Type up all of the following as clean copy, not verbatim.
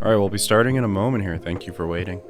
All right, we'll be starting in a moment here. Thank you for waiting.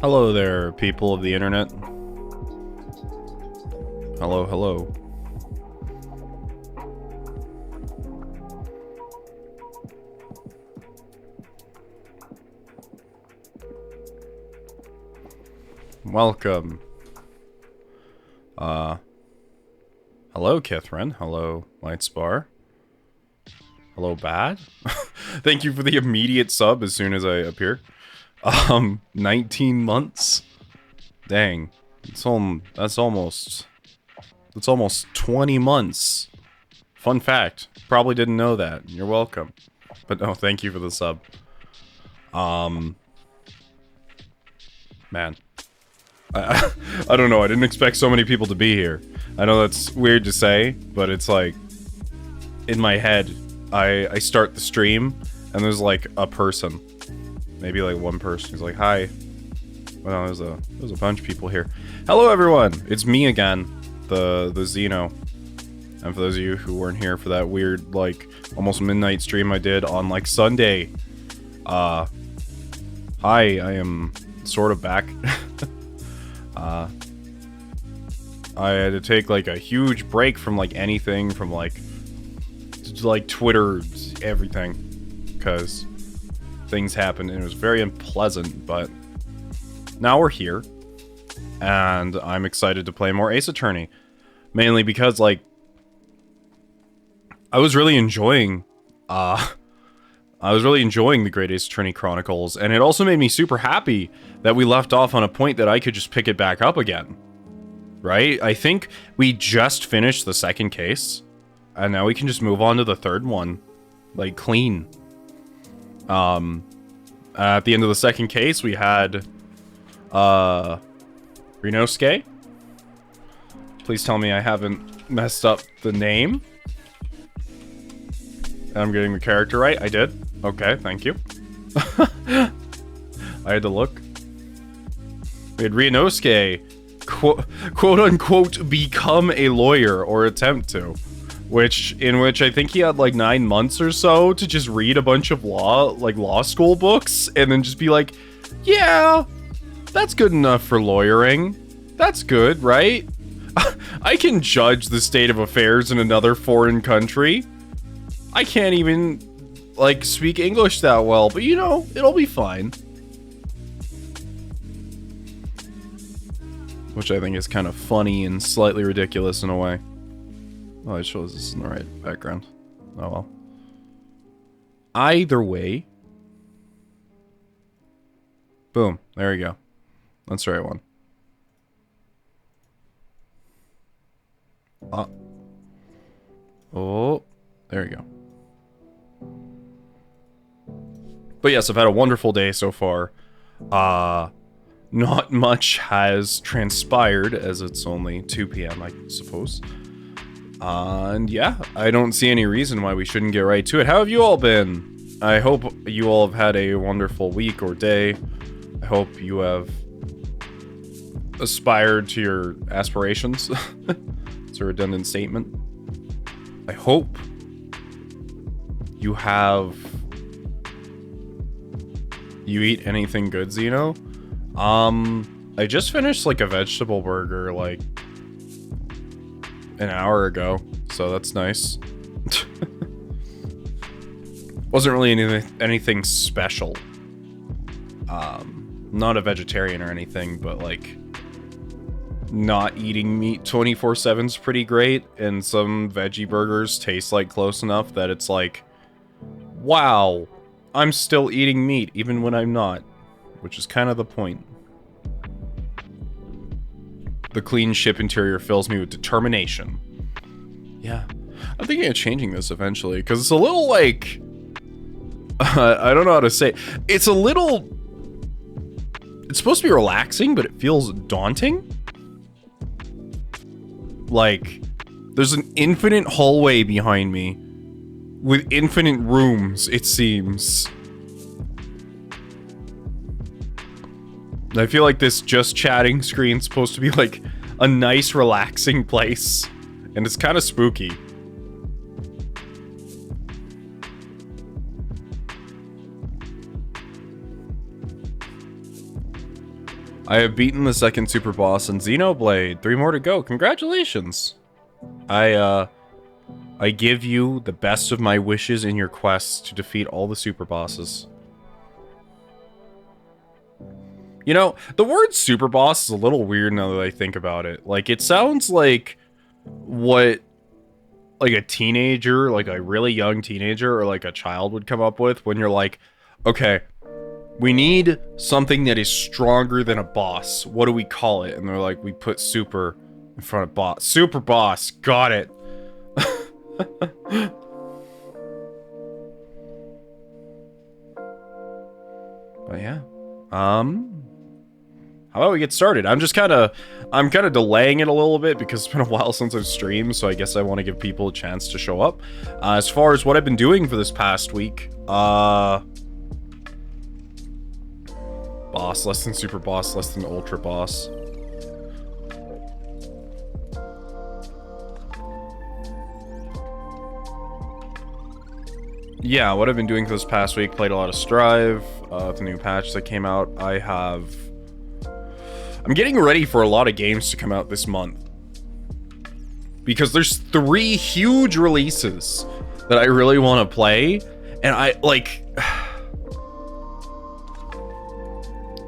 Hello there, people of the internet. Hello, hello. Welcome. Hello, Kithrin. Hello, Lightspar. Hello, Bad. Thank you for the immediate sub as soon as I appear. 19 months? Dang. That's almost 20 months. Fun fact. Probably didn't know that. You're welcome. But no, thank you for the sub. Man. I don't know, I didn't expect so many people to be here. I know that's weird to say, but it's like, in my head, I start the stream, and there's like a person. Maybe like one person who's like, hi. Well, there's a bunch of people here. Hello everyone! It's me again, the Xeno. And for those of you who weren't here for that weird, like, almost midnight stream I did on, like, Sunday. Hi, I am sort of back. I had to take, like, a huge break from, like, anything from, like Twitter, everything. Because things happened and it was very unpleasant, but now we're here. And I'm excited to play more Ace Attorney. Mainly because, like, I was really enjoying the Great Ace Attorney Chronicles, and it also made me super happy that we left off on a point that I could just pick it back up again. Right? I think we just finished the second case, and now we can just move on to the third one. Like, clean. At the end of the second case, we had, Rinosuke. Please tell me I haven't messed up the name. I'm getting the character right. I did. Okay, thank you. I had to look. We had Rinosuke, quote unquote, become a lawyer, or attempt to. In which I think he had like 9 months or so to just read a bunch of law school books, and then just be like, yeah, that's good enough for lawyering. That's good, right? I can judge the state of affairs in another foreign country. I can't even, like, speak English that well, but you know, it'll be fine. Which I think is kind of funny and slightly ridiculous in a way. Oh, it shows this in the right background. Oh well. Either way. Boom. There we go. That's the right one. Oh. There we go. But yes, I've had a wonderful day so far. Not much has transpired, as it's only 2 PM, I suppose. And yeah, I don't see any reason why we shouldn't get right to it. How have you all been? I hope you all have had a wonderful week or day. I hope you have aspired to your aspirations. It's a redundant statement. I hope you eat anything good, Xeno? I just finished like a vegetable burger like an hour ago, so that's nice. Wasn't really anything special. Not a vegetarian or anything, but like not eating meat 24/7 is pretty great, and some veggie burgers taste like close enough that it's like, wow, I'm still eating meat even when I'm not, which is kind of the point. The clean ship interior fills me with determination. Yeah, I'm thinking of changing this eventually, because it's a little like, I don't know how to say, it's supposed to be relaxing, but it feels daunting. Like, there's an infinite hallway behind me with infinite rooms, it seems. I feel like this just chatting screen's supposed to be like a nice, relaxing place, and it's kind of spooky. I have beaten the second super boss in Xenoblade. 3 more to go. Congratulations. I give you the best of my wishes in your quest to defeat all the super bosses. You know, the word super boss is a little weird now that I think about it. Like, it sounds like what, like, a teenager, like a really young teenager or like a child would come up with when you're like, okay, we need something that is stronger than a boss. What do we call it? And they're like, we put super in front of boss. Super boss. Got it. But yeah. How about we get started? I'm kind of delaying it a little bit because it's been a while since I've streamed, so I guess I want to give people a chance to show up. As far as what I've been doing for this past week, boss, less than super boss, less than ultra boss. Yeah, what I've been doing for this past week, played a lot of Strive, the new patch that came out. I'm getting ready for a lot of games to come out this month. Because there's 3 huge releases that I really want to play, and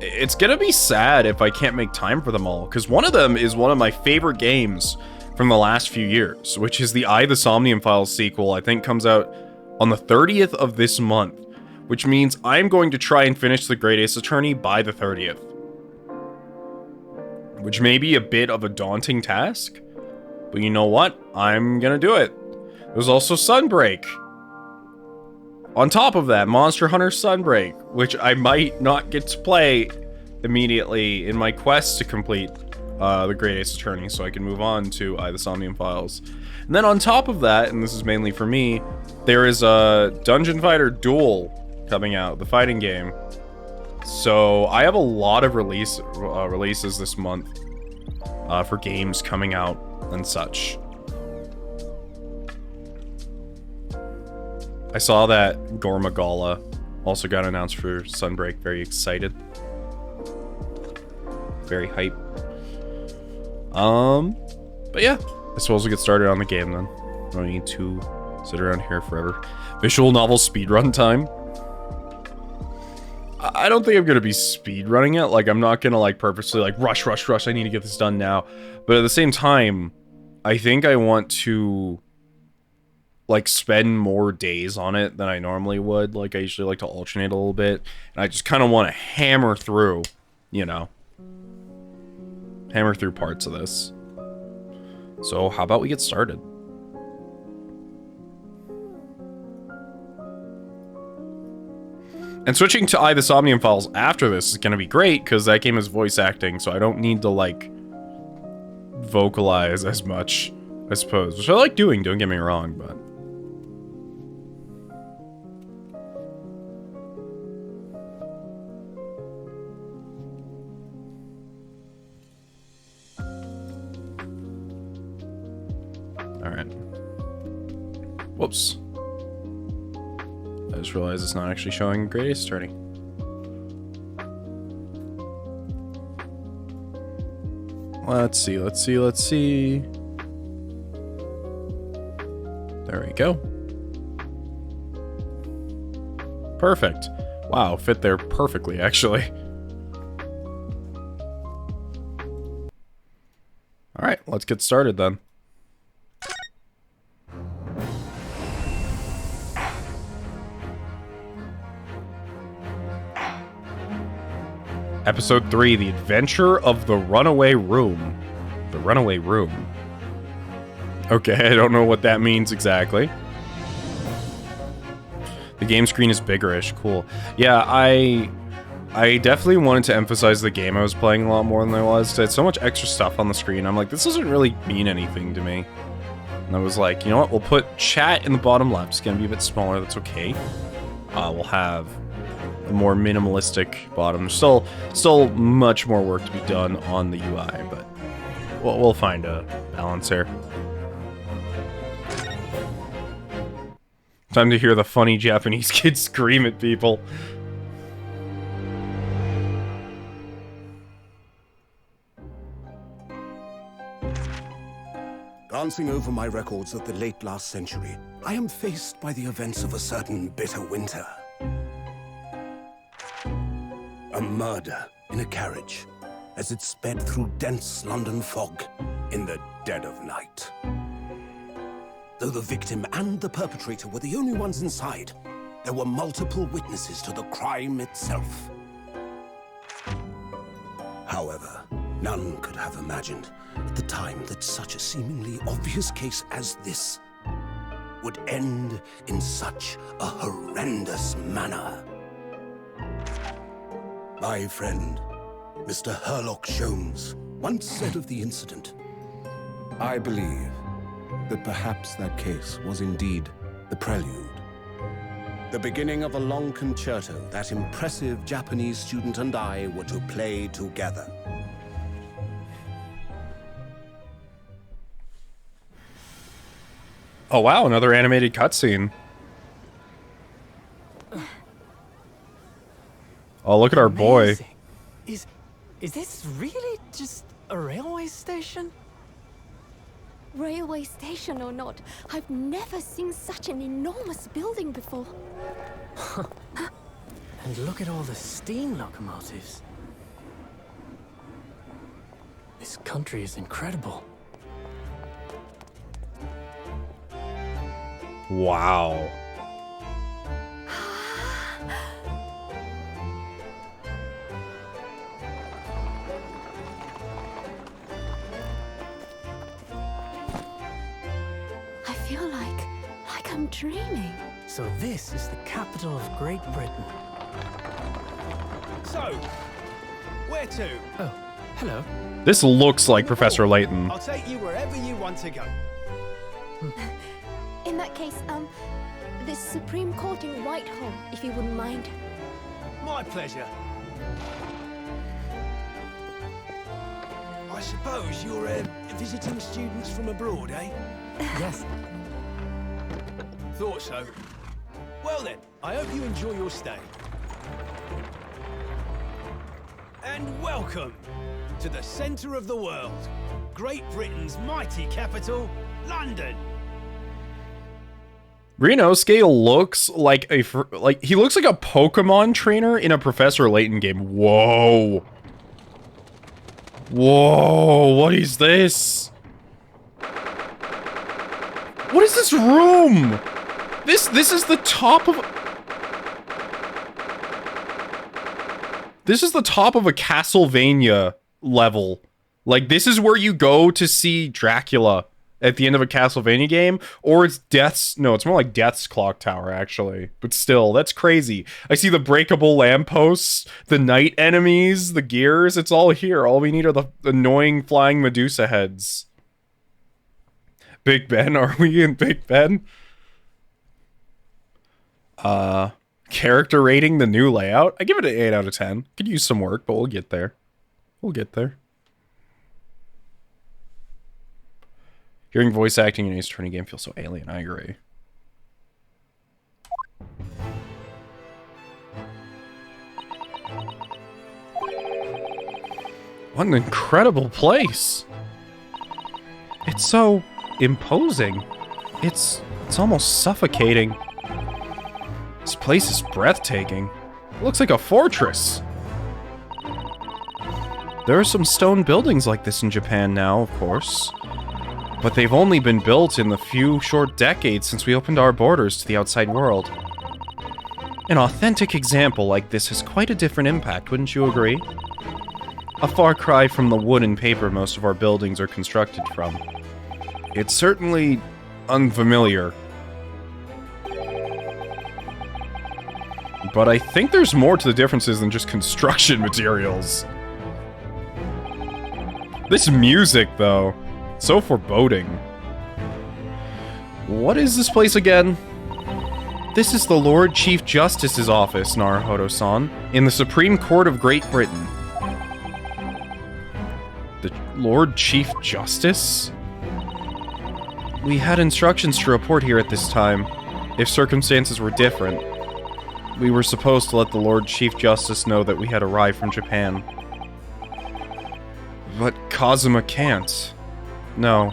it's gonna be sad if I can't make time for them all, because one of them is one of my favorite games from the last few years, which is the the Somnium Files sequel. I think comes out on the 30th of this month, which means I'm going to try and finish the Great Ace Attorney by the 30th. Which may be a bit of a daunting task, but you know what? I'm gonna do it. There's also Sunbreak. On top of that, Monster Hunter Sunbreak, which I might not get to play immediately in my quest to complete the Great Ace Attorney, so I can move on to the Somnium Files. And then on top of that, and this is mainly for me, there is a Dungeon Fighter Duel coming out, the fighting game. So I have a lot of releases this month for games coming out and such. I saw that Gormagala also got announced for Sunbreak. Very excited. Very hype. But yeah, I suppose we'll get started on the game then. Don't need to sit around here forever. Visual novel speedrun time. I don't think I'm gonna be speedrunning it. Like, I'm not gonna like purposely like rush. I need to get this done now. But at the same time, I think I want to like spend more days on it than I normally would. Like, I usually like to alternate a little bit, and I just kind of want to hammer through, you know, hammer through parts of this. So how about we get started? And switching to the Somnium Files after this is going to be great, because that game is voice acting, so I don't need to, like, vocalize as much, I suppose. Which I like doing, don't get me wrong, but... Alright. Whoops. I just realized it's not actually showing Great Ace Attorney. Let's see. There we go. Perfect. Wow, fit there perfectly, actually. Alright, let's get started then. Episode 3, The Adventure of the Runaway Room. The Runaway Room. Okay, I don't know what that means exactly. The game screen is biggerish. Cool. Yeah, I definitely wanted to emphasize the game I was playing a lot more than I was. It had so much extra stuff on the screen. I'm like, this doesn't really mean anything to me. And I was like, you know what? We'll put chat in the bottom left. It's going to be a bit smaller. That's okay. We'll have a more minimalistic bottom. Still much more work to be done on the UI, but we'll find a balance here. Time to hear the funny Japanese kids scream at people. Glancing over my records of the late last century, I am faced by the events of a certain bitter winter. A murder in a carriage as it sped through dense London fog in the dead of night. Though the victim and the perpetrator were the only ones inside, there were multiple witnesses to the crime itself. However, none could have imagined at the time that such a seemingly obvious case as this would end in such a horrendous manner. My friend, Mr. Herlock Sholmes, once said of the incident, "I believe that perhaps that case was indeed the prelude. The beginning of a long concerto that impressive Japanese student and I were to play together." Oh wow, another animated cutscene. Oh, look at our boy. Is this really just a railway station? Railway station or not, I've never seen such an enormous building before. And look at all the steam locomotives. This country is incredible. Wow. I feel like I'm dreaming. So this is the capital of Great Britain. So, where to? Oh, hello. This looks like Professor Layton. I'll take you wherever you want to go. In that case, the Supreme Court in Whitehall, if you wouldn't mind. My pleasure. I suppose you're visiting students from abroad, eh? Yes. Thought so. Well then, I hope you enjoy your stay. And welcome to the centre of the world, Great Britain's mighty capital, London. Ryunosuke looks like he looks like a Pokemon trainer in a Professor Layton game. Whoa. Whoa, what is this? What is this room? This is the top of... This is the top of a Castlevania level. Like, this is where you go to see Dracula at the end of a Castlevania game, or it's Death's... No, it's more like Death's Clock Tower, actually. But still, that's crazy. I see the breakable lampposts, the night enemies, the gears. It's all here. All we need are the annoying flying Medusa heads. Big Ben? Are we in Big Ben? Character rating, the new layout. I give it an 8 out of 10. Could use some work, but we'll get there. We'll get there. Hearing voice acting in an Ace Attorney game feels so alien. I agree. What an incredible place. It's so imposing. It's almost suffocating. This place is breathtaking. It looks like a fortress. There are some stone buildings like this in Japan now, of course. But they've only been built in the few short decades since we opened our borders to the outside world. An authentic example like this has quite a different impact, wouldn't you agree? A far cry from the wood and paper most of our buildings are constructed from. It's certainly unfamiliar. but I think there's more to the differences than just construction materials. This music, though, so foreboding. What is this place again? This is the Lord Chief Justice's office, Naruhodo-san, in the Supreme Court of Great Britain. The Lord Chief Justice? We had instructions to report here at this time, if circumstances were different. We were supposed to let the Lord Chief Justice know that we had arrived from Japan. But Kazuma can't. No.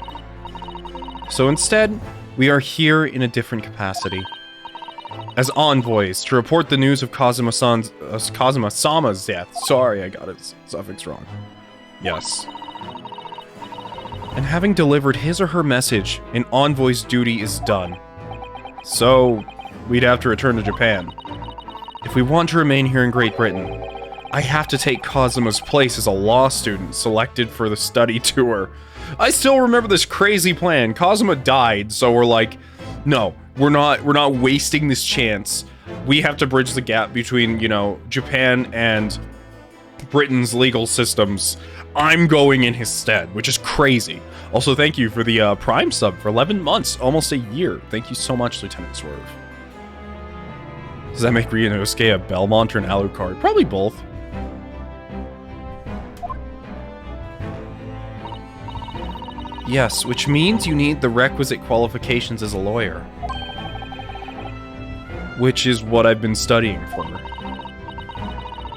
So instead, we are here in a different capacity. As envoys, to report the news of Kazuma-sama's death. Sorry, I got his suffix wrong. Yes. And having delivered his or her message, an envoy's duty is done. So, we'd have to return to Japan. If we want to remain here in Great Britain, I have to take Kazuma's place as a law student selected for the study tour. I still remember this crazy plan. Kazuma died, so we're like, no, we're not wasting this chance. We have to bridge the gap between, you know, Japan and Britain's legal systems. I'm going in his stead, which is crazy. Also, thank you for the Prime sub for 11 months, almost a year. Thank you so much, Lieutenant Swerve. Does that make Ryunosuke a Belmont or an Alucard? Probably both. Yes, which means you need the requisite qualifications as a lawyer. Which is what I've been studying for.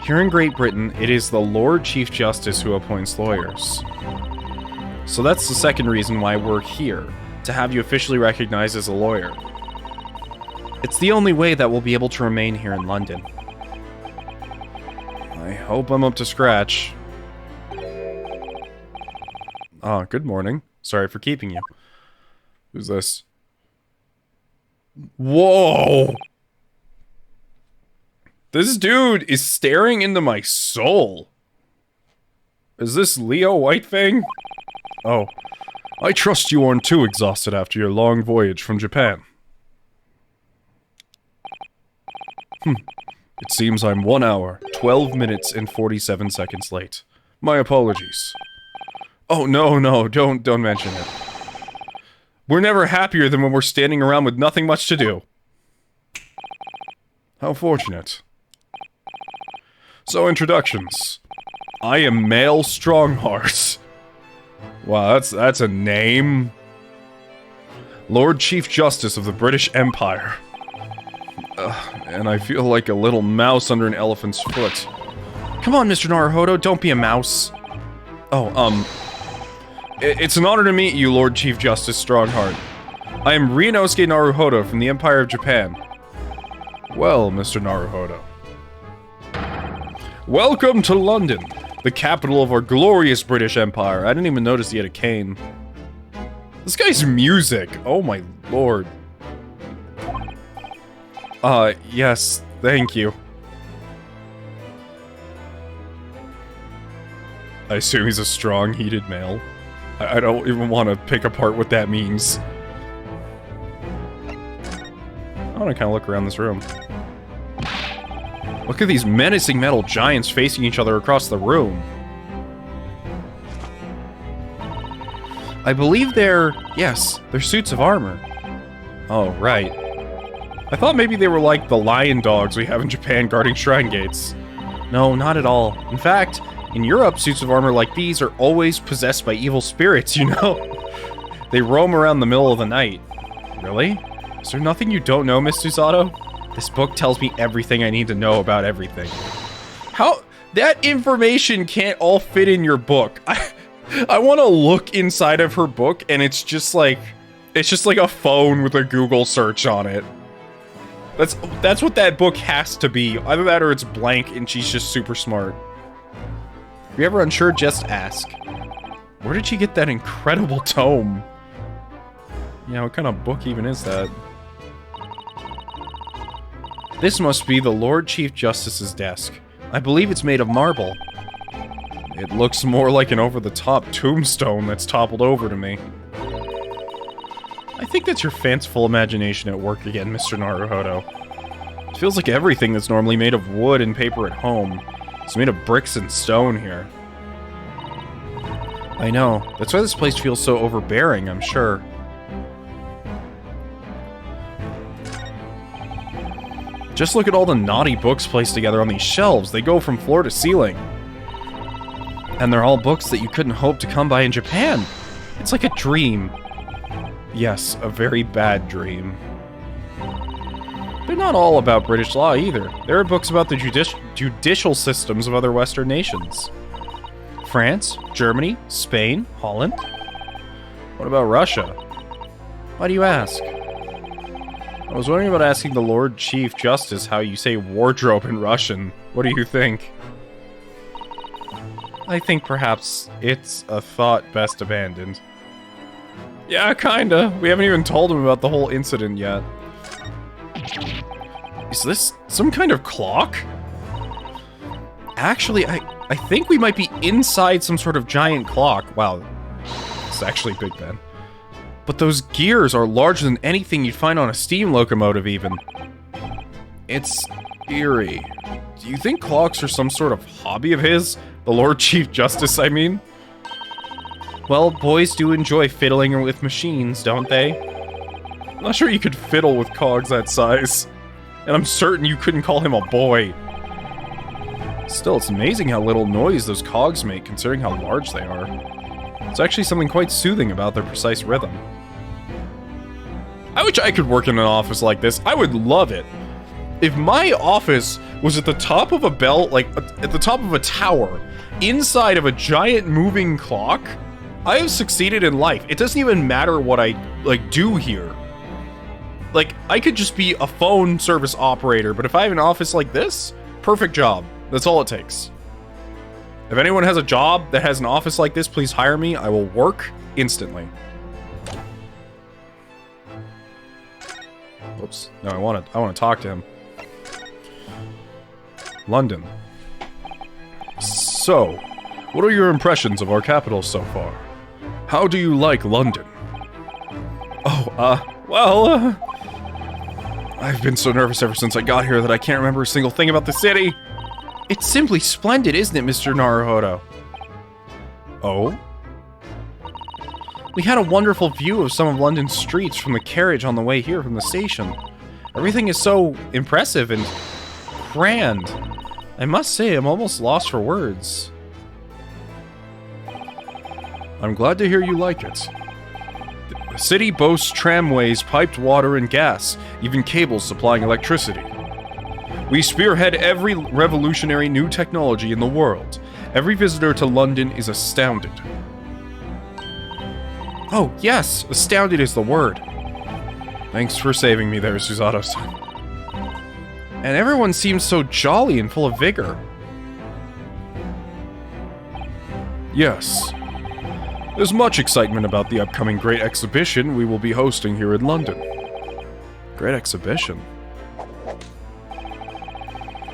Here in Great Britain, it is the Lord Chief Justice who appoints lawyers. So that's the second reason why we're here, to have you officially recognized as a lawyer. It's the only way that we'll be able to remain here in London. I hope I'm up to scratch. Ah, good morning. Sorry for keeping you. Who's this? Whoa! This dude is staring into my soul. Is this Leo Whitefang? Oh. I trust you aren't too exhausted after your long voyage from Japan. It seems I'm 1 hour, 12 minutes, and 47 seconds late. My apologies. Oh, no, don't mention it. We're never happier than when we're standing around with nothing much to do. How fortunate. So, introductions. I am Male Strongheart. Wow, that's a name. Lord Chief Justice of the British Empire. And I feel like a little mouse under an elephant's foot. Come on, Mr. Naruhodo, don't be a mouse. Oh, it's an honor to meet you, Lord Chief Justice Strongheart. I am Ryunosuke Naruhodo from the Empire of Japan. Well, Mr. Naruhodo. Welcome to London, the capital of our glorious British Empire. I didn't even notice he had a cane. This guy's music, oh my lord. Yes, thank you. I assume he's a strong-heated male. I don't even want to pick apart what that means. I want to kind of look around this room. Look at these menacing metal giants facing each other across the room. I believe they're suits of armor. Oh, right. I thought maybe they were like the lion dogs we have in Japan guarding shrine gates. No, not at all. In fact, in Europe, suits of armor like these are always possessed by evil spirits, you know? They roam around the middle of the night. Really? Is there nothing you don't know, Miss Susato? This book tells me everything I need to know about everything. How? That information can't all fit in your book. I want to look inside of her book, and it's just like a phone with a Google search on it. That's what that book has to be. Either that or it's blank and she's just super smart. If you're ever unsure, just ask. Where did she get that incredible tome? Yeah, what kind of book even is that? This must be the Lord Chief Justice's desk. I believe it's made of marble. It looks more like an over-the-top tombstone that's toppled over to me. I think that's your fanciful imagination at work again, Mr. Naruhodo. It feels like everything that's normally made of wood and paper at home is made of bricks and stone here. I know. That's why this place feels so overbearing, I'm sure. Just look at all the naughty books placed together on these shelves. They go from floor to ceiling. And they're all books that you couldn't hope to come by in Japan. It's like a dream. Yes, a very bad dream. They're not all about British law either. There are books about the judicial systems of other Western nations. France, Germany, Spain, Holland. What about Russia? Why do you ask? I was wondering about asking the Lord Chief Justice how you say wardrobe in Russian. What do you think? I think perhaps it's a thought best abandoned. Yeah, kinda. We haven't even told him about the whole incident yet. Is this some kind of clock? Actually, I think we might be inside some sort of giant clock. Wow, it's actually Big Ben. But those gears are larger than anything you'd find on a steam locomotive even. It's eerie. Do you think clocks are some sort of hobby of his? The Lord Chief Justice, I mean? Well, boys do enjoy fiddling with machines, don't they? I'm not sure you could fiddle with cogs that size. And I'm certain you couldn't call him a boy. Still, it's amazing how little noise those cogs make, considering how large they are. It's actually something quite soothing about their precise rhythm. I wish I could work in an office like this. I would love it. If my office was at the top of a bell, like, at the top of a tower, inside of a giant moving clock, I have succeeded in life. It doesn't even matter what I, like, do here. Like, I could just be a phone service operator, but if I have an office like this, perfect job. That's all it takes. If anyone has a job that has an office like this, please hire me. I will work instantly. Oops. No, I want to talk to him. London. So, what are your impressions of our capital so far? How do you like London? Oh, well, I've been so nervous ever since I got here that I can't remember a single thing about the city. It's simply splendid, isn't it, Mr. Naruhodo? Oh? We had a wonderful view of some of London's streets from the carriage on the way here from the station. Everything is so impressive and grand. I must say, I'm almost lost for words. I'm glad to hear you like it. The city boasts tramways, piped water and gas, even cables supplying electricity. We spearhead every revolutionary new technology in the world. Every visitor to London is astounded. Oh, yes, astounded is the word. Thanks for saving me there, Susato-san. And everyone seems so jolly and full of vigor. Yes. There's much excitement about the upcoming Great Exhibition we will be hosting here in London. Great Exhibition?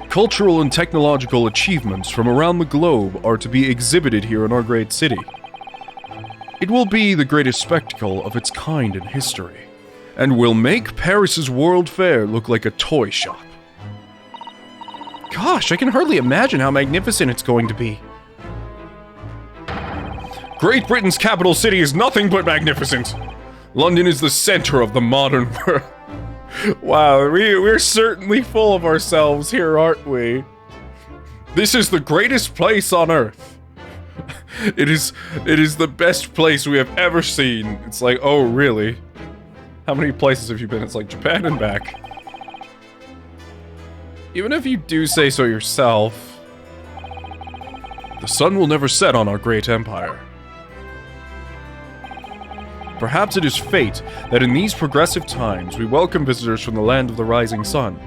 Cultural and technological achievements from around the globe are to be exhibited here in our great city. It will be the greatest spectacle of its kind in history, and will make Paris's World Fair look like a toy shop. Gosh, I can hardly imagine how magnificent it's going to be. Great Britain's capital city is nothing but magnificent. London is the center of the modern world. Wow, we're certainly full of ourselves here, aren't we? This is the greatest place on Earth. It is the best place we have ever seen. It's like, oh, really? How many places have you been? It's like Japan and back. Even if you do say so yourself, the sun will never set on our great empire. Perhaps it is fate that in these progressive times we welcome visitors from the land of the rising sun.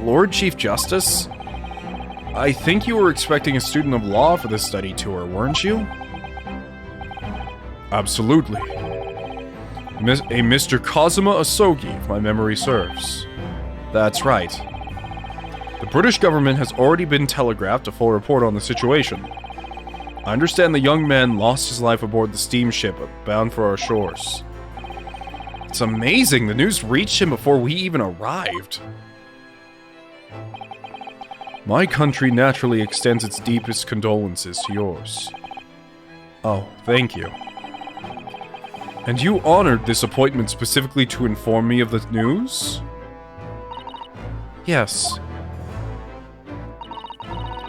Lord Chief Justice? I think you were expecting a student of law for this study tour, weren't you? Absolutely. A Mr. Kazuma Asogi, if my memory serves. That's right. The British government has already been telegraphed a full report on the situation. I understand the young man lost his life aboard the steamship bound for our shores. It's amazing. The news reached him before we even arrived. My country naturally extends its deepest condolences to yours. Oh, thank you. And you honored this appointment specifically to inform me of the news? Yes.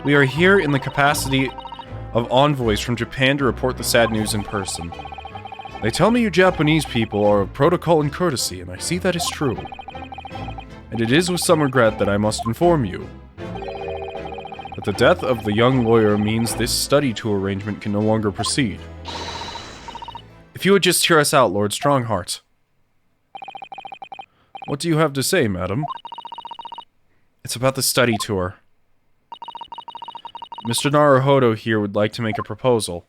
We are here in the capacity of envoys from Japan to report the sad news in person. They tell me you Japanese people are of protocol and courtesy, and I see that is true. And it is with some regret that I must inform you that the death of the young lawyer means this study tour arrangement can no longer proceed. If you would just hear us out, Lord Strongheart. What do you have to say, madam? It's about the study tour. Mr. Naruhodo here would like to make a proposal.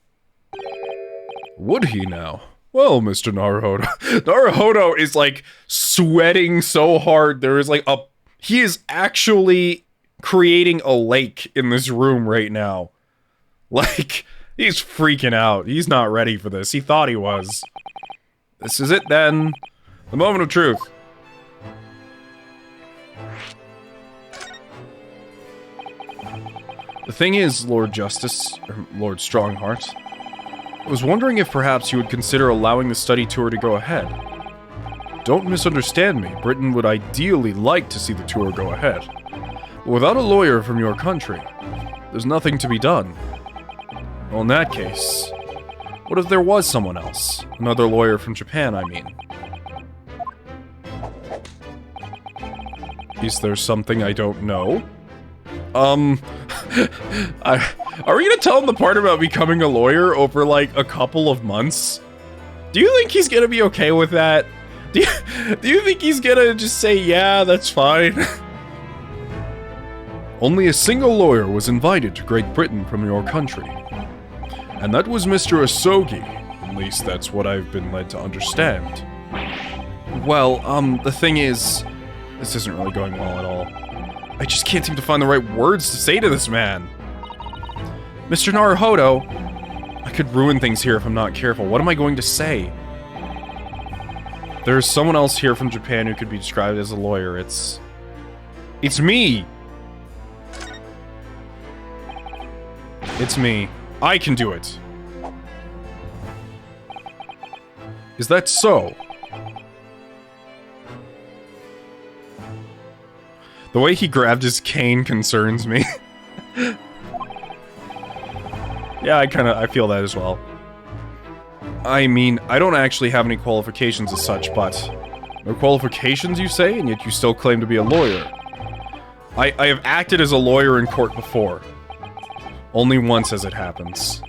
Would he now? Well, Mr. Naruhodo. Naruhodo is like sweating so hard. There is like a... He is actually creating a lake in this room right now. Like, he's freaking out. He's not ready for this. He thought he was. This is it then. The moment of truth. The thing is, Lord Justice, or Lord Strongheart, I was wondering if perhaps you would consider allowing the study tour to go ahead. Don't misunderstand me, Britain would ideally like to see the tour go ahead. But without a lawyer from your country, there's nothing to be done. Well, in that case, what if there was someone else? Another lawyer from Japan, I mean. Is there something I don't know? Are we gonna tell him the part about becoming a lawyer over, like, a couple of months? Do you think he's gonna be okay with that? Do you think he's gonna just say, yeah, that's fine? Only a single lawyer was invited to Great Britain from your country. And that was Mr. Asogi. At least that's what I've been led to understand. Well, the thing is... This isn't really going well at all. I just can't seem to find the right words to say to this man. Mr. Naruhodo, I could ruin things here if I'm not careful. What am I going to say? There's someone else here from Japan who could be described as a lawyer. It's me! It's me. I can do it. Is that so? The way he grabbed his cane concerns me. Yeah, I feel that as well. I mean, I don't actually have any qualifications as such, but... No qualifications, you say, and yet you still claim to be a lawyer. I have acted as a lawyer in court before. Only once as it happens.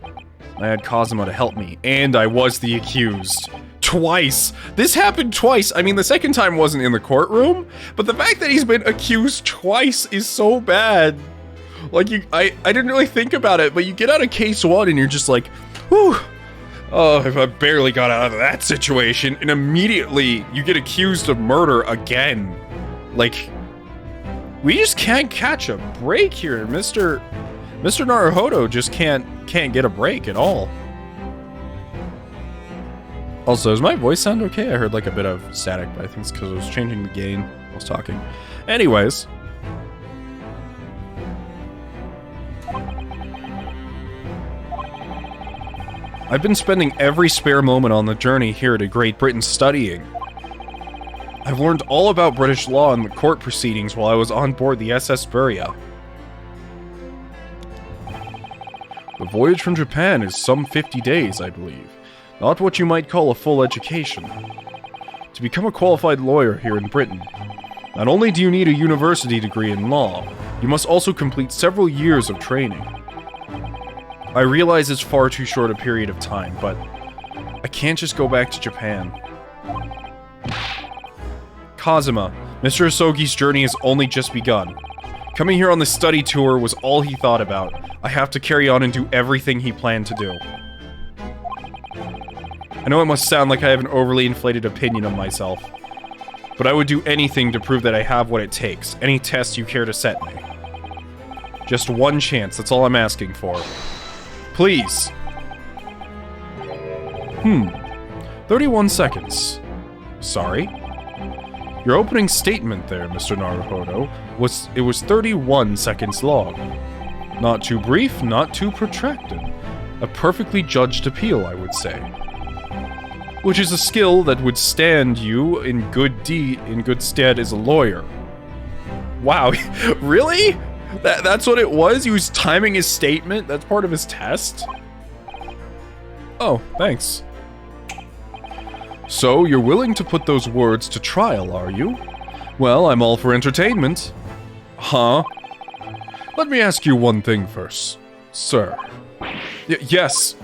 I had Kazuma to help me, and I was the accused. Twice! This happened twice! I mean, the second time wasn't in the courtroom, but the fact that he's been accused twice is so bad. Like, I didn't really think about it, but you get out of case one and you're just like, whew! Oh, if I barely got out of that situation, and immediately you get accused of murder again. Like, we just can't catch a break here. Mr. Naruhodo just can't get a break at all. Also, does my voice sound okay? I heard like a bit of static, but I think it's because I was changing the gain while I was talking. Anyways. I've been spending every spare moment on the journey here to Great Britain studying. I've learned all about British law and the court proceedings while I was on board the SS Buria. The voyage from Japan is some 50 days, I believe. Not what you might call a full education. To become a qualified lawyer here in Britain, not only do you need a university degree in law, you must also complete several years of training. I realize it's far too short a period of time, but I can't just go back to Japan. Kazuma, Mr. Asogi's journey has only just begun. Coming here on the study tour was all he thought about. I have to carry on and do everything he planned to do. I know it must sound like I have an overly inflated opinion of myself, but I would do anything to prove that I have what it takes, any test you care to set me. Just one chance, that's all I'm asking for. Please. 31 seconds. Sorry? Your opening statement there, Mr. Naruhodo, was 31 seconds long. Not too brief, not too protracted. A perfectly judged appeal, I would say. Which is a skill that would stand you in good stead as a lawyer. Wow, really? That's what it was? He was timing his statement? That's part of his test? Oh, thanks. So, you're willing to put those words to trial, are you? Well, I'm all for entertainment. Huh? Let me ask you one thing first, sir. Yes.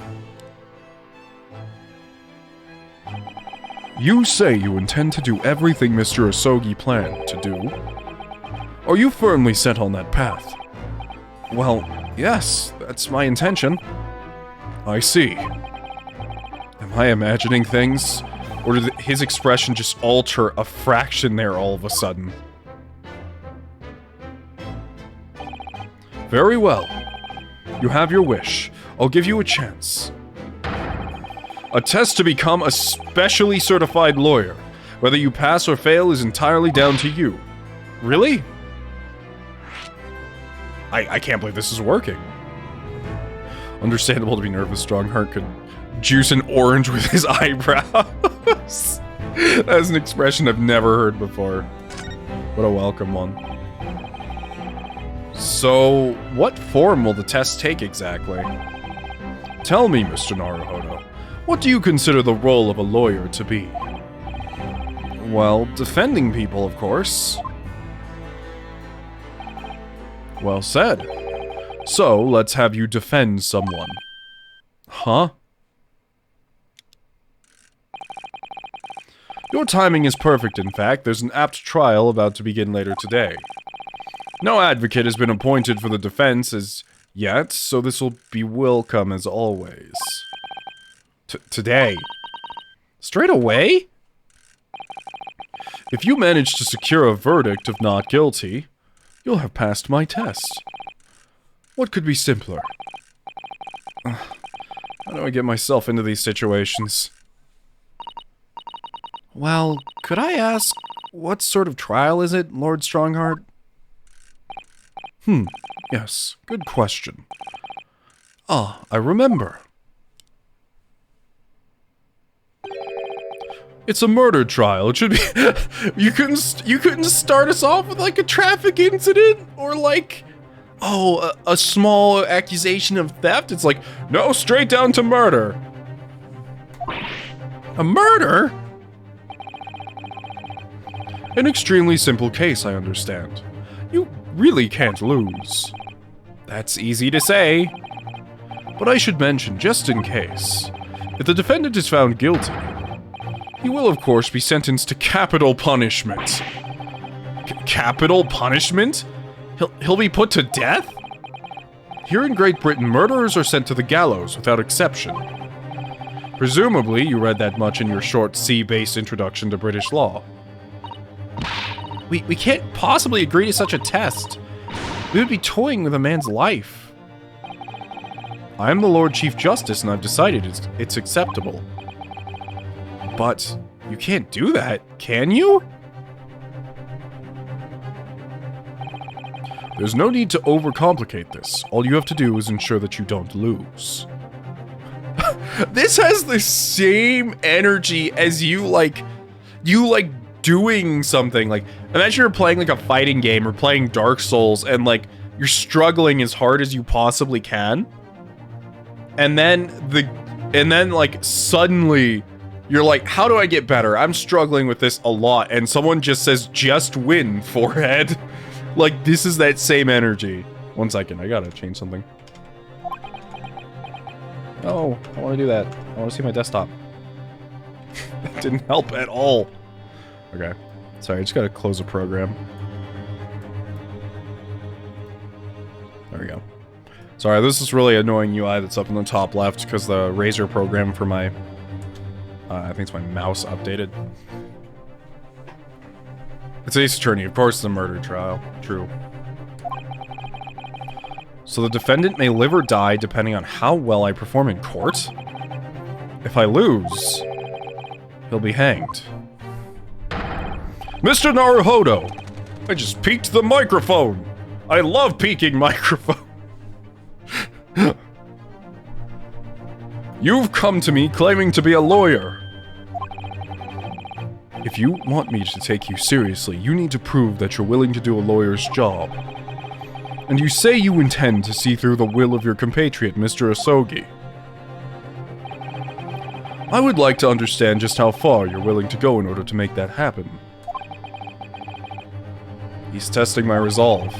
You say you intend to do everything Mr. Asogi planned to do. Are you firmly set on that path? Well, yes, that's my intention. I see. Am I imagining things? Or did his expression just alter a fraction there all of a sudden? Very well. You have your wish. I'll give you a chance. A test to become a specially certified lawyer. Whether you pass or fail is entirely down to you. Really? I can't believe this is working. Understandable to be nervous. Strongheart could juice an orange with his eyebrows. That's an expression I've never heard before. What a welcome one. So, what form will the test take exactly? Tell me, Mr. Naruhodo, what do you consider the role of a lawyer to be? Well, defending people, of course. Well said. So, let's have you defend someone. Huh? Your timing is perfect, in fact. There's an apt trial about to begin later today. No advocate has been appointed for the defense as yet, so this will be welcome as always. Today? Straight away? If you manage to secure a verdict of not guilty, you'll have passed my test. What could be simpler? How do I get myself into these situations? Well, could I ask, what sort of trial is it, Lord Strongheart? Yes, good question. Ah, I remember. It's a murder trial. It should be. you couldn't start us off with like a traffic incident or like, oh, a small accusation of theft. It's like, no, straight down to murder. A murder? An extremely simple case, I understand. You really can't lose. That's easy to say. But I should mention, just in case, if the defendant is found guilty, he will, of course, be sentenced to capital punishment. Capital punishment? He'll be put to death? Here in Great Britain, murderers are sent to the gallows without exception. Presumably, you read that much in your short C-based introduction to British law. We can't possibly agree to such a test. We would be toying with a man's life. I am the Lord Chief Justice, and I've decided it's acceptable. But you can't do that, can you? There's no need to overcomplicate this. All you have to do is ensure that you don't lose. This has the same energy as you doing something. Like, imagine you're playing like a fighting game or playing Dark Souls and like you're struggling as hard as you possibly can. And then like suddenly you're like, how do I get better? I'm struggling with this a lot. And someone just says, just win, forehead. Like, this is that same energy. 1 second, I gotta change something. No, I want to do that. I want to see my desktop. That didn't help at all. Okay. Sorry, I just gotta close a program. There we go. Sorry, this is really annoying UI that's up in the top left because the Razer program for my... I think it's my mouse updated. It's Ace Attorney, of course it's a murder trial. True. So the defendant may live or die depending on how well I perform in court? If I lose, he'll be hanged. Mr. Naruhodo! I just peeked the microphone! I love peeking microphone! You've come to me claiming to be a lawyer. If you want me to take you seriously, you need to prove that you're willing to do a lawyer's job. And you say you intend to see through the will of your compatriot, Mr. Asogi. I would like to understand just how far you're willing to go in order to make that happen. He's testing my resolve.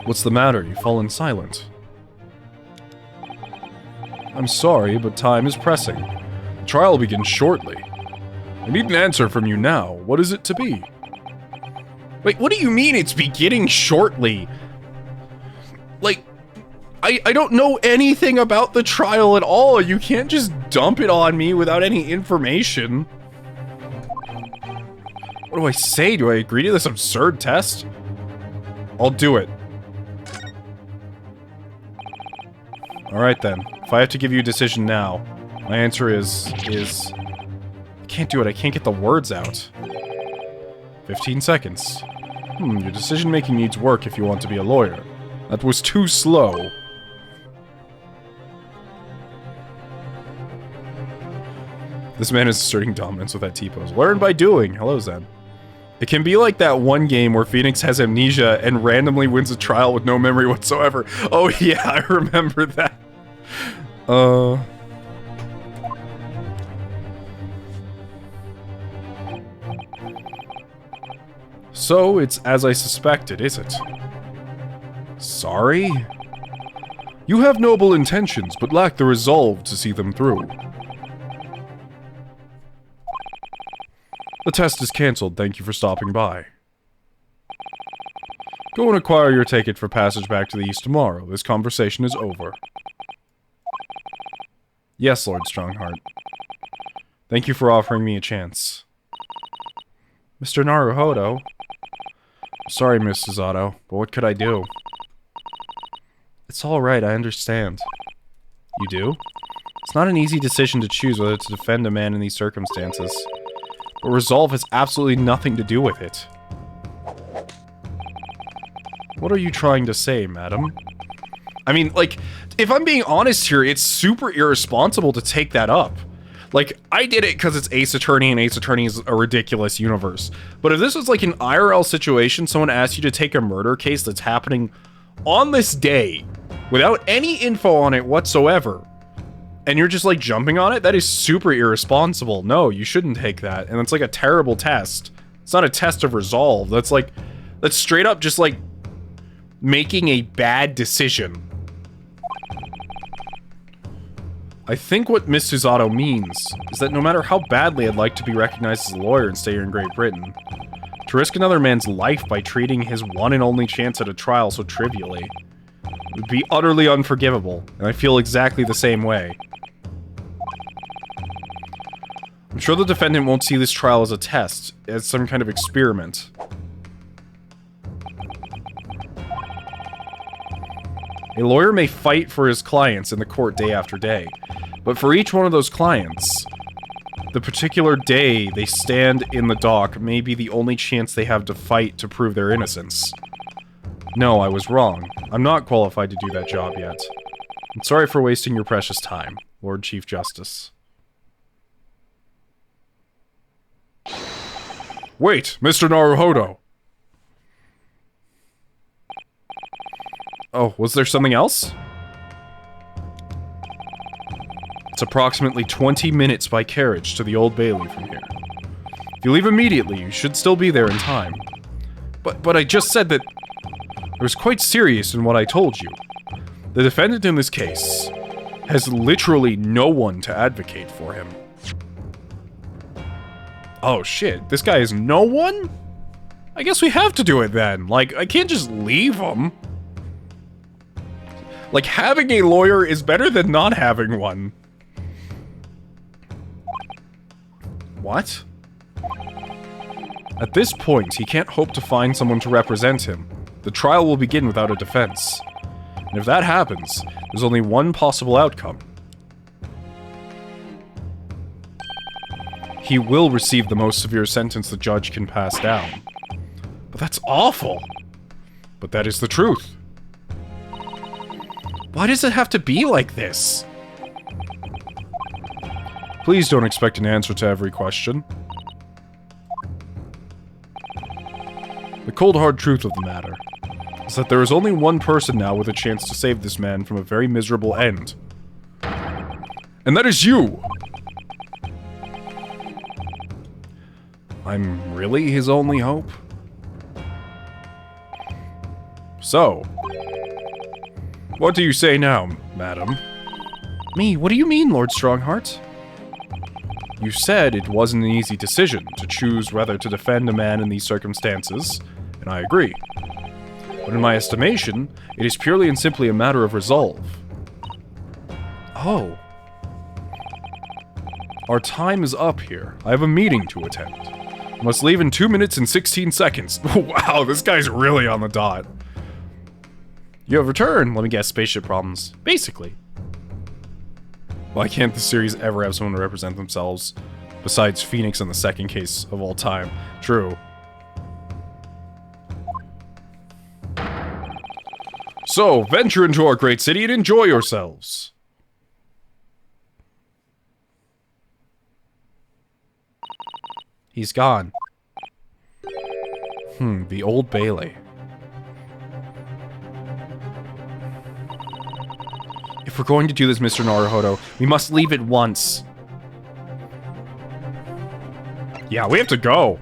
What's the matter? You've fallen silent. I'm sorry, but time is pressing. The trial begins shortly. I need an answer from you now. What is it to be? Wait, what do you mean it's beginning shortly? Like, I don't know anything about the trial at all. You can't just dump it on me without any information. What do I say? Do I agree to this absurd test? I'll do it. Alright then. If I have to give you a decision now, my answer is... I can't do it. I can't get the words out. 15 seconds. Your decision-making needs work if you want to be a lawyer. That was too slow. This man is asserting dominance with that T-pose. Learn by doing. Hello, Zen. It can be like that one game where Phoenix has amnesia and randomly wins a trial with no memory whatsoever. Oh yeah, I remember that. So, it's as I suspected, is it? Sorry? You have noble intentions, but lack the resolve to see them through. The test is cancelled, thank you for stopping by. Go and acquire your ticket for passage back to the east tomorrow. This conversation is over. Yes, Lord Strongheart. Thank you for offering me a chance. Mr. Naruhodo. Sorry, Miss Susato, but what could I do? It's alright, I understand. You do? It's not an easy decision to choose whether to defend a man in these circumstances. But resolve has absolutely nothing to do with it. What are you trying to say, madam? I mean, like, if I'm being honest here, it's super irresponsible to take that up. Like, I did it because it's Ace Attorney, and Ace Attorney is a ridiculous universe. But if this was like an IRL situation, someone asked you to take a murder case that's happening on this day, without any info on it whatsoever, and you're just like jumping on it, that is super irresponsible. No, you shouldn't take that. And it's like a terrible test. It's not a test of resolve. That's like, that's straight up just like making a bad decision. I think what Miss Susato means is that no matter how badly I'd like to be recognized as a lawyer and stay here in Great Britain, to risk another man's life by treating his one and only chance at a trial so trivially would be utterly unforgivable, and I feel exactly the same way. I'm sure the defendant won't see this trial as a test, as some kind of experiment. A lawyer may fight for his clients in the court day after day, but for each one of those clients, the particular day they stand in the dock may be the only chance they have to fight to prove their innocence. No, I was wrong. I'm not qualified to do that job yet. I'm sorry for wasting your precious time, Lord Chief Justice. Wait, Mr. Naruhodo! Oh, was there something else? It's approximately 20 minutes by carriage to the Old Bailey from here. If you leave immediately, you should still be there in time. But I just said that I was quite serious in what I told you. The defendant in this case has literally no one to advocate for him. Oh shit, this guy has no one? I guess we have to do it then. Like, I can't just leave him. Like, having a lawyer is better than not having one. What? At this point, he can't hope to find someone to represent him. The trial will begin without a defense. And if that happens, there's only one possible outcome. he will receive the most severe sentence the judge can pass down. But that's awful. But that is the truth. Why does it have to be like this? Please don't expect an answer to every question. The cold hard truth of the matter is that there is only one person now with a chance to save this man from a very miserable end. And that is you! I'm really his only hope? So, what do you say now, madam? Me? What do you mean, Lord Strongheart? You said it wasn't an easy decision to choose whether to defend a man in these circumstances, and I agree. But in my estimation, it is purely and simply a matter of resolve. Oh. Our time is up here. I have a meeting to attend. I must leave in 2 minutes and 16 seconds. Wow, this guy's really on the dot. You have returned. Let me guess, spaceship problems. Basically. Why can't the series ever have someone to represent themselves? Besides Phoenix in the second case of all time. True. So, venture into our great city and enjoy yourselves. He's gone. The Old Bailey. If we're going to do this, Mr. Naruhodo, we must leave at once. Yeah, we have to go.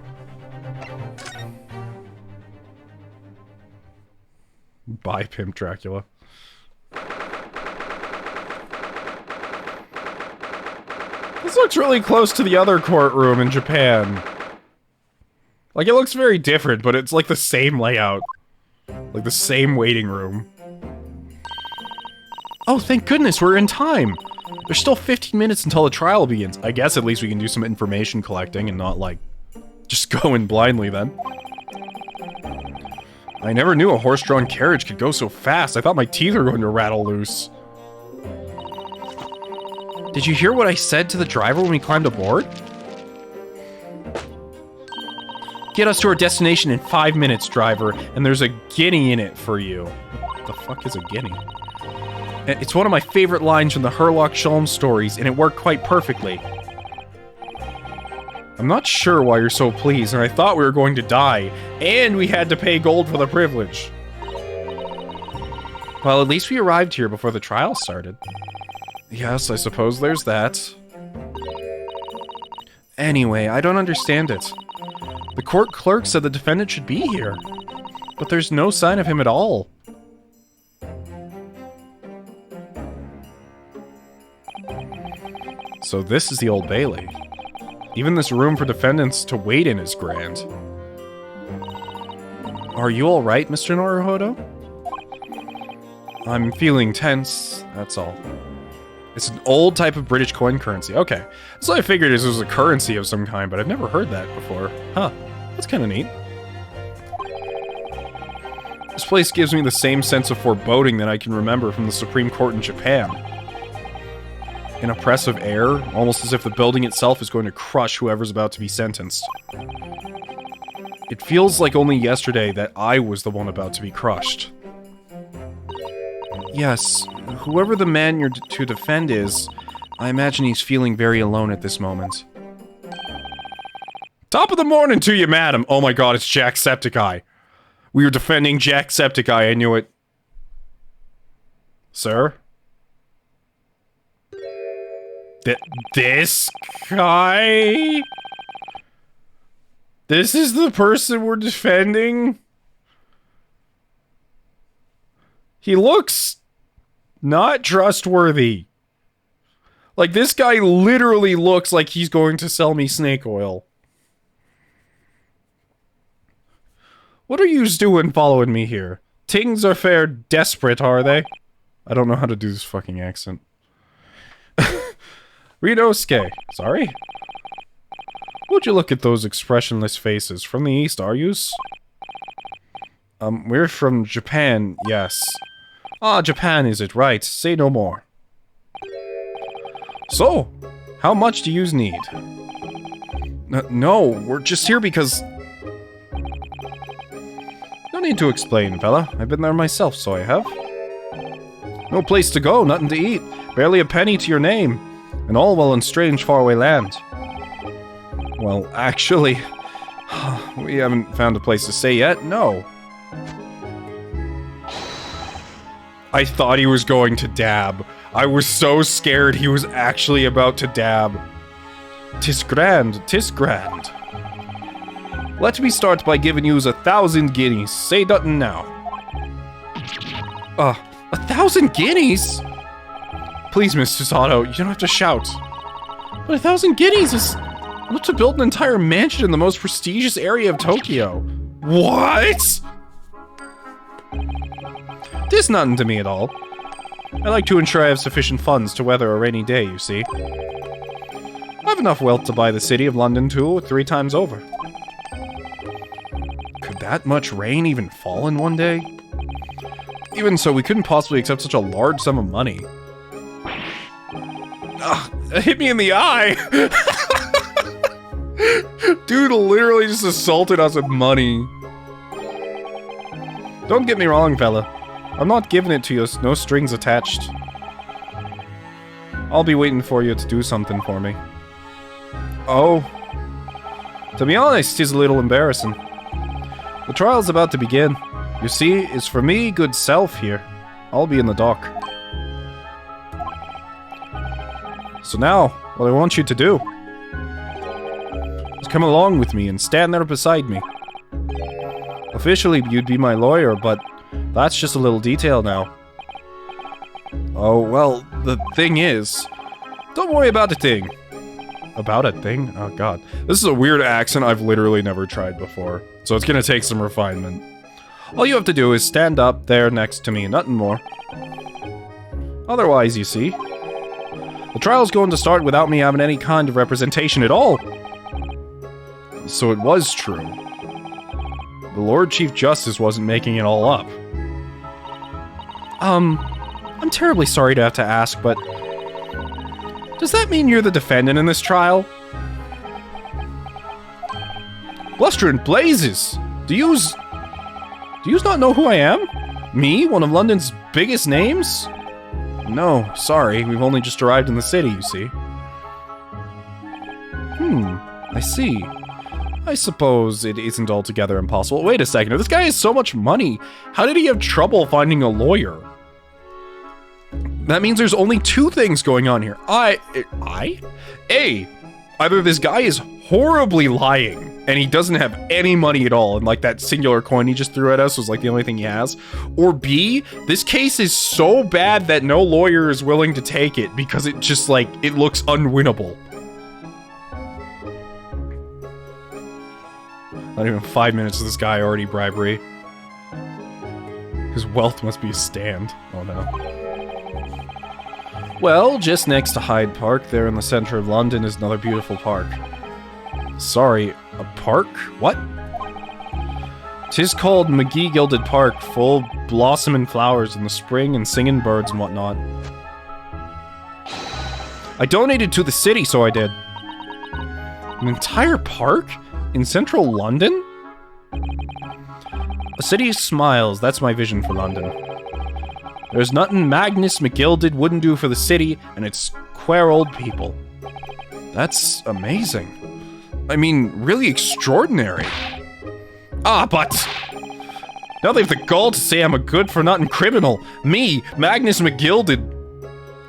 Bye, Pimp Dracula. This looks really close to the other courtroom in Japan. Like, it looks very different, but it's like the same layout. Like the same waiting room. Oh, thank goodness, we're in time! There's still 15 minutes until the trial begins. I guess at least we can do some information collecting and not, like, just go in blindly then. I never knew a horse-drawn carriage could go so fast. I thought my teeth were going to rattle loose. Did you hear what I said to the driver when we climbed aboard? Get us to our destination in 5 minutes, driver, and there's a guinea in it for you. What the fuck is a guinea? It's one of my favorite lines from the Herlock Sholmes stories, and it worked quite perfectly. I'm not sure why you're so pleased, and I thought we were going to die, and we had to pay gold for the privilege. Well, at least we arrived here before the trial started. Yes, I suppose there's that. Anyway, I don't understand it. The court clerk said the defendant should be here, but there's no sign of him at all. So this is the Old Bailey. Even this room for defendants to wait in is grand. Are you alright, Mr. Naruhodo? I'm feeling tense, that's all. It's an old type of British coin currency. Okay, so I figured this was a currency of some kind, but I've never heard that before. Huh, that's kind of neat. This place gives me the same sense of foreboding that I can remember from the Supreme Court in Japan. An oppressive air, almost as if the building itself is going to crush whoever's about to be sentenced. It feels like only yesterday that I was the one about to be crushed. Yes, whoever the man you're to defend is, I imagine he's feeling very alone at this moment. Top of the morning to you, madam! Oh my god, it's Jacksepticeye. We were defending Jacksepticeye, I knew it. Sir? This guy? This is the person we're defending? He looks not trustworthy. Like, this guy literally looks like he's going to sell me snake oil. What are yous doing following me here? Tings are fair desperate, are they? I don't know how to do this fucking accent. Rinosuke, sorry? Would you look at those expressionless faces? From the east, are yous? We're from Japan, yes. Ah, Japan is it, right. Say no more. So, how much do yous need? No, we're just here because... No need to explain, fella. I've been there myself, so I have. No place to go, nothing to eat, barely a penny to your name, and all while in strange faraway land. Well, actually, we haven't found a place to stay yet, no. I thought he was going to dab. I was so scared he was actually about to dab. 'Tis grand, 'tis grand. Let me start by giving yous 1,000 guineas. Say nothing now. 1,000 guineas? Please, Mr. Sato, you don't have to shout. But 1,000 guineas is enough to build an entire mansion in the most prestigious area of Tokyo. What? This nothing to me at all. I like to ensure I have sufficient funds to weather a rainy day, you see. I have enough wealth to buy the city of London 2 or 3 times over. Could that much rain even fall in one day? Even so, we couldn't possibly accept such a large sum of money. Ugh, it hit me in the eye! Dude literally just assaulted us with money. Don't get me wrong, fella. I'm not giving it to you, no strings attached. I'll be waiting for you to do something for me. Oh. To be honest, it's a little embarrassing. The trial's about to begin. You see, it's for me, good self here. I'll be in the dock. So now, what I want you to do is come along with me and stand there beside me. Officially, you'd be my lawyer, but that's just a little detail now. Oh, well, the thing is... Don't worry about the thing. About a thing? Oh god. This is a weird accent I've literally never tried before, so it's gonna take some refinement. All you have to do is stand up there next to me, nothing more. Otherwise, you see, the trial's going to start without me having any kind of representation at all. So it was true. The Lord Chief Justice wasn't making it all up. I'm terribly sorry to have to ask, but does that mean you're the defendant in this trial? Bluster and blazes! Do yous not know who I am? Me, one of London's biggest names? No, sorry, we've only just arrived in the city, you see. I see. I suppose it isn't altogether impossible. Wait a second, if this guy has so much money, how did he have trouble finding a lawyer? That means there's only 2 things going on here. A, either this guy is horribly lying, and he doesn't have any money at all, and like that singular coin he just threw at us was like the only thing he has. Or B, this case is so bad that no lawyer is willing to take it because it just like, it looks unwinnable. Not even 5 minutes of this guy already bribery. His wealth must be a stand. Oh no. Well, just next to Hyde Park, there in the center of London, is another beautiful park. Sorry, a park? What? 'Tis called McGee Gilded Park, full blossoming flowers in the spring and singing birds and whatnot. I donated to the city, so I did. An entire park? In central London? A city smiles, that's my vision for London. There's nothing Magnus McGilded wouldn't do for the city, and it's queer old people. That's amazing. I mean, really extraordinary. But... now they have the gall to say I'm a good-for-nothing criminal. Me, Magnus McGilded.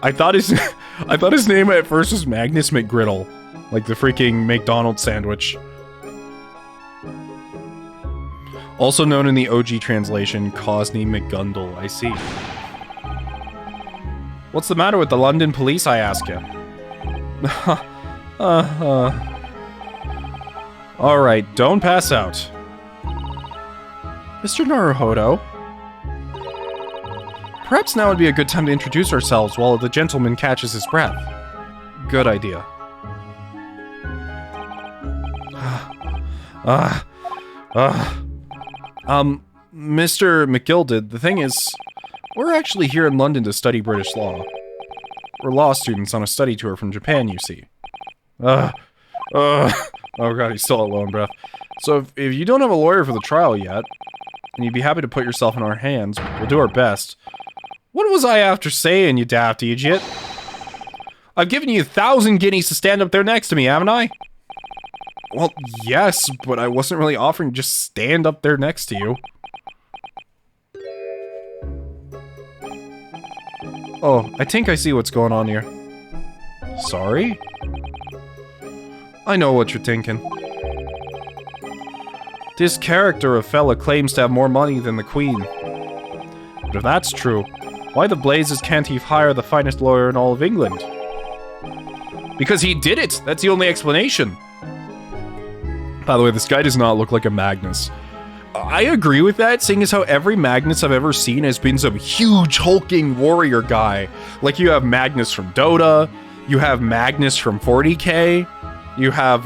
I thought his name at first was Magnus McGriddle. Like the freaking McDonald's sandwich. Also known in the OG translation, Cosney McGundle, I see. What's the matter with the London police, I ask you? Alright, don't pass out. Mr. Naruhodo? Perhaps now would be a good time to introduce ourselves while the gentleman catches his breath. Good idea. Mr. McGilded, the thing is, we're actually here in London to study British law. We're law students on a study tour from Japan, you see. Oh god, he's still at low in breath. So if you don't have a lawyer for the trial yet, and you'd be happy to put yourself in our hands, we'll do our best. What was I after saying, you daft idiot? I've given you 1,000 guineas to stand up there next to me, haven't I? Well, yes, but I wasn't really offering to just stand up there next to you. Oh, I think I see what's going on here. Sorry? I know what you're thinking. This character of fella claims to have more money than the Queen. But if that's true, why the blazes can't he hire the finest lawyer in all of England? Because he did it! That's the only explanation. By the way, this guy does not look like a Magnus. I agree with that, seeing as how every Magnus I've ever seen has been some huge hulking warrior guy. Like, you have Magnus from Dota, you have Magnus from 40k, you have,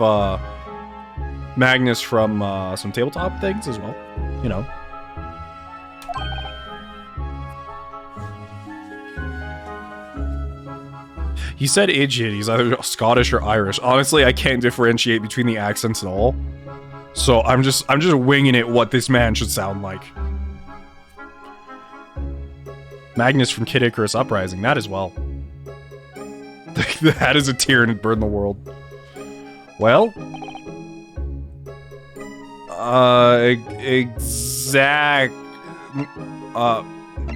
Magnus from, some tabletop things as well, you know. He said idiot, he's either Scottish or Irish. Honestly, I can't differentiate between the accents at all. So I'm just winging it what this man should sound like. Magnus from Kid Icarus Uprising, that as well. That is a tyranid bird in the world. Well,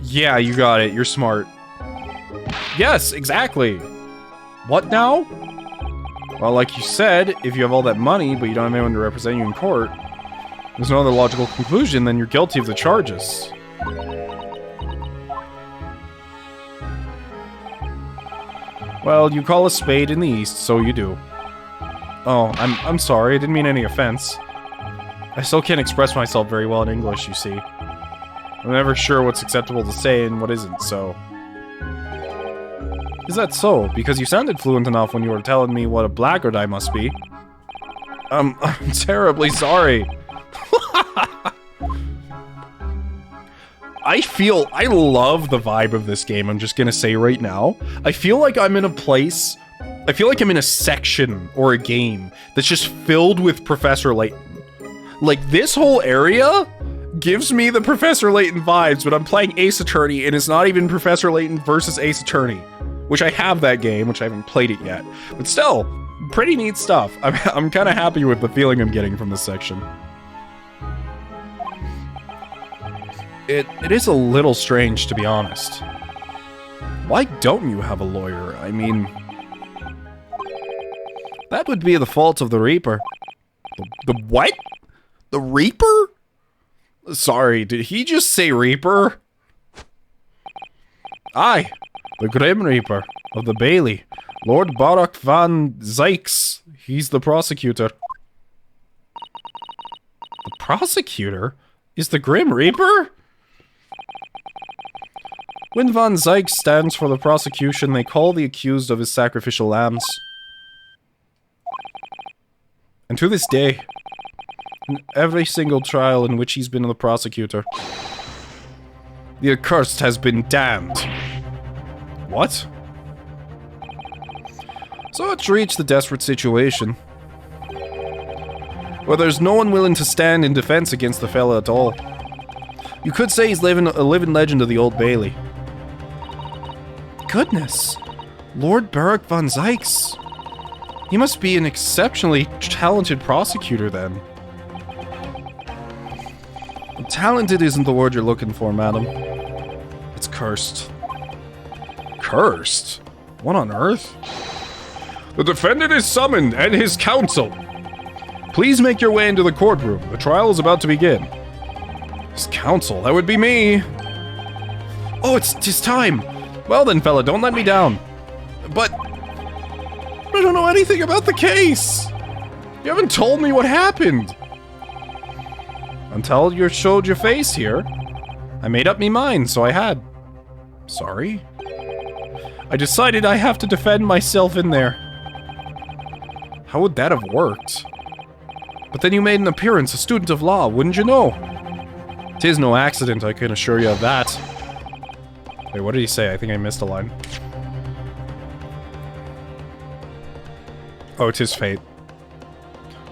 yeah, you got it. You're smart. Yes, exactly. What now? Well, like you said, if you have all that money, but you don't have anyone to represent you in court, there's no other logical conclusion than you're guilty of the charges. Well, you call a spade in the East, so you do. Oh, I'm sorry, I didn't mean any offense. I still can't express myself very well in English, you see. I'm never sure what's acceptable to say and what isn't, so... Is that so? Because you sounded fluent enough when you were telling me what a blackguard I must be. I'm terribly sorry. I love the vibe of this game, I'm just gonna say right now. I feel like I'm in a place, I feel like I'm in a section or a game that's just filled with Professor Layton. Like, this whole area gives me the Professor Layton vibes, but I'm playing Ace Attorney and it's not even Professor Layton versus Ace Attorney. Which I have that game, which I haven't played it yet. But still, pretty neat stuff. I'm kind of happy with the feeling I'm getting from this section. It is a little strange, to be honest. Why don't you have a lawyer? I mean... That would be the fault of the Reaper. The what? The Reaper? Sorry, did he just say Reaper? Aye. The Grim Reaper of the Bailey, Lord Barak van Zykes. He's the prosecutor. The prosecutor? Is the Grim Reaper? When van Zykes stands for the prosecution, they call the accused of his sacrificial lambs. And to this day, in every single trial in which he's been the prosecutor, the accursed has been damned. What? So it's reached the desperate situation where there's no one willing to stand in defense against the fella at all. You could say he's a living legend of the Old Bailey. Goodness! Lord Barak van Zykes! He must be an exceptionally talented prosecutor then. Talented isn't the word you're looking for, madam. It's cursed. Cursed? What on earth? The defendant is summoned, and his counsel. Please make your way into the courtroom. The trial is about to begin. His counsel? That would be me. Oh, it's time. Well then, fella, don't let me down. But... I don't know anything about the case. You haven't told me what happened. Until you showed your face here, I made up me mind, so I had. Sorry? I decided I have to defend myself in there. How would that have worked? But then you made an appearance, a student of law, wouldn't you know? 'Tis no accident, I can assure you of that. Wait, what did he say? I think I missed a line. Oh, 'tis fate.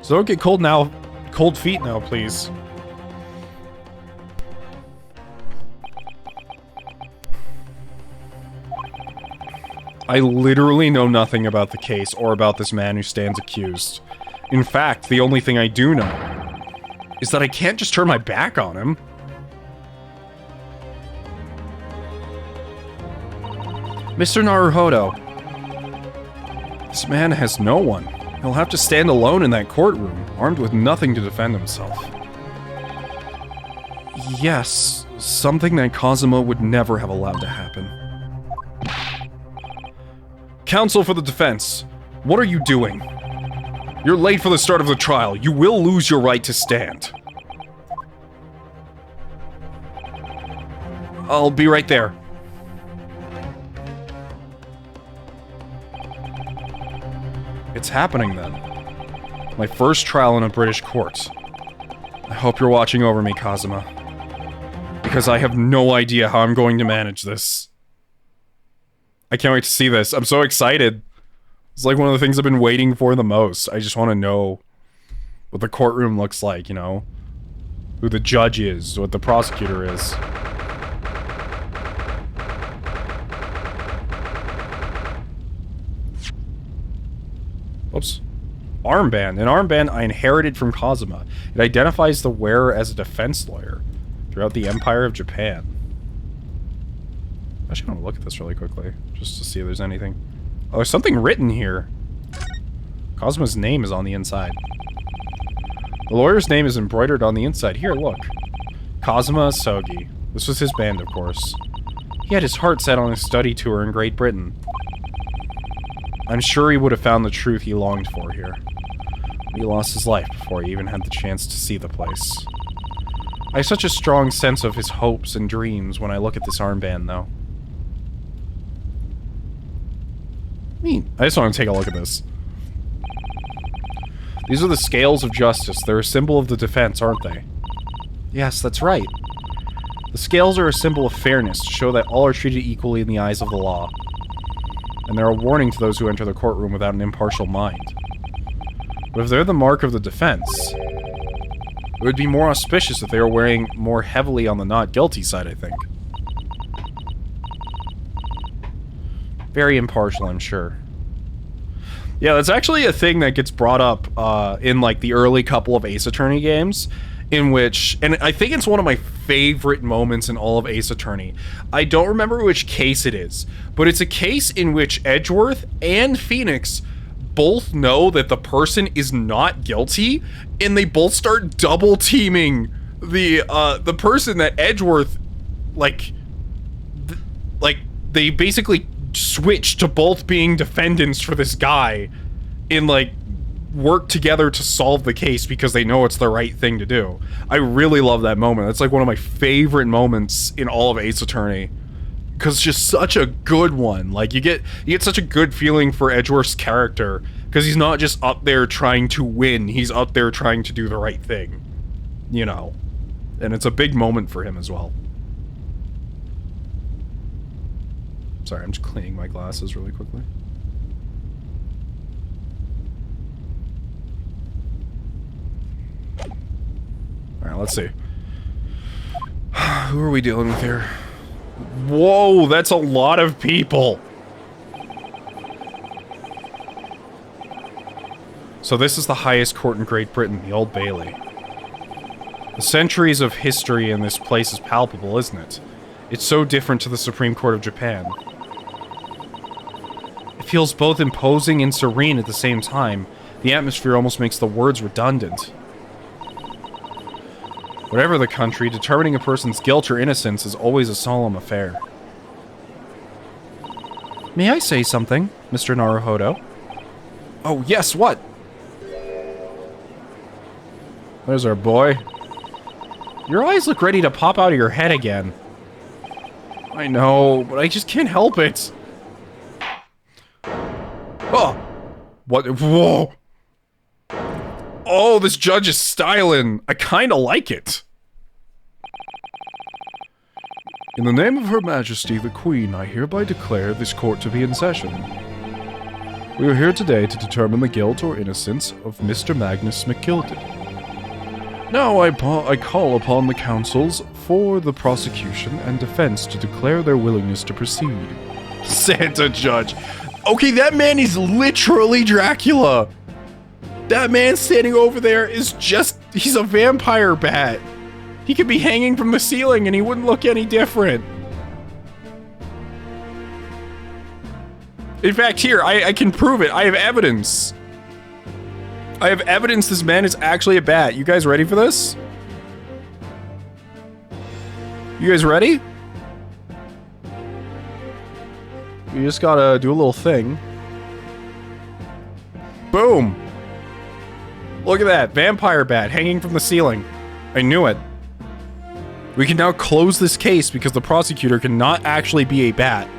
So don't get cold feet now, please. I literally know nothing about the case or about this man who stands accused. In fact, the only thing I do know is that I can't just turn my back on him. Mr. Naruhodo, this man has no one. He'll have to stand alone in that courtroom, armed with nothing to defend himself. Yes, something that Kazuma would never have allowed to happen. Counsel for the defense, what are you doing? You're late for the start of the trial. You will lose your right to stand. I'll be right there. It's happening then. My first trial in a British court. I hope you're watching over me, Kazuma. Because I have no idea how I'm going to manage this. I can't wait to see this. I'm so excited. It's like one of the things I've been waiting for the most. I just want to know what the courtroom looks like, you know? Who the judge is, what the prosecutor is. Oops. Armband. An armband I inherited from Kazuma. It identifies the wearer as a defense lawyer throughout the Empire of Japan. I actually want to look at this really quickly, just to see if there's anything. Oh, there's something written here. Kazuma's name is on the inside. The lawyer's name is embroidered on the inside. Here, look. Kazuma Asogi. This was his band, of course. He had his heart set on a study tour in Great Britain. I'm sure he would have found the truth he longed for here. He lost his life before he even had the chance to see the place. I have such a strong sense of his hopes and dreams when I look at this armband, though. I just want to take a look at this. These are the scales of justice. They're a symbol of the defense, aren't they? Yes, that's right. The scales are a symbol of fairness to show that all are treated equally in the eyes of the law. And they're a warning to those who enter the courtroom without an impartial mind. But if they're the mark of the defense, it would be more auspicious if they were wearing more heavily on the not guilty side, I think. Very impartial, I'm sure. Yeah, that's actually a thing that gets brought up in like the early couple of Ace Attorney games, in which, and I think it's one of my favorite moments in all of Ace Attorney. I don't remember which case it is, but it's a case in which Edgeworth and Phoenix both know that the person is not guilty, and they both start double teaming the person that Edgeworth, like they basically switch to both being defendants for this guy and like work together to solve the case because they know it's the right thing to do. I really love that moment. That's like one of my favorite moments in all of Ace Attorney, because it's just such a good one. Like you get such a good feeling for Edgeworth's character because he's not just up there trying to win, he's up there trying to do the right thing, you know. And it's a big moment for him as well. Sorry, I'm just cleaning my glasses really quickly. Alright, let's see. Who are we dealing with here? Whoa, that's a lot of people! So this is the highest court in Great Britain, the Old Bailey. The centuries of history in this place is palpable, isn't it? It's so different to the Supreme Court of Japan. It feels both imposing and serene at the same time. The atmosphere almost makes the words redundant. Whatever the country, determining a person's guilt or innocence is always a solemn affair. May I say something, Mr. Naruhodo? Oh, yes, what? There's our boy. Your eyes look ready to pop out of your head again. I know, but I just can't help it. Oh! What? Whoa! Oh, this judge is styling. I kinda like it. In the name of Her Majesty the Queen, I hereby declare this court to be in session. We are here today to determine the guilt or innocence of Mr. Magnus McGilded. Now I call upon the counsels for the prosecution and defense to declare their willingness to proceed. Santa Judge. Okay, that man is literally Dracula. That man standing over there is just... he's a vampire bat. He could be hanging from the ceiling and he wouldn't look any different. In fact, here, I can prove it. I have evidence. I have evidence this man is actually a bat. You guys ready for this? You guys ready? You just gotta do a little thing. Boom! Look at that. Vampire bat hanging from the ceiling. I knew it. We can now close this case because the prosecutor cannot actually be a bat.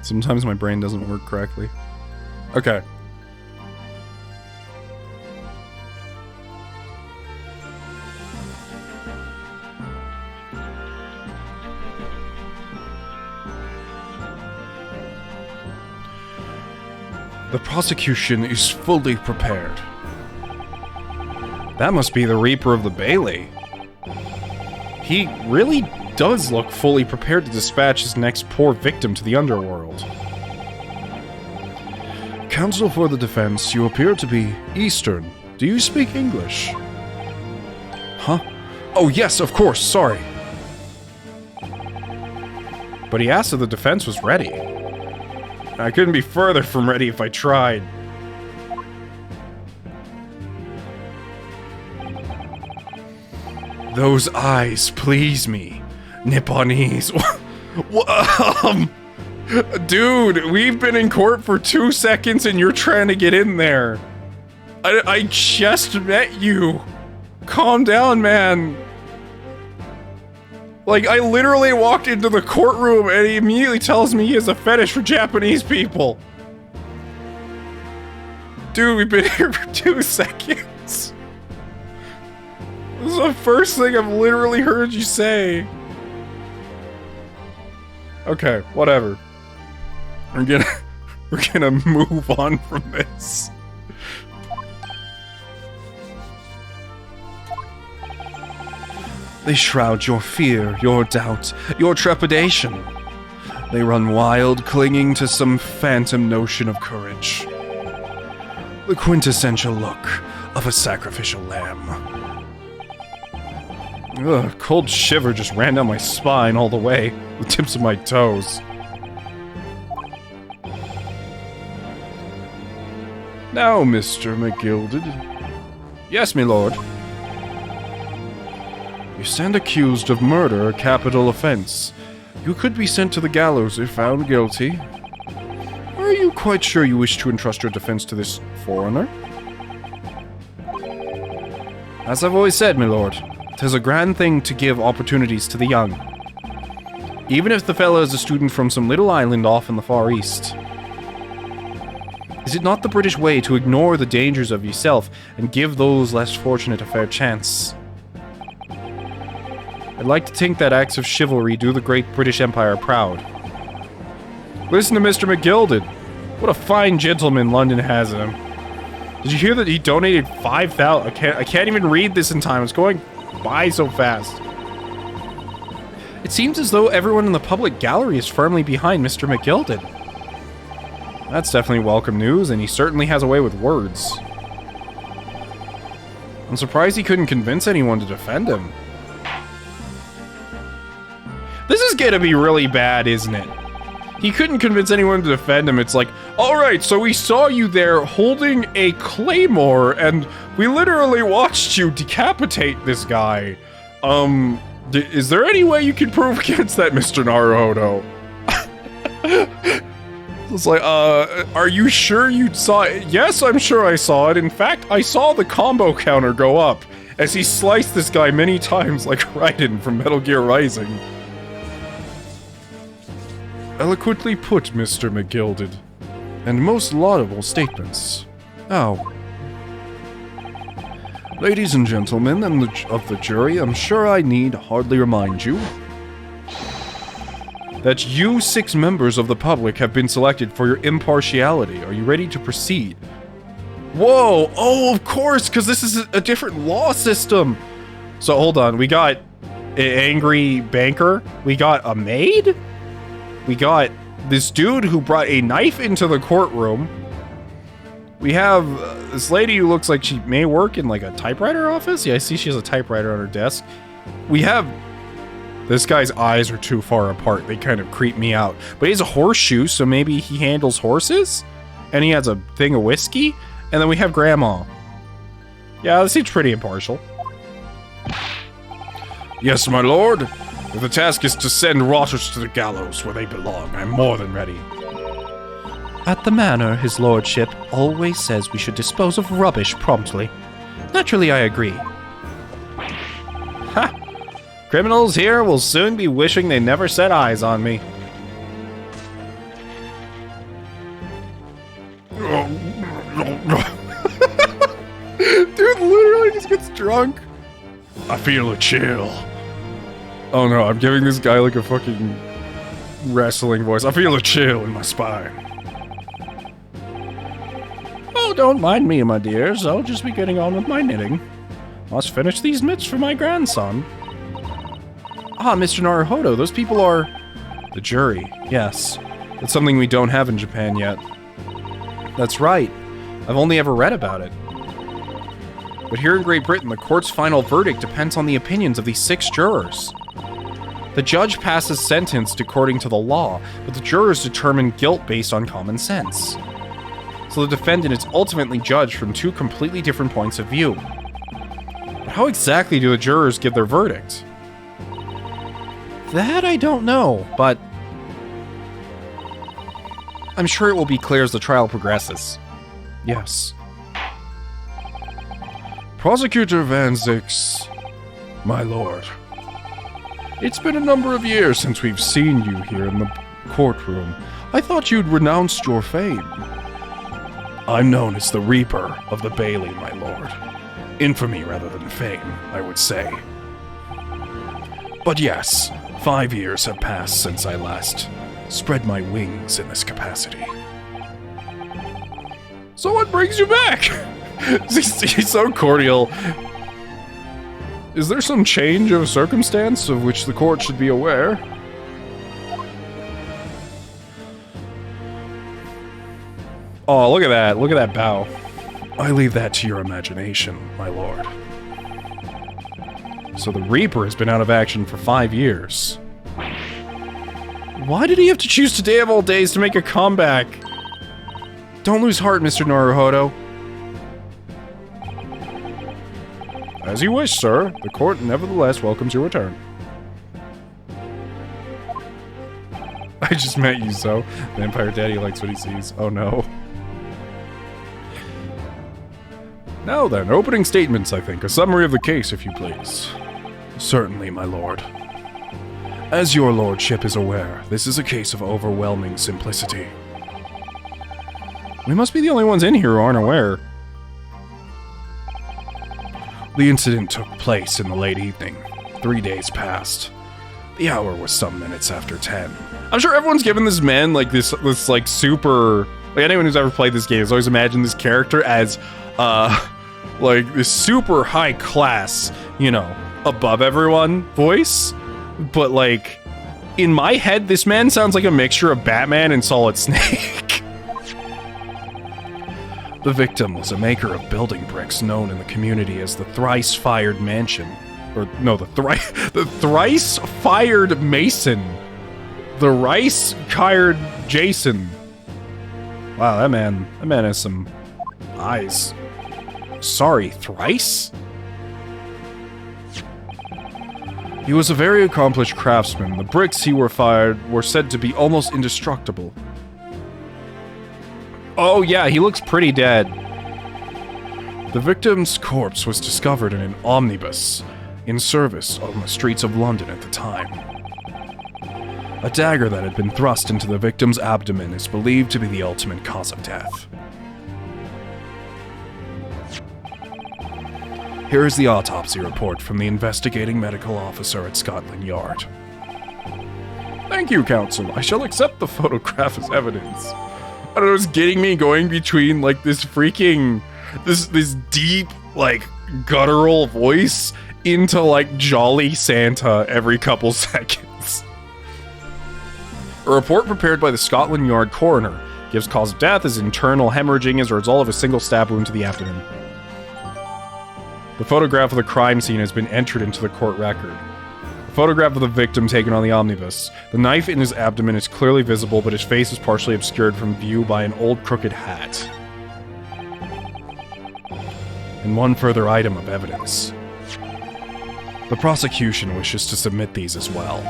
Sometimes my brain doesn't work correctly. Okay. The prosecution is fully prepared. That must be the Reaper of the Bailey. He really does look fully prepared to dispatch his next poor victim to the underworld. Counsel for the defense, you appear to be Eastern. Do you speak English? Huh? Oh yes, of course, sorry. But he asked if the defense was ready. I couldn't be further from ready if I tried. Those eyes please me. Nipponese. Dude, we've been in court for 2 seconds and you're trying to get in there. I just met you. Calm down, man. Like, I literally walked into the courtroom and he immediately tells me he has a fetish for Japanese people. Dude, we've been here for 2 seconds. This is the first thing I've literally heard you say. Okay, whatever. We're gonna move on from this. They shroud your fear, your doubt, your trepidation. They run wild, clinging to some phantom notion of courage. The quintessential look of a sacrificial lamb. Ugh, cold shiver just ran down my spine all the way, the tips of my toes. Now, Mr. McGilded. Yes, my lord. You stand accused of murder, a capital offense. You could be sent to the gallows if found guilty. Are you quite sure you wish to entrust your defense to this foreigner? As I've always said, my lord, 'tis a grand thing to give opportunities to the young. Even if the fellow is a student from some little island off in the Far East. Is it not the British way to ignore the dangers of yourself and give those less fortunate a fair chance? I'd like to think that acts of chivalry do the great British Empire proud. Listen to Mr. McGilded. What a fine gentleman London has in him. Did you hear that he donated 5,000? I can't even read this in time. It's going by so fast. It seems as though everyone in the public gallery is firmly behind Mr. McGilded. That's definitely welcome news, and he certainly has a way with words. I'm surprised he couldn't convince anyone to defend him. This is gonna be really bad, isn't it? He couldn't convince anyone to defend him. It's like, alright, so we saw you there holding a claymore, and we literally watched you decapitate this guy. Is there any way you can prove against that, Mr. Naruhodo? It's like, are you sure you saw it? Yes, I'm sure I saw it. In fact, I saw the combo counter go up as he sliced this guy many times like Raiden from Metal Gear Rising. Eloquently put, Mr. McGilded, and most laudable statements. Now, ladies and gentlemen of the jury, I'm sure I need hardly remind you that you 6 members of the public have been selected for your impartiality. Are you ready to proceed? Whoa! Oh, of course, because this is a different law system. So hold on, we got an angry banker. We got a maid. We got this dude who brought a knife into the courtroom. We have this lady who looks like she may work in like a typewriter office. Yeah, I see she has a typewriter on her desk. We have... This guy's eyes are too far apart. They kind of creep me out. But he has a horseshoe, so maybe he handles horses? And he has a thing of whiskey? And then we have Grandma. Yeah, this seems pretty impartial. Yes, my lord. If the task is to send rotters to the gallows where they belong, I'm more than ready. At the manor, his lordship always says we should dispose of rubbish promptly. Naturally, I agree. Ha! Criminals here will soon be wishing they never set eyes on me. Dude literally just gets drunk. I feel a chill. Oh no, I'm giving this guy like a fucking wrestling voice. I feel a chill in my spine. Oh, don't mind me, my dears. I'll just be getting on with my knitting. Must finish these mitts for my grandson. Ah, Mr. Naruhodo, those people are... The jury, yes. That's something we don't have in Japan yet. That's right. I've only ever read about it. But here in Great Britain, the court's final verdict depends on the opinions of these 6 jurors. The judge passes sentence according to the law, but the jurors determine guilt based on common sense. So the defendant is ultimately judged from 2 completely different points of view. But how exactly do the jurors give their verdict? That I don't know, but I'm sure it will be clear as the trial progresses. Yes. Prosecutor Van Zix, my lord. It's been a number of years since we've seen you here in the courtroom. I thought you'd renounced your fame. I'm known as the Reaper of the Bailey, my lord. Infamy rather than fame, I would say. But yes, 5 years have passed since I last spread my wings in this capacity. So what brings you back? He's so cordial. Is there some change of circumstance of which the court should be aware? Oh, look at that. Look at that bow. I leave that to your imagination, my lord. So the Reaper has been out of action for 5 years. Why did he have to choose today of all days to make a comeback? Don't lose heart, Mr. Naruhodo. As you wish, sir. The court nevertheless welcomes your return. I just met you, so. Vampire Daddy likes what he sees. Oh no. Now then, opening statements, I think. A summary of the case, if you please. Certainly, my lord. As your lordship is aware, this is a case of overwhelming simplicity. We must be the only ones in here who aren't aware. The incident took place in the late evening. 3 days passed. The hour was some minutes after 10. I'm sure everyone's given this man like this like super... Like anyone who's ever played this game has always imagined this character as, like this super high class, you know, above everyone voice. But like, in my head, this man sounds like a mixture of Batman and Solid Snake. The victim was a maker of building bricks known in the community as the Thrice-Fired Mansion. Or, no, the Thrice-Fired Mason. The Rice-Fired Jason. Wow, that man has some eyes. Sorry, thrice? He was a very accomplished craftsman. The bricks he were fired were said to be almost indestructible. Oh yeah, he looks pretty dead. The victim's corpse was discovered in an omnibus in service on the streets of London at the time. A dagger that had been thrust into the victim's abdomen is believed to be the ultimate cause of death. Here is the autopsy report from the investigating medical officer at Scotland Yard. Thank you, counsel. I shall accept the photograph as evidence. I don't know, it's getting me going between, like, this freaking... This deep, like, guttural voice into, like, Jolly Santa every couple seconds. A report prepared by the Scotland Yard coroner gives cause of death as internal hemorrhaging as a result of a single stab wound to the abdomen. The photograph of the crime scene has been entered into the court record. A photograph of the victim taken on the omnibus. The knife in his abdomen is clearly visible, but his face is partially obscured from view by an old crooked hat. And one further item of evidence. The prosecution wishes to submit these as well.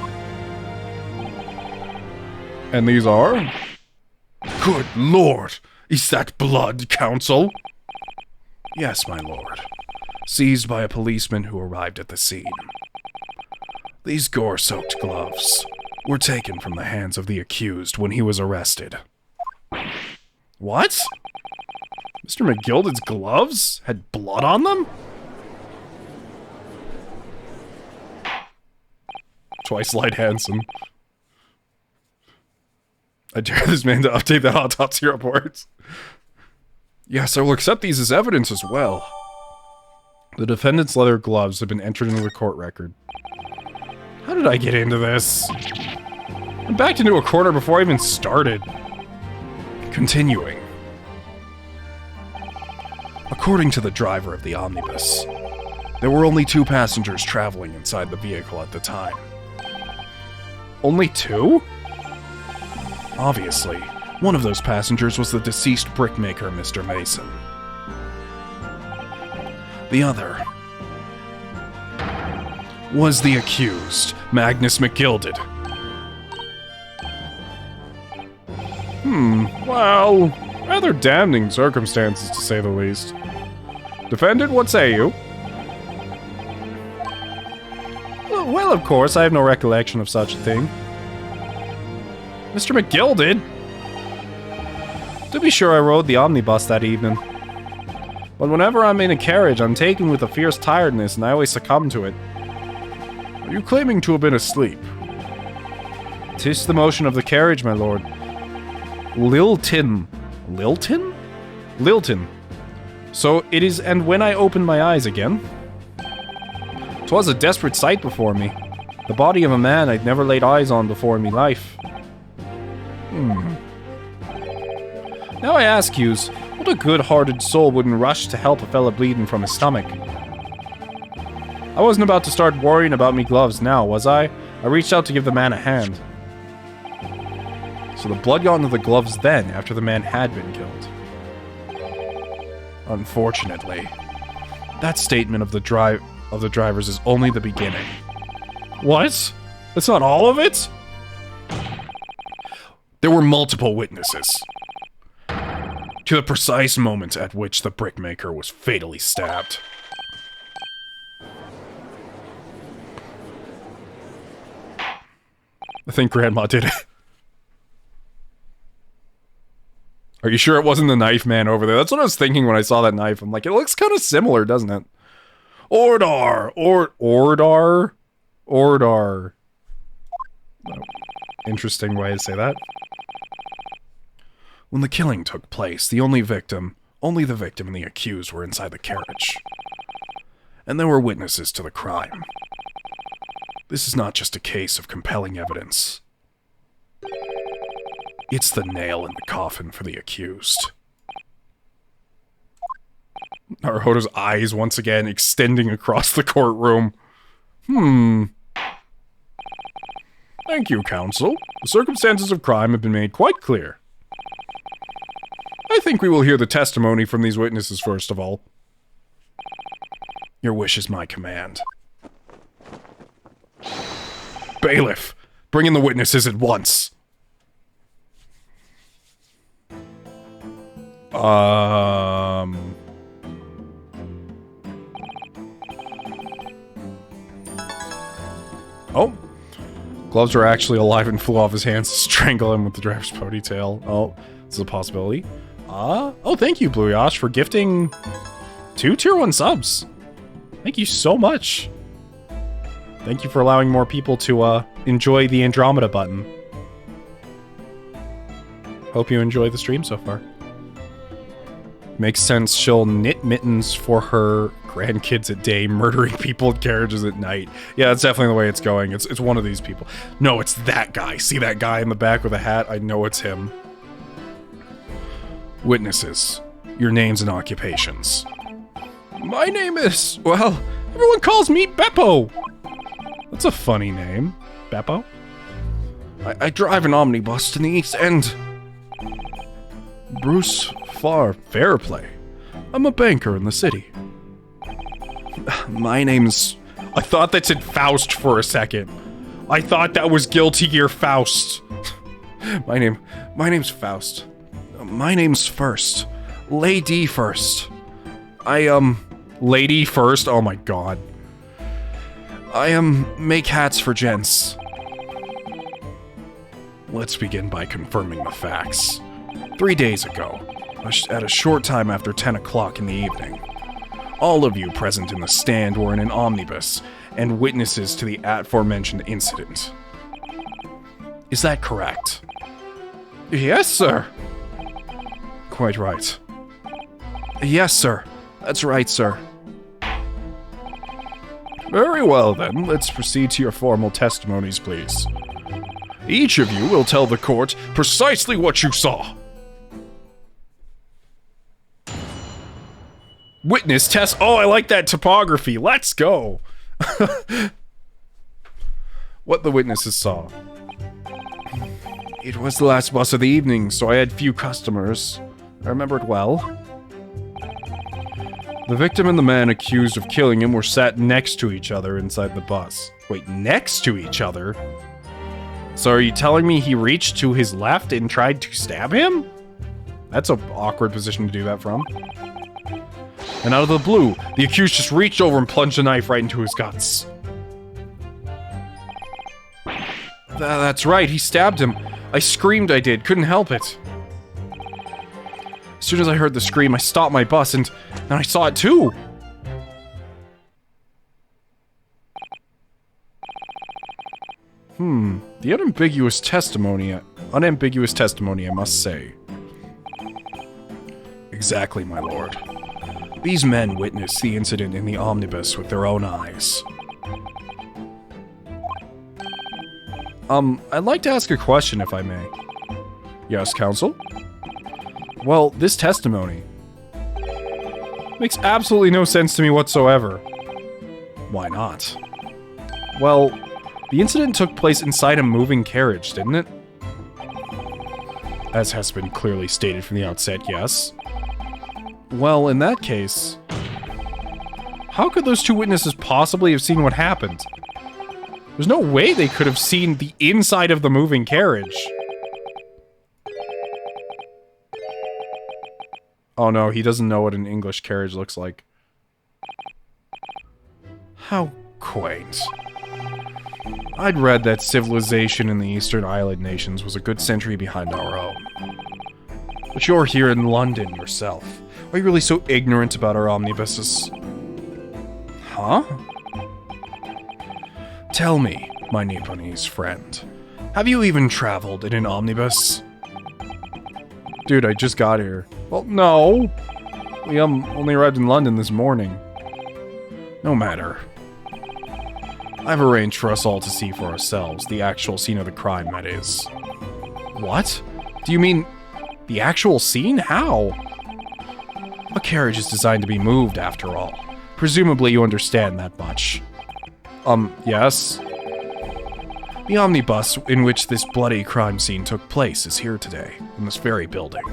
And these are... Good lord! Is that blood, counsel? Yes, my lord. Seized by a policeman who arrived at the scene. These gore-soaked gloves were taken from the hands of the accused when he was arrested. What? Mr. McGilded's gloves had blood on them? Twice Light Hansen. I dare this man to update that autopsy report. Yes, I will accept these as evidence as well. The defendant's leather gloves have been entered into the court record. How did I get into this? I backed into a corner before I even started. Continuing. According to the driver of the omnibus, there were only 2 passengers traveling inside the vehicle at the time. Only 2? Obviously, one of those passengers was the deceased brickmaker, Mr. Mason. The other was the accused, Magnus McGilded. Well, rather damning circumstances to say the least. Defendant, what say you? Well, of course, I have no recollection of such a thing. Mr. McGilded? To be sure, I rode the omnibus that evening. But whenever I'm in a carriage, I'm taken with a fierce tiredness, and I always succumb to it. Are you claiming to have been asleep? 'Tis the motion of the carriage, my lord. Lilton. Lilton? Lilton. So it is, and when I opened my eyes again... 'Twas a desperate sight before me. The body of a man I'd never laid eyes on before in me life. Now I ask yous, what a good-hearted soul wouldn't rush to help a fella bleeding from his stomach? I wasn't about to start worrying about me gloves now, was I? I reached out to give the man a hand. So the blood got into the gloves then, after the man had been killed. Unfortunately, that statement of the drivers is only the beginning. What? That's not all of it? There were multiple witnesses to the precise moment at which the brickmaker was fatally stabbed. I think Grandma did it. Are you sure it wasn't the knife man over there? That's what I was thinking when I saw that knife. I'm like, it looks kind of similar, doesn't it? Ordar! Ordar? Ordar. Oh, interesting way to say that. When the killing took place, only the victim and the accused were inside the carriage. And there were witnesses to the crime. This is not just a case of compelling evidence. It's the nail in the coffin for the accused. Naruhodo's eyes once again extending across the courtroom. Thank you, counsel. The circumstances of crime have been made quite clear. I think we will hear the testimony from these witnesses first of all. Your wish is my command. Bailiff, bring in the witnesses at once. Oh. Gloves were actually alive and flew off his hands to strangle him with the driver's ponytail. Oh, this is a possibility. Oh, thank you, Blue Yash, for gifting 2 tier 1 subs. Thank you so much. Thank you for allowing more people to enjoy the Andromeda button. Hope you enjoy the stream so far. Makes sense, she'll knit mittens for her grandkids at day, murdering people in carriages at night. Yeah, that's definitely the way it's going. It's one of these people. No, it's that guy. See that guy in the back with a hat? I know it's him. Witnesses, your names and occupations. My name is, well, everyone calls me Beppo. That's a funny name, Beppo. I drive an omnibus to the East End. Bruce Fairplay. I'm a banker in the city. My name's... I thought that said Faust for a second. I thought that was Guilty Gear Faust. My name's Faust. My name's First. Lady First. Lady First? Oh my god. I make hats for gents. Let's begin by confirming the facts. 3 days ago, at a short time after 10 o'clock in the evening, all of you present in the stand were in an omnibus and witnesses to the aforementioned incident. Is that correct? Yes, sir. Quite right. Yes, sir. That's right, sir. Very well, then. Let's proceed to your formal testimonies, please. Each of you will tell the court precisely what you saw. Witness test. Oh, I like that topography. Let's go. What the witnesses saw. It was the last bus of the evening, so I had few customers. I remember it well. The victim and the man accused of killing him were sat next to each other inside the bus. Wait, next to each other? So are you telling me he reached to his left and tried to stab him? That's an awkward position to do that from. And out of the blue, the accused just reached over and plunged a knife right into his guts. That's right, he stabbed him. I screamed, I did, couldn't help it. As soon as I heard the scream, I stopped my bus and I saw it too. The unambiguous testimony, I must say. Exactly, my lord. These men witnessed the incident in the omnibus with their own eyes. I'd like to ask a question, if I may. Yes, counsel? Well, this testimony makes absolutely no sense to me whatsoever. Why not? Well, the incident took place inside a moving carriage, didn't it? As has been clearly stated from the outset, yes. Well, in that case, how could those two witnesses possibly have seen what happened? There's no way they could have seen the inside of the moving carriage. Oh no, he doesn't know what an English carriage looks like. How quaint. I'd read that civilization in the Eastern Island nations was a good century behind our own. But you're here in London yourself. Are you really so ignorant about our omnibuses? Huh? Tell me, my Nipponese friend, have you even traveled in an omnibus? Dude, I just got here. Well, no. We only arrived in London this morning. No matter. I've arranged for us all to see for ourselves, the actual scene of the crime, that is. What? Do you mean the actual scene? How? A carriage is designed to be moved, after all. Presumably you understand that much. Yes? The omnibus in which this bloody crime scene took place is here today, in this very building.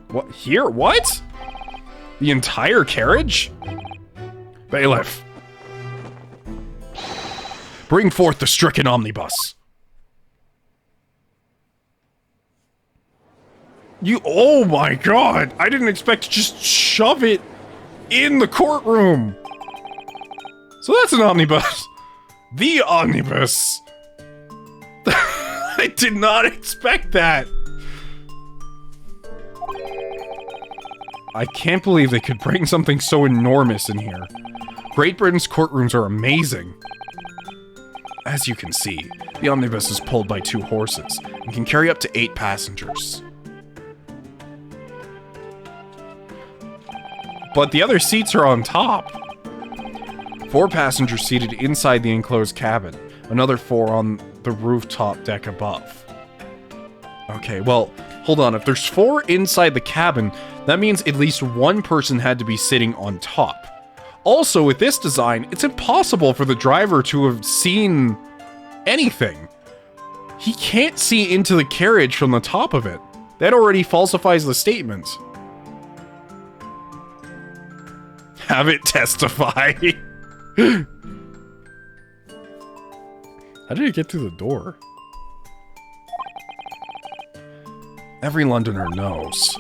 What? Here? What? The entire carriage? Bailiff. Bring forth the stricken omnibus. Oh my god! I didn't expect to just shove it in the courtroom! So that's an omnibus. The omnibus. I did not expect that. I can't believe they could bring something so enormous in here. Great Britain's courtrooms are amazing. As you can see, the omnibus is pulled by 2 horses and can carry up to 8 passengers. But the other seats are on top. 4 passengers seated inside the enclosed cabin, another 4 on the rooftop deck above. Okay, well, hold on. If there's 4 inside the cabin, that means at least 1 person had to be sitting on top. Also, with this design, it's impossible for the driver to have seen anything. He can't see into the carriage from the top of it. That already falsifies the statement. Have it testify. How did it get through the door? Every Londoner knows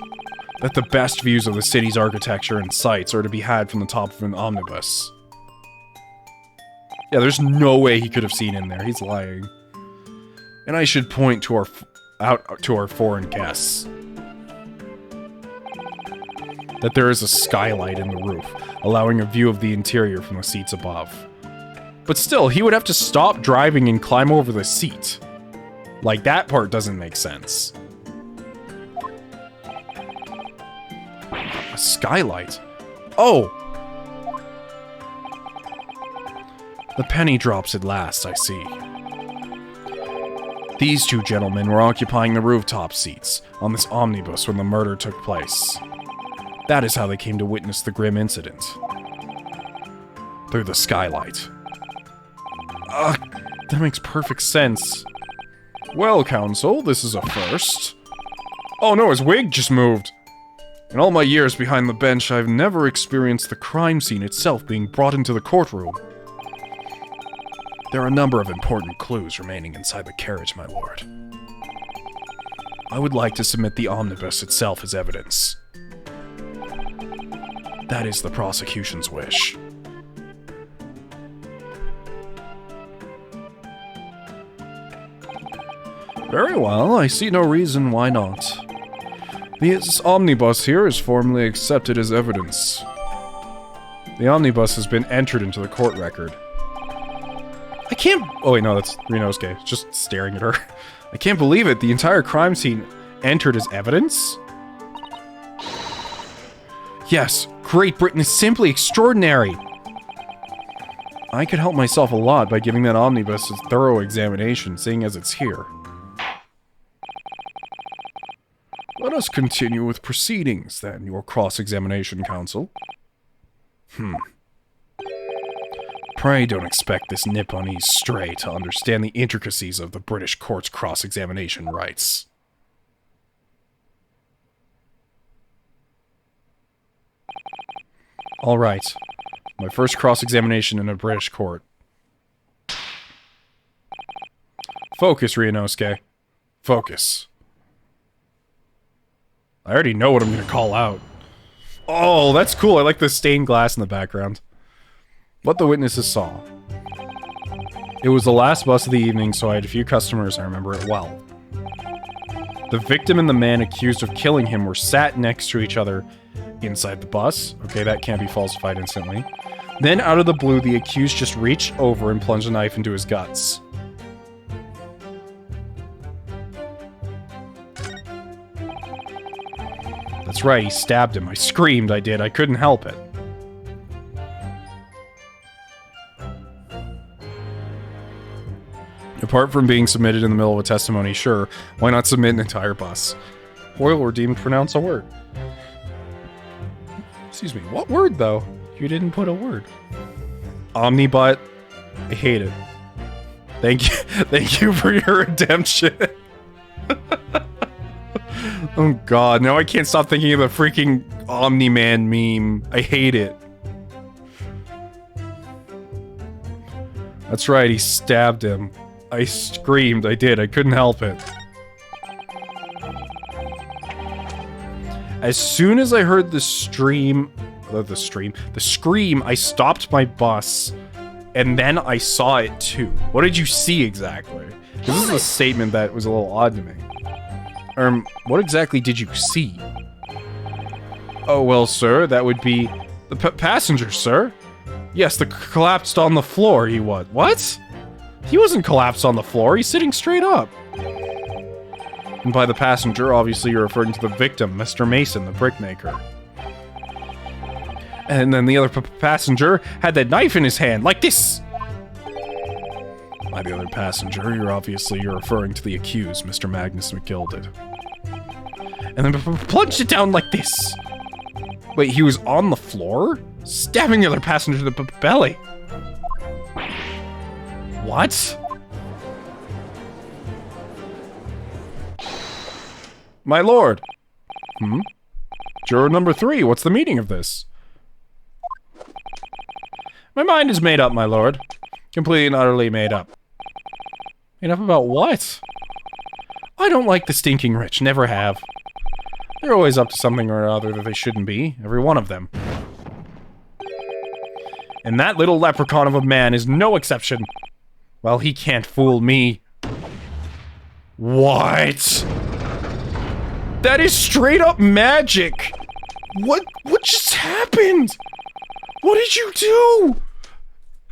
that the best views of the city's architecture and sights are to be had from the top of an omnibus. Yeah, there's no way he could have seen in there. He's lying. And I should point to our foreign guests that there is a skylight in the roof, allowing a view of the interior from the seats above. But still, he would have to stop driving and climb over the seat. Like, that part doesn't make sense. A skylight? Oh! The penny drops at last, I see. These 2 gentlemen were occupying the rooftop seats on this omnibus when the murder took place. That is how they came to witness the grim incident. Through the skylight. That makes perfect sense. Well, Counsel, this is a first. Oh no, his wig just moved! In all my years behind the bench, I've never experienced the crime scene itself being brought into the courtroom. There are a number of important clues remaining inside the carriage, my lord. I would like to submit the omnibus itself as evidence. That is the prosecution's wish. Very well, I see no reason why not. This omnibus here is formally accepted as evidence. The omnibus has been entered into the court record. I can't... Oh wait, no, that's Ryunosuke. Just staring at her. I can't believe it. The entire crime scene entered as evidence? Yes, Great Britain is simply extraordinary. I could help myself a lot by giving that omnibus a thorough examination, seeing as it's here. Let us continue with proceedings, then, your cross-examination, counsel. Pray don't expect this Nipponese stray to understand the intricacies of the British court's cross-examination rights. Alright. My first cross-examination in a British court. Focus, Ryunosuke. Focus. I already know what I'm gonna call out. Oh, that's cool. I like the stained glass in the background. What the witnesses saw. It was the last bus of the evening, so I had a few customers, I remember it well. The victim and the man accused of killing him were sat next to each other inside the bus. Okay, that can't be falsified instantly. Then, out of the blue, the accused just reached over and plunged a knife into his guts. That's right, he stabbed him. I screamed, I did. I couldn't help it. Apart from being submitted in the middle of a testimony, sure, why not submit an entire bus? Hoyle were deemed to pronounce a word. Excuse me, what word, though? You didn't put a word. Omnibut. I hate it. Thank you for your redemption. Oh god, now I can't stop thinking of the freaking Omni-Man meme. I hate it. That's right, he stabbed him. I screamed, I did, I couldn't help it. As soon as I heard the scream, I stopped my bus, and then I saw it too. What did you see exactly? This is a statement that was a little odd to me. What exactly did you see? Oh, well, sir, that would be the passenger, sir. Yes, the collapsed on the floor he was. What? He wasn't collapsed on the floor, he's sitting straight up. And by the passenger, obviously you're referring to the victim, Mr. Mason, the brickmaker. And then the other passenger had that knife in his hand, like this! By the other passenger, you're referring to the accused, Mr. Magnus McGilded. And then plunged it down like this. Wait, he was on the floor? Stabbing the other passenger to the belly. What? My lord. Juror number 3, what's the meaning of this? My mind is made up, my lord. Completely and utterly made up. Made up about what? I don't like the stinking rich, never have. They're always up to something or other that they shouldn't be, every one of them. And that little leprechaun of a man is no exception. Well, he can't fool me. What? That is straight up magic! What just happened? What did you do?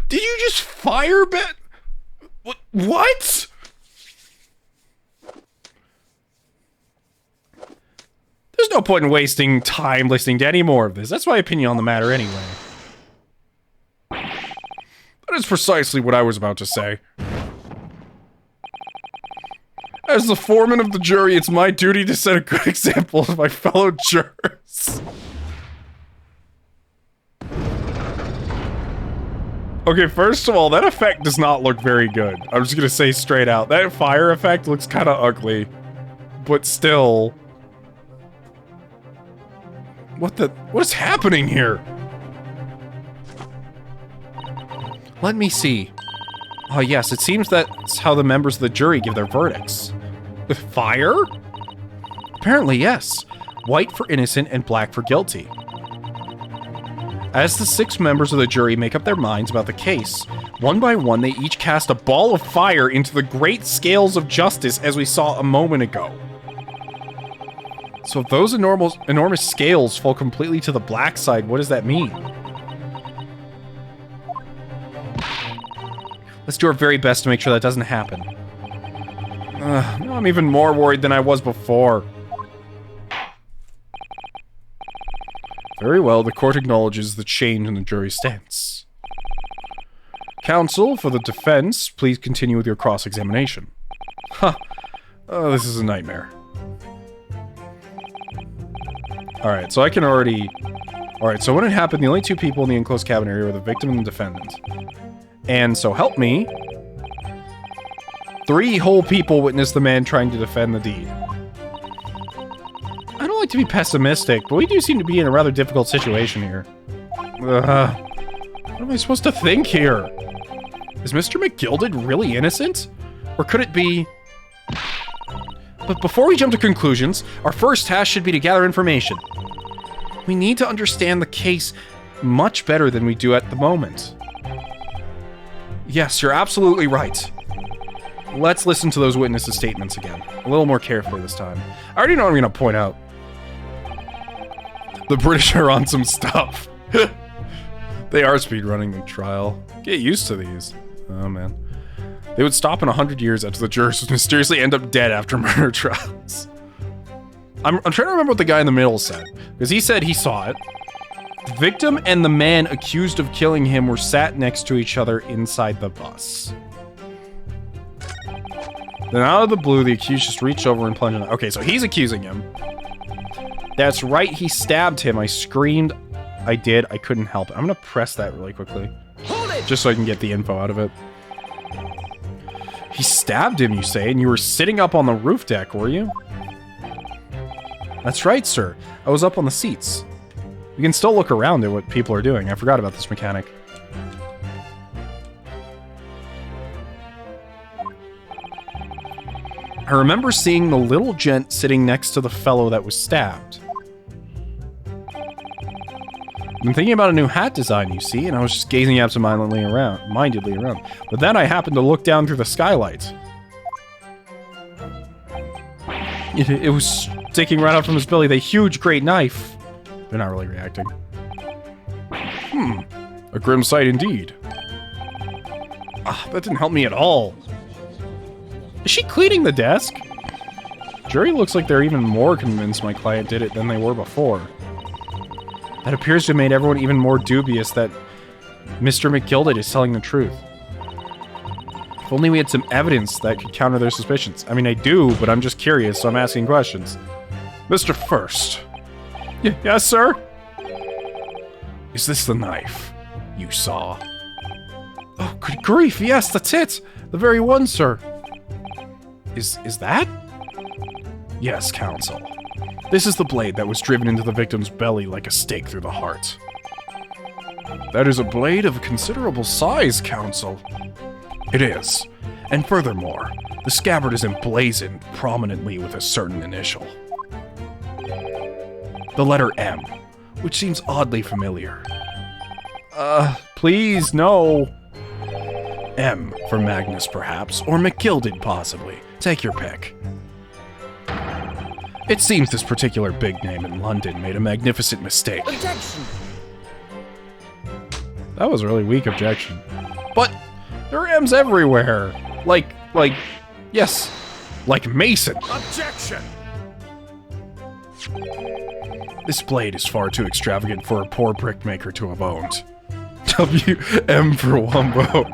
Did you just firebend? What? There's no point in wasting time listening to any more of this. That's my opinion on the matter anyway. That is precisely what I was about to say. As the foreman of the jury, it's my duty to set a good example to my fellow jurors. Okay, first of all, that effect does not look very good. I'm just gonna say straight out. That fire effect looks kind of ugly. But still... What is happening here? Let me see. Oh yes, it seems that's how the members of the jury give their verdicts. With fire? Apparently, yes. White for innocent and black for guilty. As the 6 members of the jury make up their minds about the case, one by one they each cast a ball of fire into the great scales of justice as we saw a moment ago. So if those enormous scales fall completely to the black side, what does that mean? Let's do our very best to make sure that doesn't happen. Now I'm even more worried than I was before. Very well, the court acknowledges the change in the jury's stance. Counsel, for the defense, please continue with your cross-examination. Huh. Oh, this is a nightmare. Alright, so I can already... Alright, so when it happened, the only 2 people in the enclosed cabin area were the victim and the defendant. And so help me... 3 whole people witnessed the man trying to defend the deed. I don't like to be pessimistic, but we do seem to be in a rather difficult situation here. What am I supposed to think here? Is Mr. McGilded really innocent? Or could it be... But before we jump to conclusions, our first task should be to gather information. We need to understand the case much better than we do at the moment. Yes, you're absolutely right. Let's listen to those witnesses' statements again. A little more carefully this time. I already know what I'm going to point out. The British are on some stuff. They are speedrunning the trial. Get used to these. Oh, man. They would stop in 100 years after the jurors would mysteriously end up dead after murder trials. I'm trying to remember what the guy in the middle said. Because he said he saw it. The victim and the man accused of killing him were sat next to each other inside the bus. Then out of the blue, the accused just reached over and plunged in. Okay, so he's accusing him. That's right, he stabbed him. I screamed. I did. I couldn't help it. I'm gonna press that really quickly. Just so I can get the info out of it. He stabbed him, you say, and you were sitting up on the roof deck, were you? That's right, sir. I was up on the seats. We can still look around at what people are doing. I forgot about this mechanic. I remember seeing the little gent sitting next to the fellow that was stabbed. I've been thinking about a new hat design, you see, and I was just gazing absentmindedly around. But then I happened to look down through the skylight. It was sticking right out from his belly, the huge great knife. They're not really reacting. A grim sight indeed. Ah, that didn't help me at all. Is she cleaning the desk? Jury looks like they're even more convinced my client did it than they were before. That appears to have made everyone even more dubious that Mr. McGilded is telling the truth. If only we had some evidence that could counter their suspicions. I mean, I do, but I'm just curious, so I'm asking questions. Mr. First. Yes, sir? Is this the knife you saw? Oh, good grief, yes, that's it! The very one, sir. Is that? Yes, Counsel. This is the blade that was driven into the victim's belly like a stake through the heart. That is a blade of considerable size, Counsel. It is. And furthermore, the scabbard is emblazoned prominently with a certain initial. The letter M, which seems oddly familiar. Please, no. M for Magnus, perhaps, or McGilded, possibly. Take your pick. It seems this particular big name in London made a magnificent mistake. Objection! That was a really weak objection. But there are M's everywhere. Yes, like Mason. Objection! This blade is far too extravagant for a poor brickmaker to have owned. WM for Wumbo.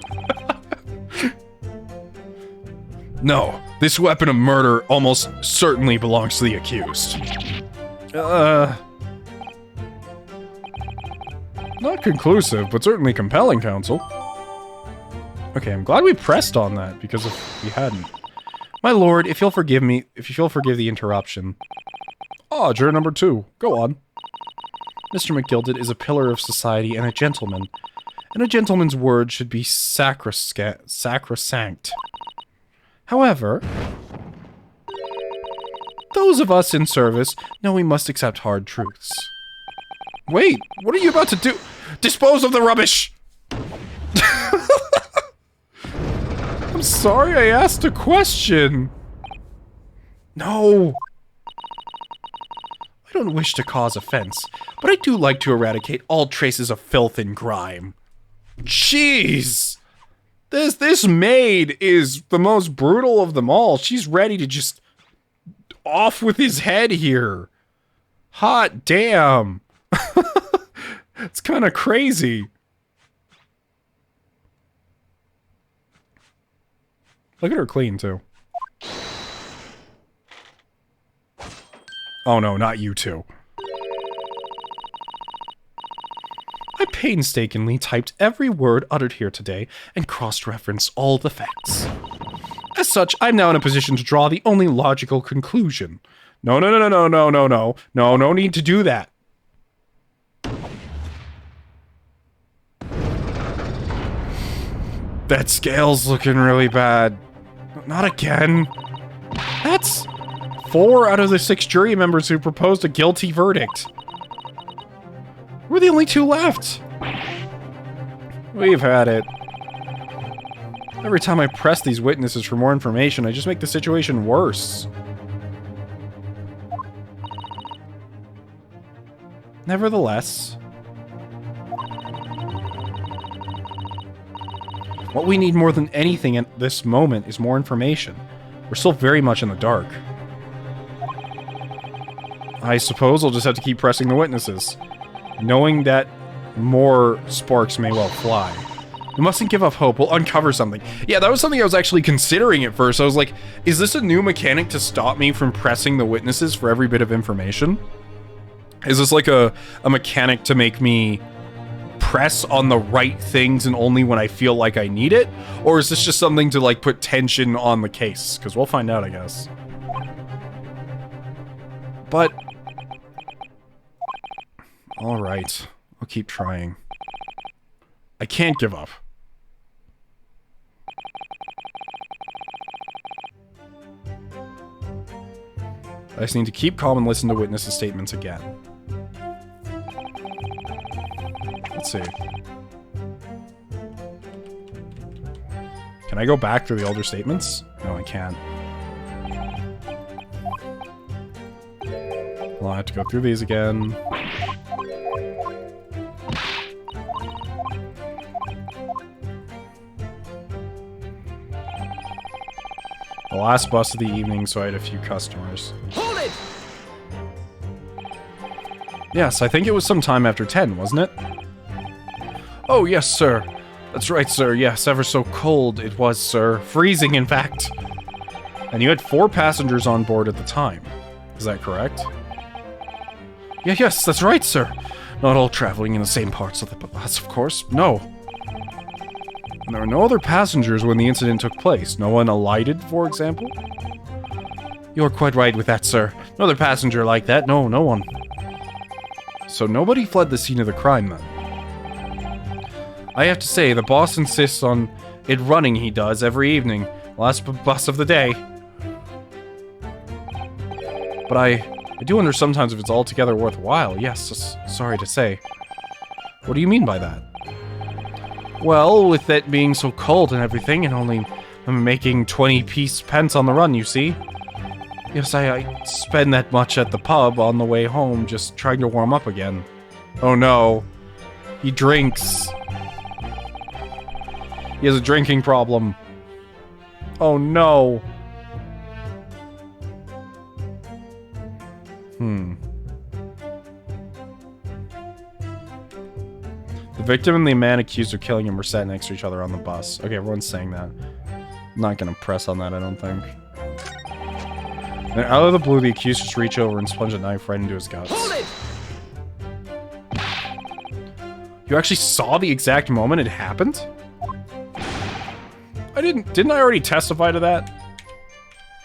No, this weapon of murder almost certainly belongs to the accused. Not conclusive, but certainly compelling, Counsel. Okay, I'm glad we pressed on that, because if we hadn't... My lord, if you'll forgive the interruption. Ah, juror number 2. Go on. Mr. McGilded is a pillar of society and a gentleman's word should be sacrosanct. However, those of us in service know we must accept hard truths. Wait, what are you about to do? Dispose of the rubbish! I'm sorry I asked a question. No. I don't wish to cause offense, but I do like to eradicate all traces of filth and grime. Jeez! This maid is the most brutal of them all. She's ready to just off with his head here. Hot damn. It's kind of crazy. Look at her clean, too. Oh no, not you two. I painstakingly typed every word uttered here today and cross-referenced all the facts. As such, I'm now in a position to draw the only logical conclusion. No need to do that. That scale's looking really bad. Not again. That's 4 out of the 6 jury members who proposed a guilty verdict. We're the only 2 left. We've had it. Every time I press these witnesses for more information, I just make the situation worse. Nevertheless, what we need more than anything at this moment is more information. We're still very much in the dark. I suppose I'll just have to keep pressing the witnesses, knowing that more sparks may well fly. We mustn't give up hope. We'll uncover something. Yeah, that was something I was actually considering at first. I was like, is this a new mechanic to stop me from pressing the witnesses for every bit of information? Is this like a mechanic to make me press on the right things and only when I feel like I need it? Or is this just something to like put tension on the case? Because we'll find out, I guess. But... alright. I'll keep trying. I can't give up. I just need to keep calm and listen to witnesses' statements again. Let's see. Can I go back through the older statements? No, I can't. Well, I have to go through these again. The last bus of the evening, so I had a few customers. Hold it! Yes, I think it was some time after 10, wasn't it? Oh, yes, sir. That's right, sir. Yes, ever so cold it was, sir. Freezing, in fact. And you had 4 passengers on board at the time. Is that correct? Yeah, yes, that's right, sir. Not all traveling in the same parts of the bus, of course. No. And there were no other passengers when the incident took place. No one alighted, for example? You're quite right with that, sir. No other passenger like that. No, no one. So nobody fled the scene of the crime, then. I have to say, the boss insists on it running, he does, every evening. Last bus of the day. But I do wonder sometimes if it's altogether worthwhile. Yes, sorry to say. What do you mean by that? Well, with it being so cold and everything, and only making 20 pence on the run, you see? Yes, I spend that much at the pub on the way home, just trying to warm up again. Oh no. He drinks. He has a drinking problem. Oh no. The victim and the man accused of killing him were sat next to each other on the bus. Okay, everyone's saying that. I'm not gonna press on that, I don't think. And out of the blue, the accused just reached over and plunged a knife right into his guts. Hold it! You actually saw the exact moment it happened? Didn't I already testify to that?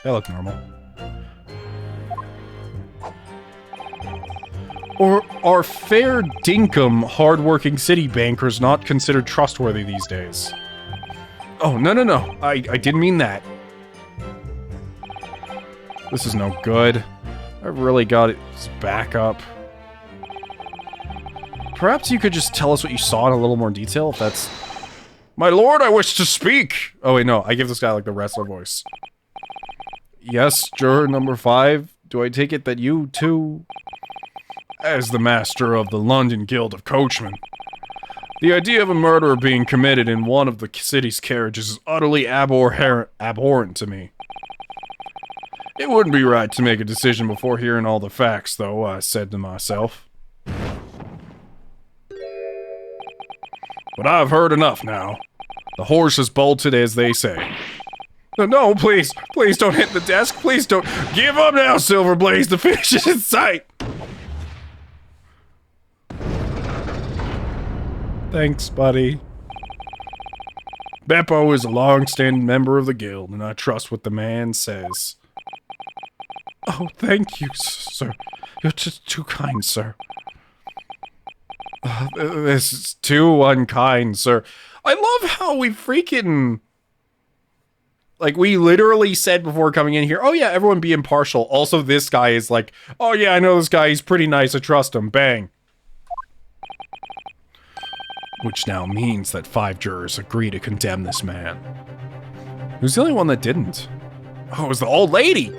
That looked normal. Or are fair dinkum, hard-working city bankers not considered trustworthy these days? Oh, no. I didn't mean that. This is no good. I've really got its back up. Perhaps you could just tell us what you saw in a little more detail, if that's... My lord, I wish to speak! Oh wait, no, I give this guy like the wrestler voice. Yes, juror number 5, do I take it that you, too... As the master of the London Guild of Coachmen, the idea of a murder being committed in one of the city's carriages is utterly abhorrent to me. It wouldn't be right to make a decision before hearing all the facts, though, I said to myself. But I've heard enough now. The horse has bolted, as they say. No, please don't hit the desk, please don't. Give up now, Silverblaze, the finish is in sight! Thanks, buddy. Beppo is a long-standing member of the guild, and I trust what the man says. Oh, thank you, sir. You're just too kind, sir. This is too unkind, sir. I love how we freaking... Like, we literally said before coming in here, oh yeah, everyone be impartial. Also, this guy is like, oh yeah, I know this guy, he's pretty nice, I trust him. Bang. Which now means that 5 jurors agree to condemn this man. Who's the only one that didn't? Oh, it was the old lady!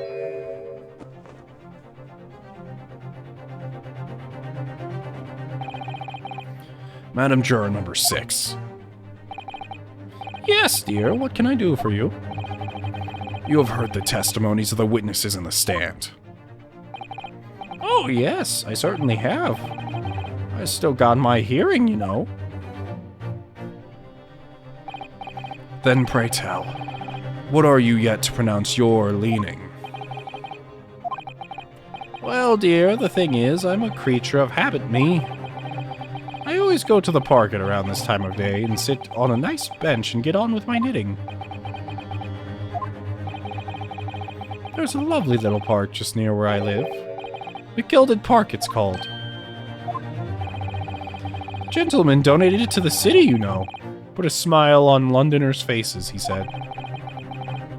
Madam Juror number 6. Yes, dear, what can I do for you? You have heard the testimonies of the witnesses in the stand. Oh, yes, I certainly have. I still got my hearing, you know. Then pray tell, what are you yet to pronounce your leaning? Well, dear, the thing is, I'm a creature of habit, me. I always go to the park at around this time of day and sit on a nice bench and get on with my knitting. There's a lovely little park just near where I live. The Gilded Park, it's called. A gentleman donated it to the city, you know. Put a smile on Londoners' faces, he said.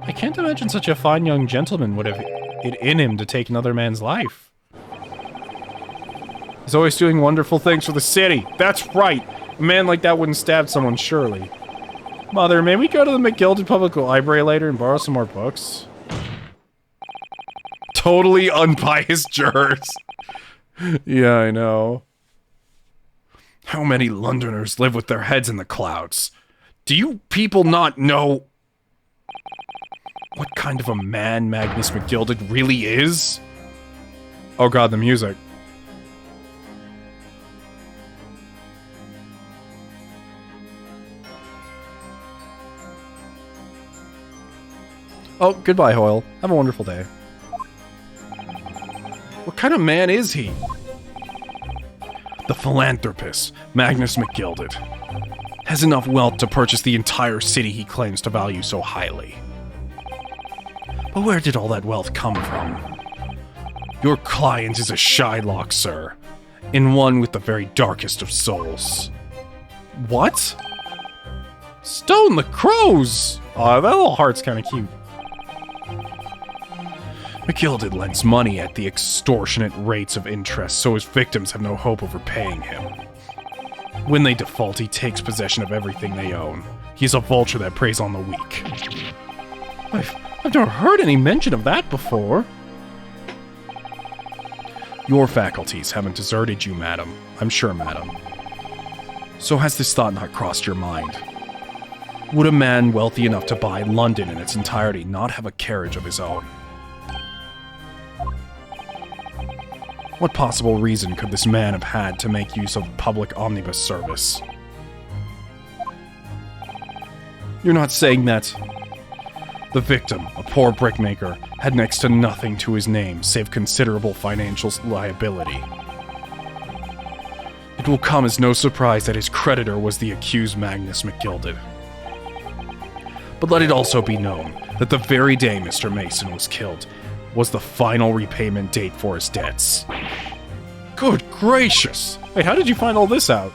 I can't imagine such a fine young gentleman would have it in him to take another man's life. He's always doing wonderful things for the city. That's right. A man like that wouldn't stab someone, surely. Mother, may we go to the McGilded Public Library later and borrow some more books? Totally unbiased jurors. Yeah, I know. How many Londoners live with their heads in the clouds? Do you people not know? what kind of a man Magnus McGilded really is? Oh god, the music. Oh, goodbye, Hoyle. Have a wonderful day. What kind of man is he? The philanthropist, Magnus McGilded, has enough wealth to purchase the entire city he claims to value so highly. But where did all that wealth come from? Your client is a Shylock, sir, and one with the very darkest of souls. What? Stone the Crows! Aw, that little heart's kinda cute. McGilded lends money at the extortionate rates of interest, so his victims have no hope of repaying him. When they default, he takes possession of everything they own. He's a vulture that preys on the weak. I've never heard any mention of that before. Your faculties haven't deserted you, madam. I'm sure, madam. So has this thought not crossed your mind? Would a man wealthy enough to buy London in its entirety not have a carriage of his own? What possible reason could this man have had to make use of public omnibus service? You're not saying that the victim, a poor brickmaker, had next to nothing to his name save considerable financial liability. It will come as no surprise that his creditor was the accused Magnus McGilded. But let it also be known that the very day Mr. Mason was killed was the final repayment date for his debts. Good gracious! Wait, how did you find all this out?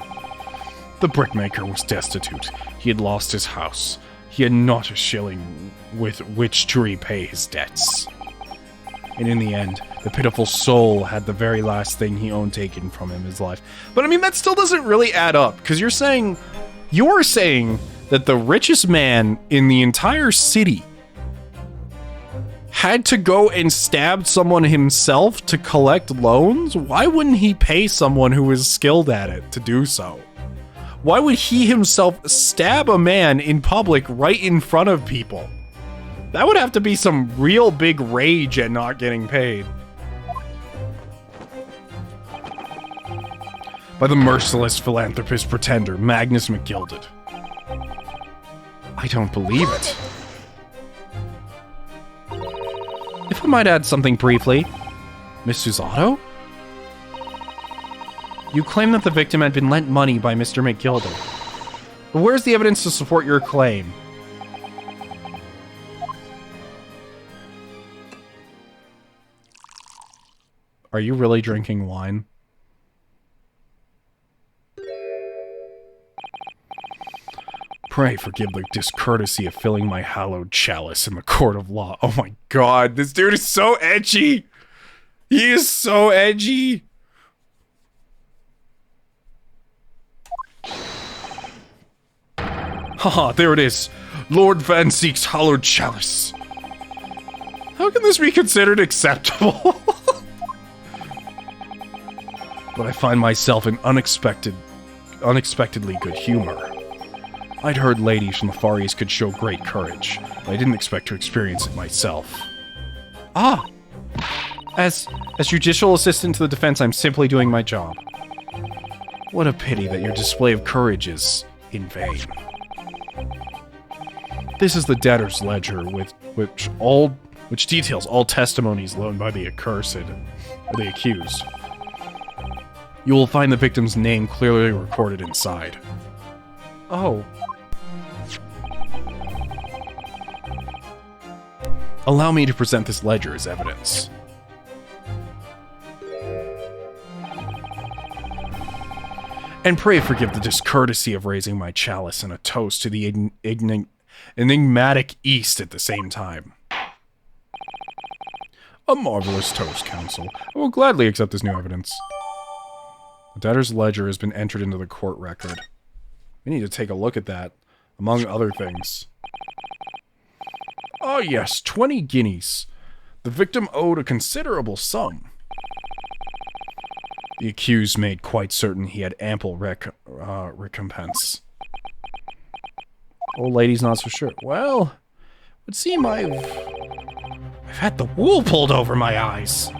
The brickmaker was destitute. He had lost his house. He had not a shilling with which to repay his debts. And in the end, the pitiful soul had the very last thing he owned taken from him, his life. But I mean, that still doesn't really add up, because you're saying that the richest man in the entire city had to go and stab someone himself to collect loans? Why wouldn't he pay someone who is skilled at it to do so? Why would he himself stab a man in public right in front of people? That would have to be some real big rage at not getting paid. By the merciless philanthropist pretender, Magnus McGilded. I don't believe it. If I might add something briefly, Miss Susato? You claim that the victim had been lent money by Mr. McGilded. But where's the evidence to support your claim? Are you really drinking wine? Pray forgive the discourtesy of filling my hallowed chalice in the court of law. Oh my god, this dude is so edgy! He is so edgy! Haha, there it is. Lord Van Zeek's hallowed chalice. How can this be considered acceptable? But I find myself in unexpectedly good humor. I'd heard ladies from the Far East could show great courage, but I didn't expect to experience it myself. Ah! As judicial assistant to the defense, I'm simply doing my job. What a pity that your display of courage is in vain. This is the debtor's ledger, which details all testimonies loaned by the accused. You will find the victim's name clearly recorded inside. Oh. Allow me to present this ledger as evidence. And pray forgive the discourtesy of raising my chalice in a toast to the enigmatic East at the same time. A marvelous toast, Counsel. I will gladly accept this new evidence. The debtor's ledger has been entered into the court record. We need to take a look at that, among other things. Oh yes, 20 guineas. The victim owed a considerable sum. The accused made quite certain he had ample recompense. Old lady's not so sure. Well, would seem I've had the wool pulled over my eyes.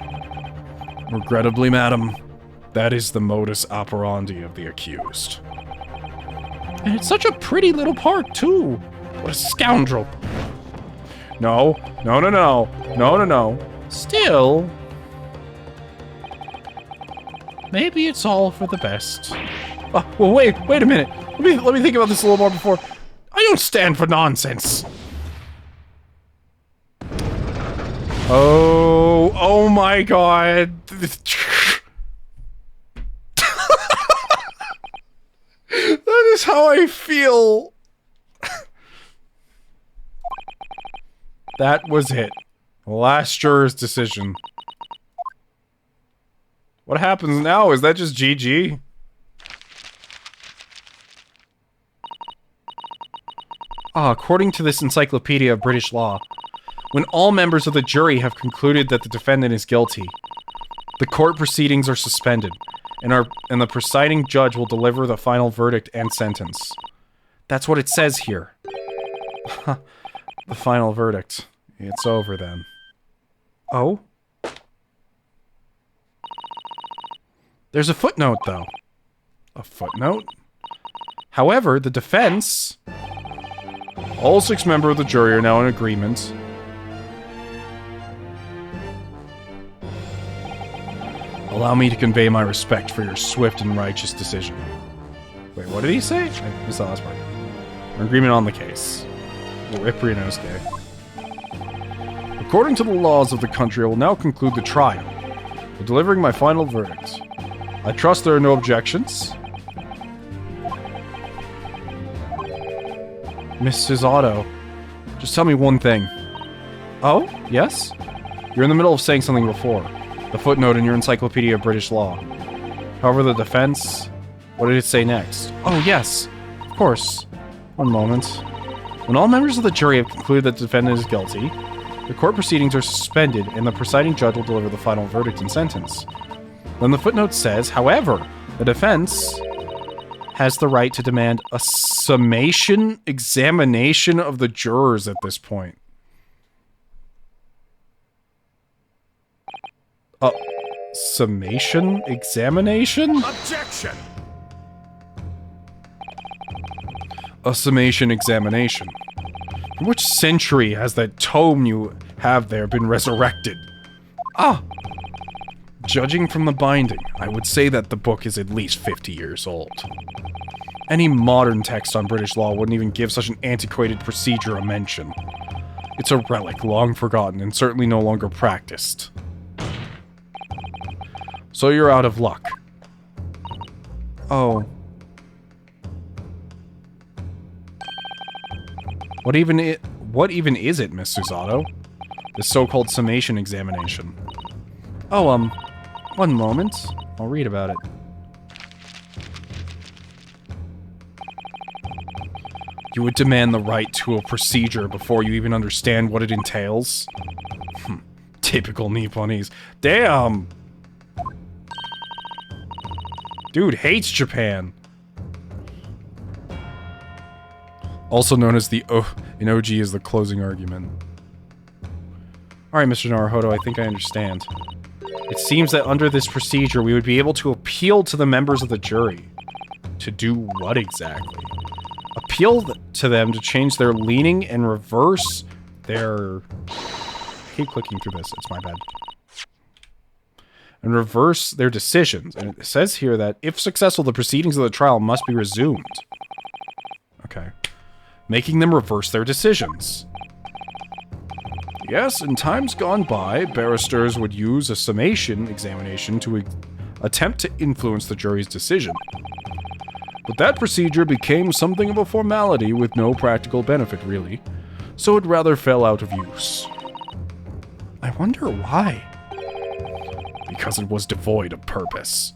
Regrettably, madam, that is the modus operandi of the accused. And it's such a pretty little part, too. What a scoundrel. No. Still, maybe it's all for the best. Well, wait a minute. Let me think about this a little more before. I don't stand for nonsense. Oh my god. That is how I feel. That was it. Last juror's decision. What happens now? Is that just GG? According to this Encyclopedia of British Law, when all members of the jury have concluded that the defendant is guilty, the court proceedings are suspended, and the presiding judge will deliver the final verdict and sentence. That's what it says here. The final verdict. It's over then. Oh? There's a footnote, though. A footnote? However, the defense... All 6 members of the jury are now in agreement. Allow me to convey my respect for your swift and righteous decision. Wait, what did he say? I missed the last part. We're in agreement on the case. Rip Ryunosuke. According to the laws of the country, I will now conclude the trial by delivering my final verdict. I trust there are no objections. Mrs. Otto, just tell me one thing. Oh? Yes? You're in the middle of saying something before. The footnote in your Encyclopedia of British Law. However, the defense... What did it say next? Oh, yes. Of course. One moment. When all members of the jury have concluded that the defendant is guilty, the court proceedings are suspended and the presiding judge will deliver the final verdict and sentence. Then the footnote says, however, the defense has the right to demand a summation examination of the jurors at this point. Summation examination? Objection! A summation examination. In which century has that tome you have there been resurrected? Judging from the binding, I would say that the book is at least 50 years old. Any modern text on British law wouldn't even give such an antiquated procedure a mention. It's a relic, long forgotten, and certainly no longer practiced. So you're out of luck. Oh. What even is it, Miss Susato? The so-called summation examination. Oh, one moment. I'll read about it. You would demand the right to a procedure before you even understand what it entails? Typical Nipponese. Damn! Dude hates Japan. Also known as the in OG is the closing argument. Alright, Mr. Naruhodo, I think I understand. It seems that under this procedure, we would be able to appeal to the members of the jury. To do what exactly? Appeal to them to change their leaning and reverse their... I keep clicking through this, it's my bad. And reverse their decisions. And it says here that, if successful, the proceedings of the trial must be resumed. Okay. Making them reverse their decisions. Yes, in times gone by, barristers would use a summation examination to attempt to influence the jury's decision. But that procedure became something of a formality with no practical benefit, really, so it rather fell out of use. I wonder why. Because it was devoid of purpose.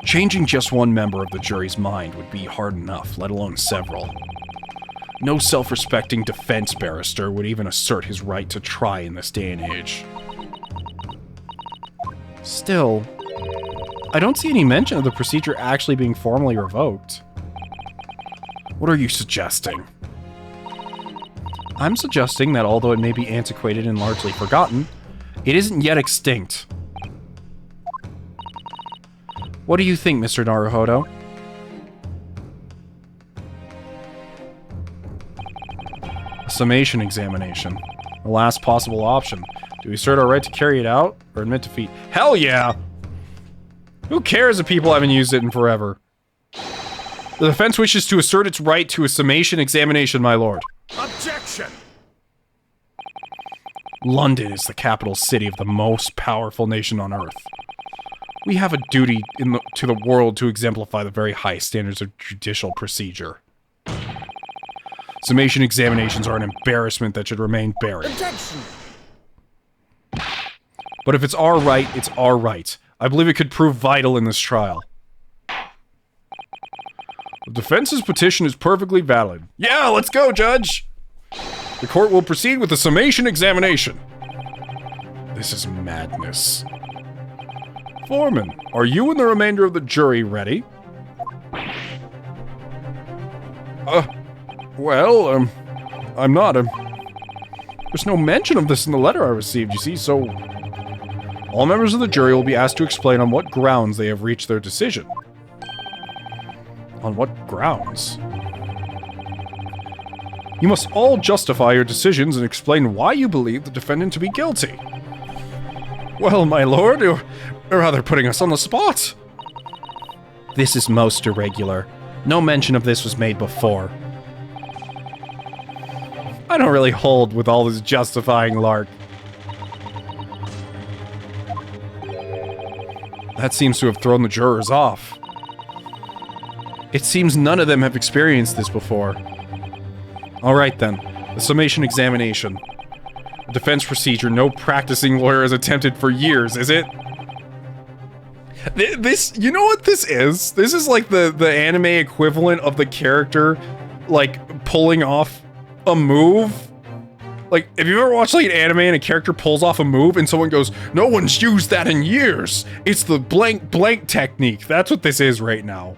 Changing just one member of the jury's mind would be hard enough, let alone several. No self-respecting defense barrister would even assert his right to try in this day and age. Still, I don't see any mention of the procedure actually being formally revoked. What are you suggesting? I'm suggesting that although it may be antiquated and largely forgotten, it isn't yet extinct. What do you think, Mr. Naruhodo? A summation examination. The last possible option. Do we assert our right to carry it out, or admit defeat? Hell yeah! Who cares if people haven't used it in forever? The defense wishes to assert its right to a summation examination, my lord. Objection! London is the capital city of the most powerful nation on Earth. We have a duty to the world to exemplify the very high standards of judicial procedure. Summation examinations are an embarrassment that should remain buried. Objection! But if it's our right, it's our right. I believe it could prove vital in this trial. The defense's petition is perfectly valid. Yeah, let's go, Judge! The court will proceed with the summation examination. This is madness. Foreman, are you and the remainder of the jury ready? Well, I'm not. There's no mention of this in the letter I received, you see, so... All members of the jury will be asked to explain on what grounds they have reached their decision. On what grounds? You must all justify your decisions and explain why you believe the defendant to be guilty. Well, my lord, you're rather putting us on the spot. This is most irregular. No mention of this was made before. I don't really hold with all this justifying lark. That seems to have thrown the jurors off. It seems none of them have experienced this before. Alright then, the summation examination. A defense procedure no practicing lawyer has attempted for years, is it? This, you know what this is? This is like the anime equivalent of the character, like, pulling off a move. Like, if you ever watched like an anime and a character pulls off a move and someone goes, no one's used that in years. It's the blank blank technique. That's what this is right now.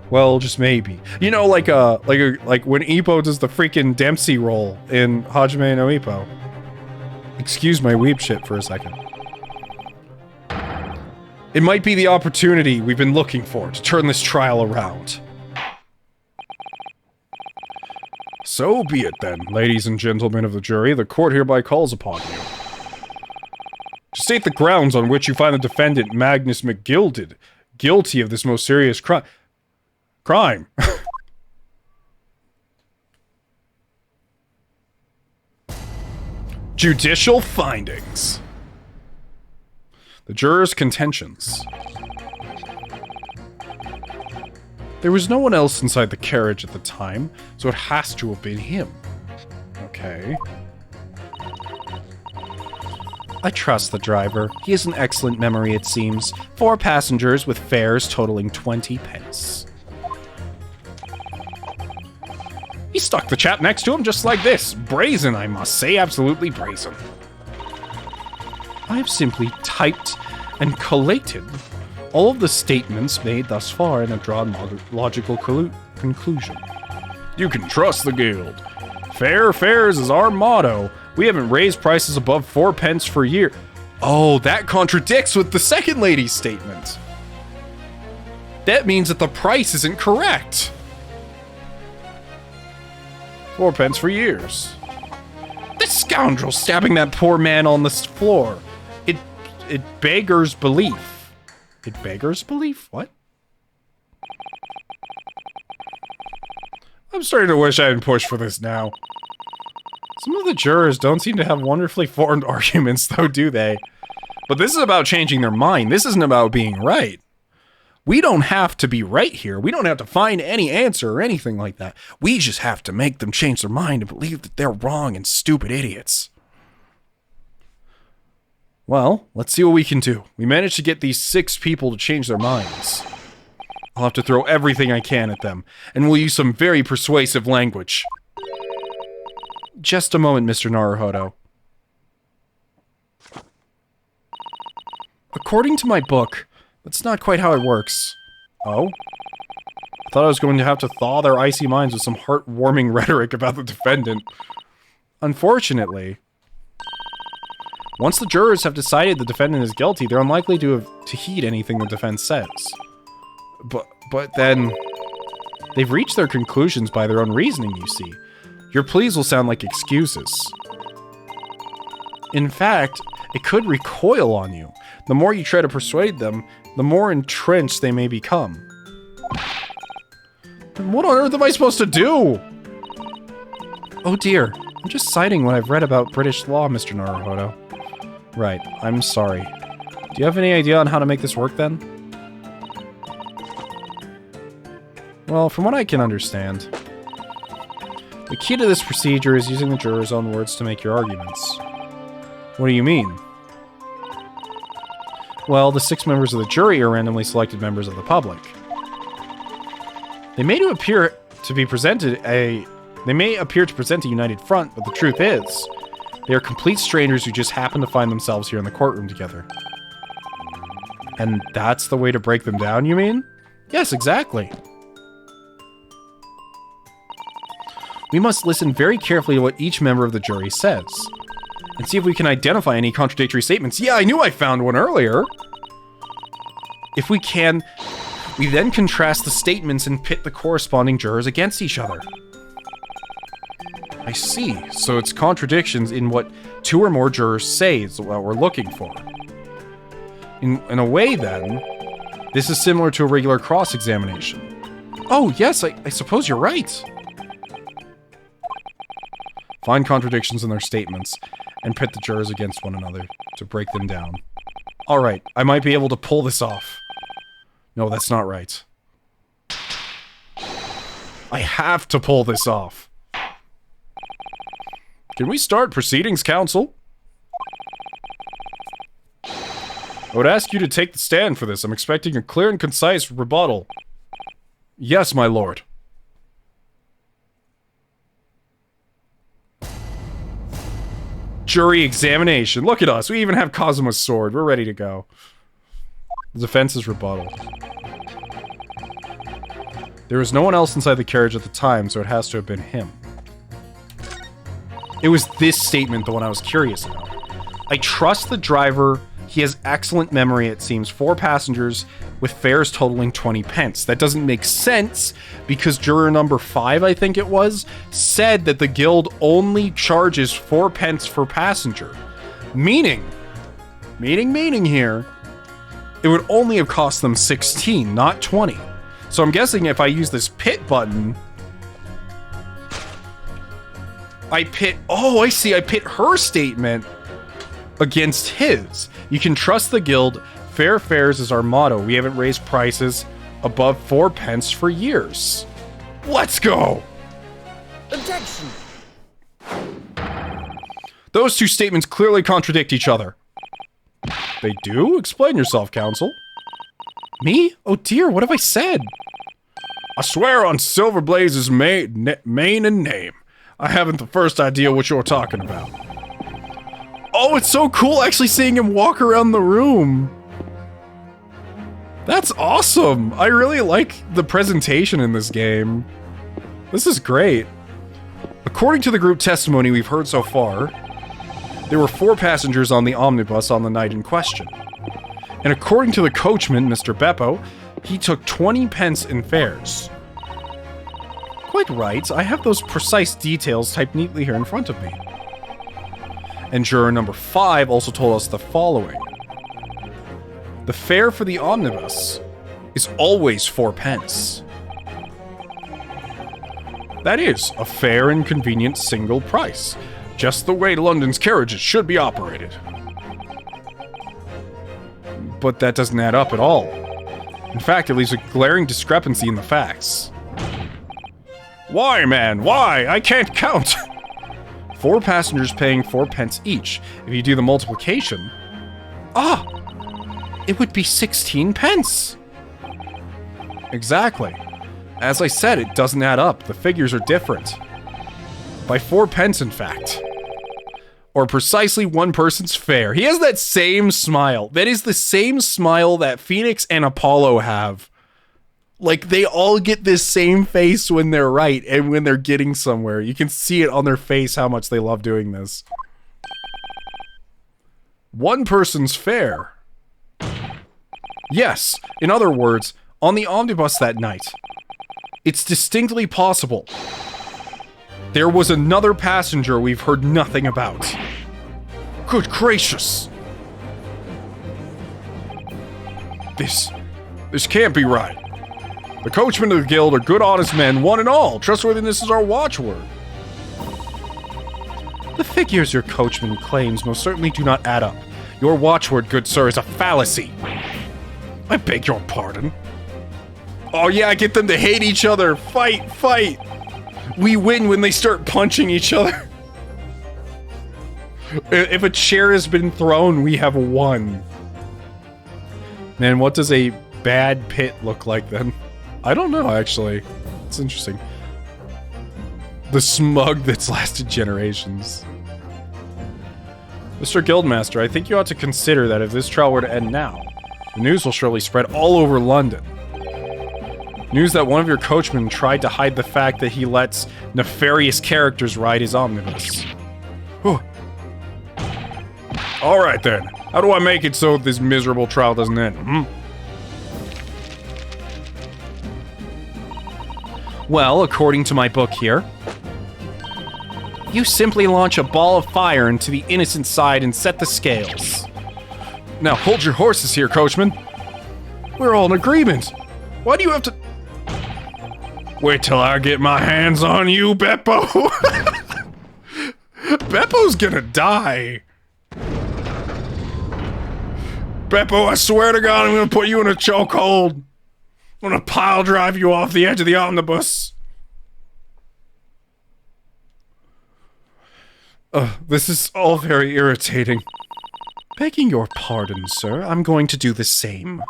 Well, just maybe. You know, like when Ippo does the freaking Dempsey roll in Hajime no Ippo. Excuse my weeb shit for a second. It might be the opportunity we've been looking for to turn this trial around. So be it then, ladies and gentlemen of the jury, the court hereby calls upon you to state the grounds on which you find the defendant, Magnus McGilded, guilty of this most serious crime. Judicial findings. The jurors' contentions. There was no one else inside the carriage at the time, so it has to have been him. Okay. I trust the driver. He has an excellent memory, it seems. 4 passengers with fares totaling 20 pence. He stuck the chap next to him just like this. Brazen, I must say. Absolutely brazen. I have simply typed and collated all of the statements made thus far and have drawn logical conclusion. You can trust the guild. Fair fares is our motto. We haven't raised prices above 4 pence for a year. Oh, that contradicts with the second lady's statement. That means that the price isn't correct. 4 pence for years. This scoundrel stabbing that poor man on the floor. It beggars belief. It beggars belief? What? I'm starting to wish I hadn't pushed for this now. Some of the jurors don't seem to have wonderfully formed arguments, though, do they? But this is about changing their mind. This isn't about being right. We don't have to be right here. We don't have to find any answer or anything like that. We just have to make them change their mind and believe that they're wrong and stupid idiots. Well, let's see what we can do. We managed to get these 6 people to change their minds. I'll have to throw everything I can at them, and we'll use some very persuasive language. Just a moment, Mr. Naruhodo. According to my book, that's not quite how it works. Oh? Thought I was going to have to thaw their icy minds with some heartwarming rhetoric about the defendant. Unfortunately, once the jurors have decided the defendant is guilty, they're unlikely to heed anything the defense says. But then, they've reached their conclusions by their own reasoning, you see. Your pleas will sound like excuses. In fact, it could recoil on you. The more you try to persuade them, the more entrenched they may become. Then what on earth am I supposed to do? Oh dear, I'm just citing what I've read about British law, Mr. Naruhodo. Right, I'm sorry. Do you have any idea on how to make this work then? Well, from what I can understand, the key to this procedure is using the jurors' own words to make your arguments. What do you mean? Well, the 6 members of the jury are randomly selected members of the public. They may appear to present a united front, but the truth is, they are complete strangers who just happen to find themselves here in the courtroom together. And that's the way to break them down, you mean? Yes, exactly. We must listen very carefully to what each member of the jury says, and see if we can identify any contradictory statements. Yeah, I knew I found one earlier! If we can, we then contrast the statements and pit the corresponding jurors against each other. I see. So it's contradictions in what 2 or more jurors say is what we're looking for. In a way, then, this is similar to a regular cross-examination. Oh, yes, I suppose you're right. Find contradictions in their statements, and pit the jurors against one another to break them down. Alright, I might be able to pull this off. No, that's not right. I have to pull this off. Can we start proceedings, counsel? I would ask you to take the stand for this. I'm expecting a clear and concise rebuttal. Yes, my lord. Jury examination. Look at us. We even have Kazuma's sword. We're ready to go. The defense's rebuttal. There was no one else inside the carriage at the time, so it has to have been him. It was this statement, the one I was curious about. I trust the driver. He has excellent memory, it seems. 4 passengers with fares totaling 20 pence. That doesn't make sense because juror number 5, I think it was, said that the guild only charges 4 pence per passenger. Meaning here, it would only have cost them 16, not 20. So I'm guessing if I use this pit button, I pit her statement against his. You can trust the guild. Fair fares is our motto. We haven't raised prices above 4 pence for years. Let's go! Objection! Those 2 statements clearly contradict each other. They do? Explain yourself, counsel. Me? Oh dear, what have I said? I swear on Silver Blaze's mane and name. I haven't the first idea what you're talking about. Oh, it's so cool actually seeing him walk around the room. That's awesome. I really like the presentation in this game. This is great. According to the group testimony we've heard so far, there were 4 passengers on the omnibus on the night in question. And according to the coachman, Mr. Beppo, he took 20 pence in fares. Quite right, I have those precise details typed neatly here in front of me. And juror number 5 also told us the following. The fare for the omnibus is always 4 pence. That is a fair and convenient single price, just the way London's carriages should be operated. But that doesn't add up at all. In fact, it leaves a glaring discrepancy in the facts. Why, man? Why? I can't count! 4 passengers paying 4 pence each. If you do the multiplication... Ah! It would be 16 pence! Exactly. As I said, it doesn't add up. The figures are different. By 4 pence, in fact. Or precisely 1 person's fare. He has that same smile. That is the same smile that Phoenix and Apollo have. Like, they all get this same face when they're right and when they're getting somewhere. You can see it on their face how much they love doing this. One person's fair. Yes, in other words, on the omnibus that night, it's distinctly possible there was another passenger we've heard nothing about. Good gracious. This can't be right. The coachmen of the guild are good, honest men, one and all. Trustworthiness is our watchword. The figures your coachman claims most certainly do not add up. Your watchword, good sir, is a fallacy. I beg your pardon. Oh yeah, get them to hate each other. Fight, fight. We win when they start punching each other. If a chair has been thrown, we have won. Man, what does a bad pit look like then? I don't know, actually. It's interesting. The smug that's lasted generations. Mr. Guildmaster, I think you ought to consider that if this trial were to end now, the news will surely spread all over London. News that one of your coachmen tried to hide the fact that he lets nefarious characters ride his omnibus. Whew. Alright then, how do I make it so this miserable trial doesn't end, Well, according to my book here, you simply launch a ball of fire into the innocent side and set the scales. Now hold your horses here, coachman. We're all in agreement. Why do you have to... Wait till I get my hands on you, Beppo. Beppo's gonna die. Beppo, I swear to God, I'm gonna put you in a chokehold. I'm gonna pile drive you off the edge of the omnibus. This is all very irritating. Begging your pardon, sir, I'm going to do the same.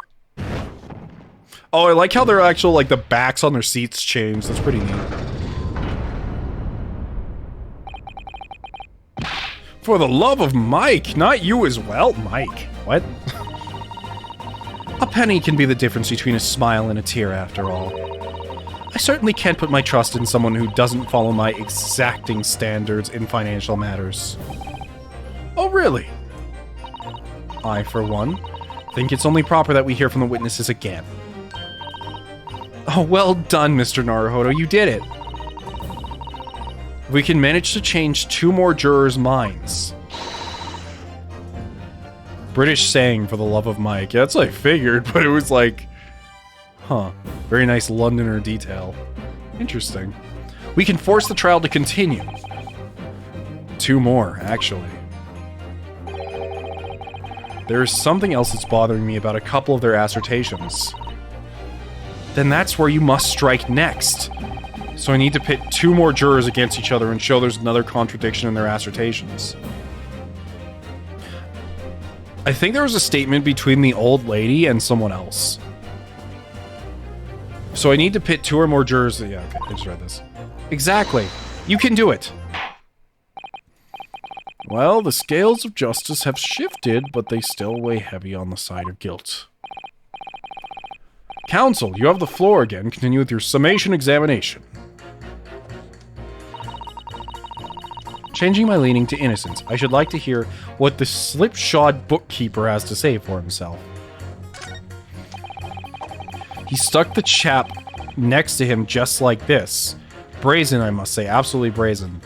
Oh, I like how their actual, like, the backs on their seats change. That's pretty neat. For the love of Mike, not you as well, Mike. What? A penny can be the difference between a smile and a tear, after all. I certainly can't put my trust in someone who doesn't follow my exacting standards in financial matters. Oh, really? I, for one, think it's only proper that we hear from the witnesses again. Oh, well done, Mr. Naruhodo, you did it. We can manage to change 2 more jurors' minds. British saying, for the love of Mike. Yeah, that's what I figured, but it was like... Huh. Very nice Londoner detail. Interesting. We can force the trial to continue. 2 more, actually. There is something else that's bothering me about a couple of their assertions. Then that's where you must strike next. So I need to pit 2 more jurors against each other and show there's another contradiction in their assertions. I think there was a statement between the old lady and someone else. So I need to pit 2 or more jurors. Yeah, okay, I just read this. Exactly. You can do it. Well, the scales of justice have shifted, but they still weigh heavy on the side of guilt. Counsel, you have the floor again. Continue with your summation examination. Changing my leaning to innocence, I should like to hear what the slipshod bookkeeper has to say for himself. He stuck the chap next to him just like this. Brazen, I must say. Absolutely brazen.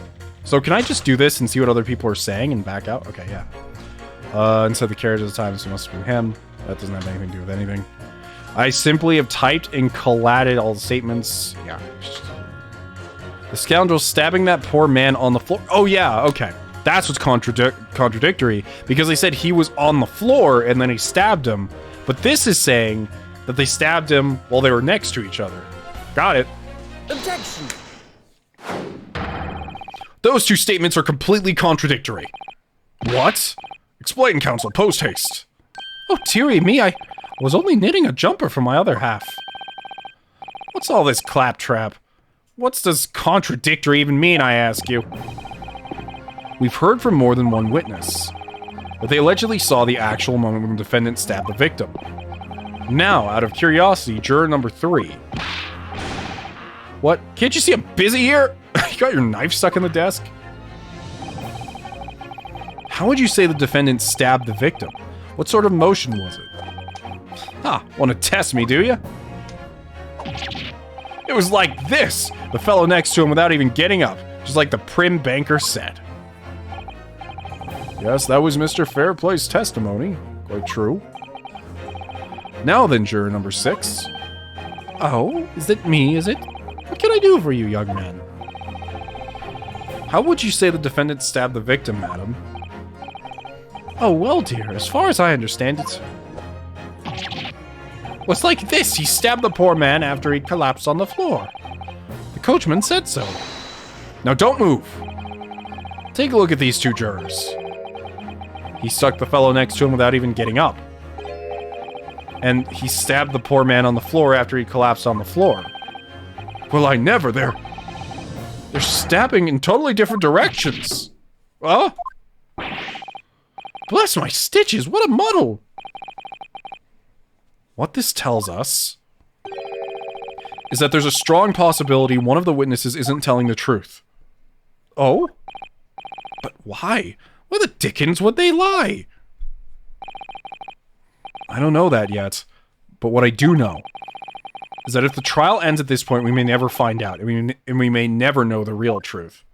So can I just do this and see what other people are saying and back out? Okay, yeah. Instead the carriage at the time, so it must have been him. That doesn't have anything to do with anything. I simply have typed and collated all the statements. Yeah. The scoundrel stabbing that poor man on the floor. Oh, yeah, okay. That's what's contradictory, because they said he was on the floor and then he stabbed him. But this is saying that they stabbed him while they were next to each other. Got it. Objection! Those 2 statements are completely contradictory. What? Explain, counsel, post haste. Oh, dearie me, I was only knitting a jumper for my other half. What's all this claptrap? What does contradictory even mean, I ask you? We've heard from more than one witness, but they allegedly saw the actual moment when the defendant stabbed the victim. Now, out of curiosity, juror number 3. What? Can't you see I'm busy here? You got your knife stuck in the desk? How would you say the defendant stabbed the victim? What sort of motion was it? Ha! Want to test me, do you? It was like this! The fellow next to him without even getting up, just like the prim banker said. Yes, that was Mr. Fairplay's testimony. Quite true. Now then, juror number 6. Oh, is it me, is it? What can I do for you, young man? How would you say the defendant stabbed the victim, madam? Oh, well, dear, as far as I understand it... was like this. He stabbed the poor man after he'd collapsed on the floor. The coachman said so. Now don't move. Take a look at these 2 jurors. He stuck the fellow next to him without even getting up. And he stabbed the poor man on the floor after he collapsed on the floor. Well, I never. They're stabbing in totally different directions. Huh? Bless my stitches, what a muddle! What this tells us is that there's a strong possibility one of the witnesses isn't telling the truth. Oh? But why? Why the dickens would they lie? I don't know that yet, but what I do know is that if the trial ends at this point, we may never find out, and we may never know the real truth.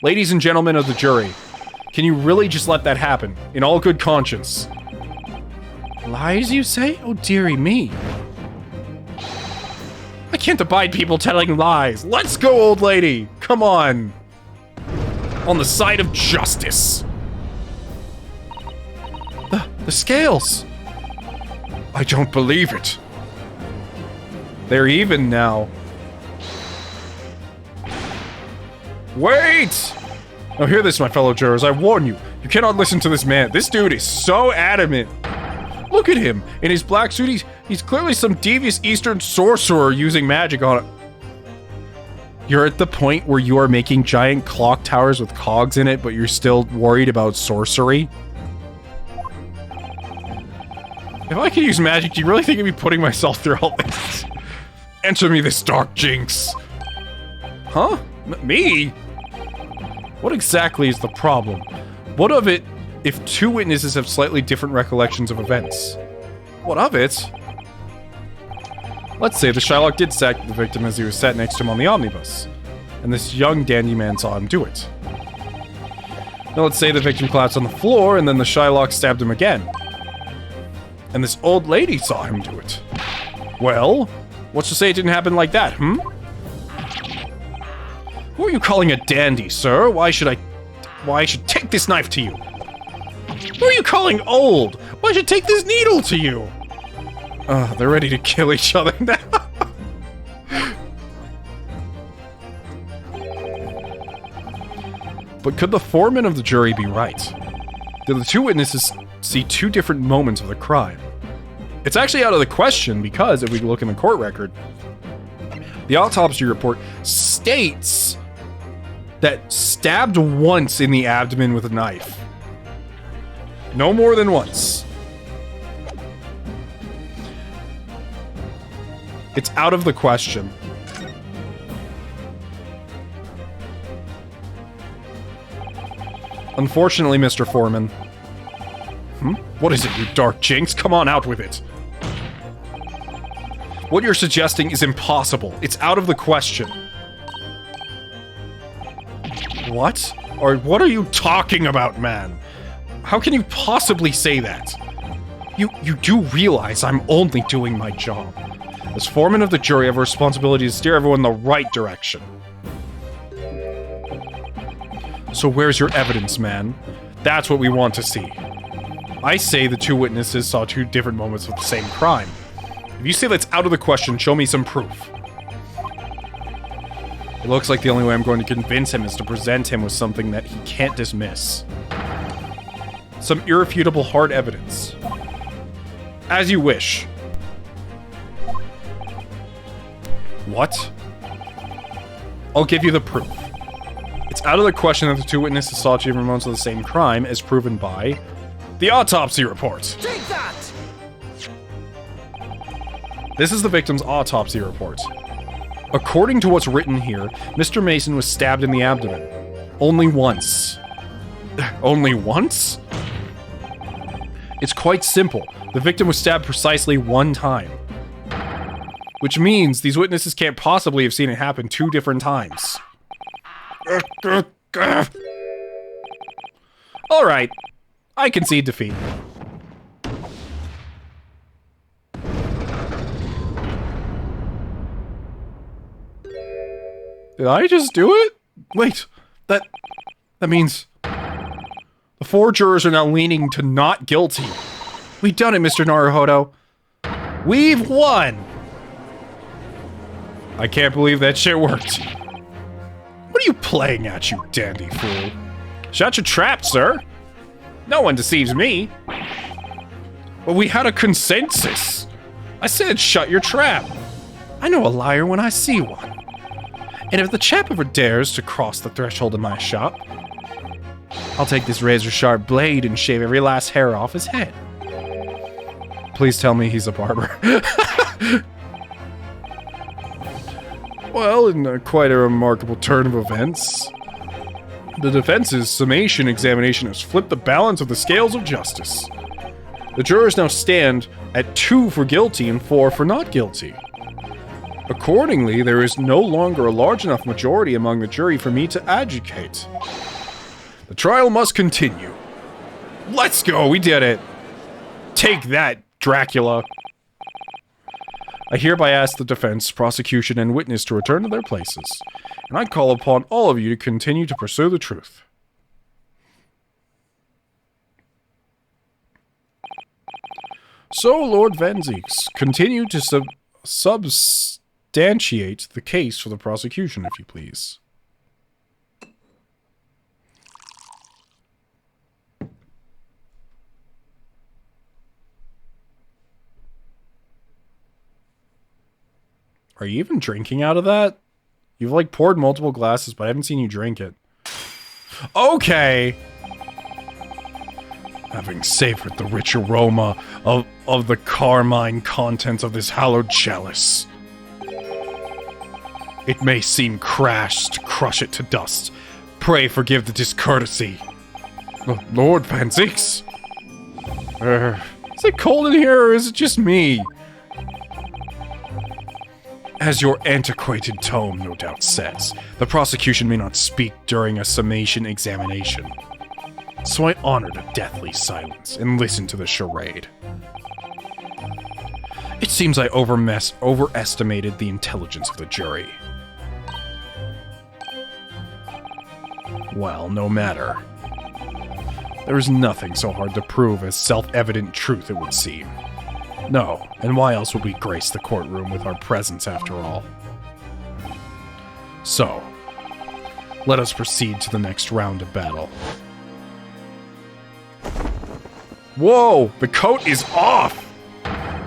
Ladies and gentlemen of the jury, can you really just let that happen, in all good conscience? Lies, you say? Oh, dearie me. I can't abide people telling lies. Let's go, old lady! Come on! On the side of justice. The scales! I don't believe it. They're even now. Wait! Now hear this, my fellow jurors. I warn you. You cannot listen to this man. This dude is so adamant. Look at him. In his black suit, he's clearly some devious Eastern sorcerer using magic on it. You're at the point where you are making giant clock towers with cogs in it, but you're still worried about sorcery? If I could use magic, do you really think I'd be putting myself through all this? Answer me this, dark jinx. Huh? Me? What exactly is the problem? What of it if 2 witnesses have slightly different recollections of events? What of it? Let's say the Shylock did sack the victim as he was sat next to him on the omnibus, and this young dandy man saw him do it. Now let's say the victim collapsed on the floor, and then the Shylock stabbed him again. And this old lady saw him do it. Well, what's to say it didn't happen like that, hmm? Who are you calling a dandy, sir? Why should I should take this knife to you? Who are you calling old? Why should I take this needle to you? They're ready to kill each other now. But could the foreman of the jury be right? Did the 2 witnesses see 2 different moments of the crime? It's actually out of the question because if we look in the court record, the autopsy report states that stabbed once in the abdomen with a knife. No more than once. It's out of the question. Unfortunately, Mr. Foreman. What is it, you dark jinx? Come on, out with it. What you're suggesting is impossible. It's out of the question. What? Or what are you talking about, man? How can you possibly say that? You do realize I'm only doing my job. As foreman of the jury, I have a responsibility to steer everyone in the right direction. So where's your evidence, man? That's what we want to see. I say the 2 witnesses saw 2 different moments of the same crime. If you say that's out of the question, show me some proof. It looks like the only way I'm going to convince him is to present him with something that he can't dismiss. Some irrefutable hard evidence. As you wish. What? I'll give you the proof. It's out of the question that the 2 witnesses saw 2 different moments of the same crime, as proven by the autopsy report. Take that! This is the victim's autopsy report. According to what's written here, Mr. Mason was stabbed in the abdomen. Only once. Only once? It's quite simple. The victim was stabbed precisely one time. Which means these witnesses can't possibly have seen it happen 2 different times. Alright. I concede defeat. Did I just do it? Wait, that means the 4 jurors are now leaning to not guilty. We've done it, Mr. Naruhodo. We've won! I can't believe that shit worked. What are you playing at, you dandy fool? Shut your trap, sir. No one deceives me. But we had a consensus. I said shut your trap. I know a liar when I see one. And if the chap ever dares to cross the threshold of my shop, I'll take this razor-sharp blade and shave every last hair off his head. Please tell me he's a barber. Well, in quite a remarkable turn of events, the defense's summation examination has flipped the balance of the scales of justice. The jurors now stand at 2 for guilty and 4 for not guilty. Accordingly, there is no longer a large enough majority among the jury for me to adjudicate. The trial must continue. Let's go, we did it! Take that, Dracula! I hereby ask the defense, prosecution, and witness to return to their places, and I call upon all of you to continue to pursue the truth. So, Lord Vanzieks, continue to substantiate the case for the prosecution, if you please. Are you even drinking out of that? You've, like, poured multiple glasses, but I haven't seen you drink it. Okay! Having savored the rich aroma of the carmine contents of this hallowed chalice, it may seem crash to crush it to dust. Pray forgive the discourtesy. Lord Vanzieks! Is it cold in here, or is it just me? As your antiquated tome no doubt says, the prosecution may not speak during a summation examination. So I honored a deathly silence and listened to the charade. It seems I overestimated the intelligence of the jury. Well, no matter. There is nothing so hard to prove as self-evident truth, it would seem. No, and why else would we grace the courtroom with our presence after all? So, let us proceed to the next round of battle. Whoa! The coat is off!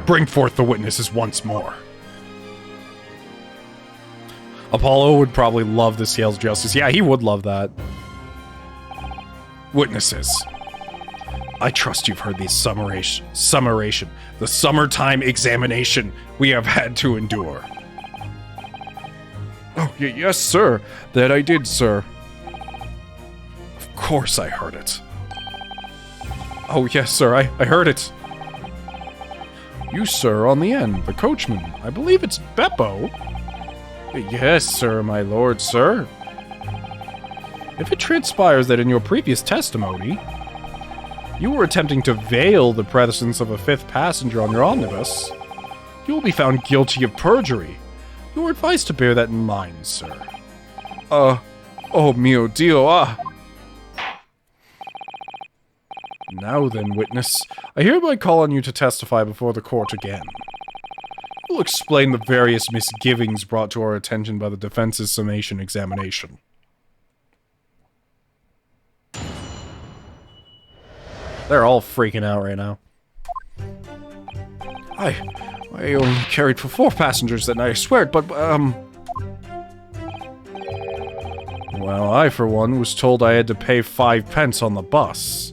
Bring forth the witnesses once more. Apollo would probably love the scales of justice. Yeah, he would love that. Witnesses. I trust you've heard the summaration, the summertime examination we have had to endure. Oh, yes, sir. That I did, sir. Of course I heard it. Oh, yes, sir, I heard it. You, sir, on the end, the coachman. I believe it's Beppo. Yes, sir, my lord, sir. If it transpires that in your previous testimony, you were attempting to veil the presence of a 5th passenger on your omnibus, you will be found guilty of perjury. You are advised to bear that in mind, sir. Oh mio Dio, Now then, witness, I hereby call on you to testify before the court again. We'll explain the various misgivings brought to our attention by the defense's summation examination. They're all freaking out right now. I only carried for 4 passengers that night, I swear it, but, Well, I, for one, was told I had to pay 5 pence on the bus.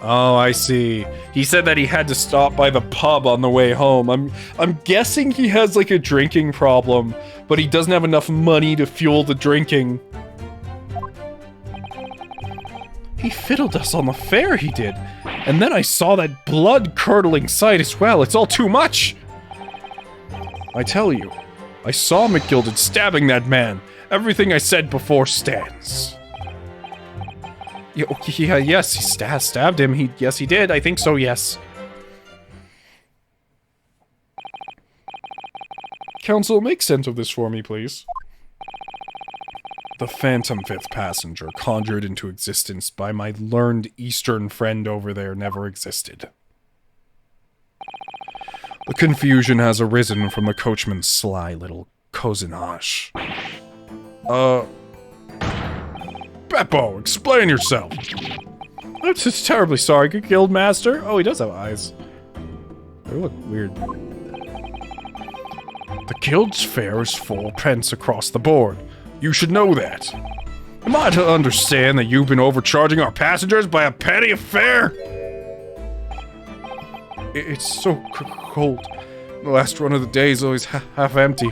Oh, I see. He said that he had to stop by the pub on the way home. I'm guessing he has like a drinking problem, but he doesn't have enough money to fuel the drinking. He fiddled us on the fair, he did. And then I saw that blood-curdling sight as well. It's all too much. I tell you, I saw McGilded stabbing that man. Everything I said before stands. Yeah, yes, he stabbed him. Yes, he did. I think so, yes. Council, make sense of this for me, please. The phantom fifth passenger, conjured into existence by my learned Eastern friend over there, never existed. The confusion has arisen from the coachman's sly little cozinage. Beppo, explain yourself! I'm just terribly sorry, good guild master. Oh, he does have eyes. They look weird. The guild's fare is 4 pence across the board. You should know that. Am I to understand that you've been overcharging our passengers by a penny a fare? It's so cold. The last run of the day is always half empty.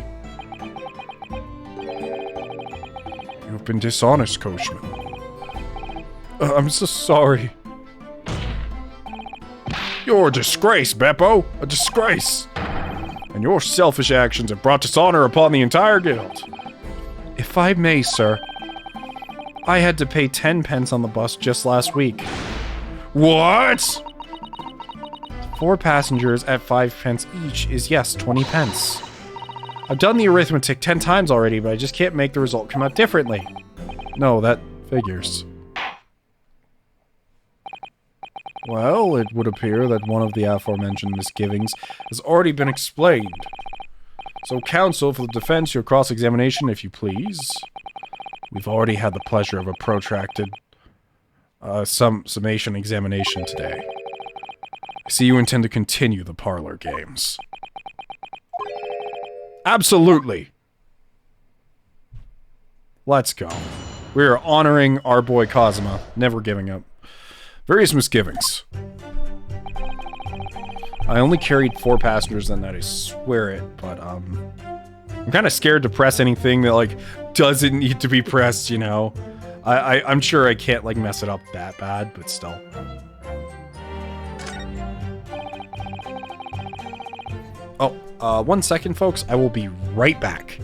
You've been dishonest, coachman. I'm so sorry. You're a disgrace, Beppo. A disgrace. And your selfish actions have brought dishonor upon the entire guild. If I may, sir. I had to pay 10 pence on the bus just last week. What? 4 passengers at 5 pence each is, yes, 20 pence. I've done the arithmetic 10 times already, but I just can't make the result come out differently. No, that figures. Well, it would appear that one of the aforementioned misgivings has already been explained. So, counsel, for the defense, your cross-examination, if you please. We've already had the pleasure of a protracted summation examination today. I see you intend to continue the parlor games. Absolutely! Let's go. We are honoring our boy Kazuma, never giving up. Various misgivings. I only carried 4 passengers that night, I swear it, but, I'm kind of scared to press anything that, like, doesn't need to be pressed, you know? I'm sure I can't, like, mess it up that bad, but still. Oh, 1 second, folks. I will be right back.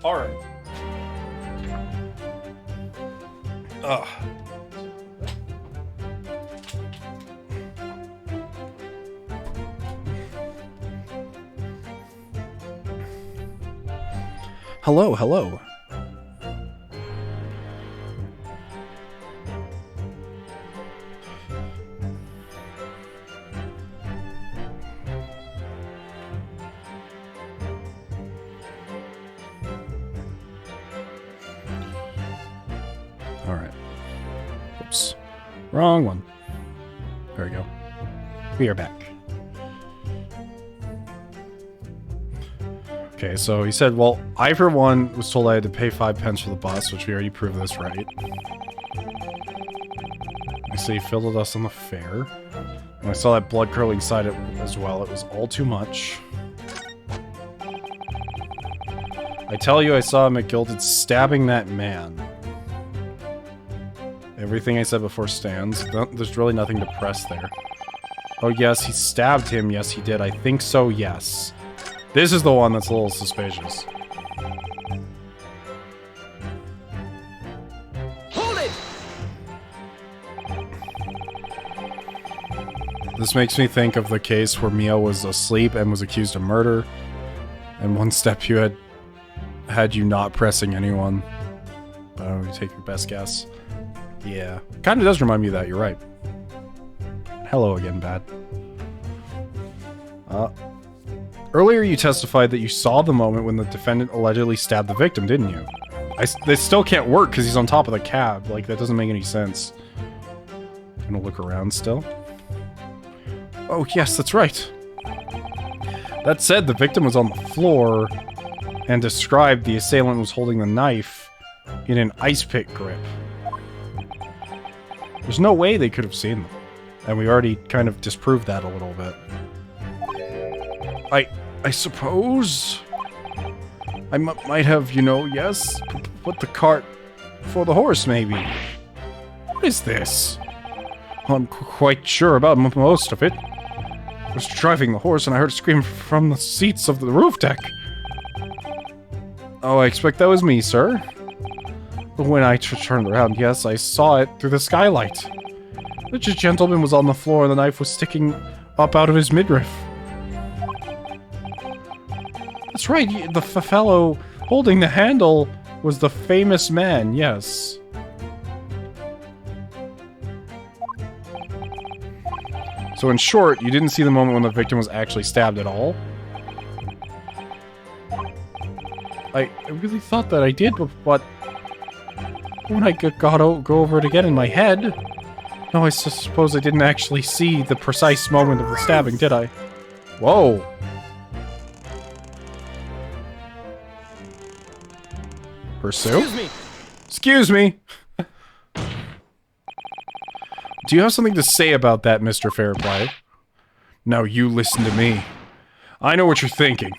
Alright. Ugh. Hello, hello. Wrong one. There we go. We are back. Okay, so he said, well, I for one was told I had to pay 5 pence for the bus, which we already proved this right. I see he filled us on the fare. And I saw that blood curling side as well. It was all too much. I tell you, I saw McGilded stabbing that man. Everything I said before stands. There's really nothing to press there. Oh yes, he stabbed him. Yes, he did. I think so, yes. This is the one that's a little suspicious. Hold it! This makes me think of the case where Mio was asleep and was accused of murder. And one step you had you not pressing anyone. Take your best guess. Yeah. Kind of does remind me of that, you're right. Hello again, Bad. Earlier you testified that you saw the moment when the defendant allegedly stabbed the victim, didn't you? This still can't work because he's on top of the cab. Like, that doesn't make any sense. Gonna look around still. Oh, yes, that's right. That said, the victim was on the floor and described the assailant was holding the knife in an ice pick grip. There's no way they could have seen them. And we already kind of disproved that a little bit. I suppose I might have, you know, yes, put the cart before the horse, maybe. What is this? I'm quite sure about most of it. I was driving the horse and I heard a scream from the seats of the roof deck. Oh, I expect that was me, sir. But when I turned around, yes, I saw it through the skylight. The gentleman was on the floor and the knife was sticking up out of his midriff. That's right, the fellow holding the handle was the famous man, yes. So in short, you didn't see the moment when the victim was actually stabbed at all? I really thought that I did, but when I go over it again in my head... No, I suppose I didn't actually see the precise moment of the stabbing, did I? Whoa! Pursue? Excuse me! Excuse me! Do you have something to say about that, Mr. Fairplay? Now you listen to me. I know what you're thinking.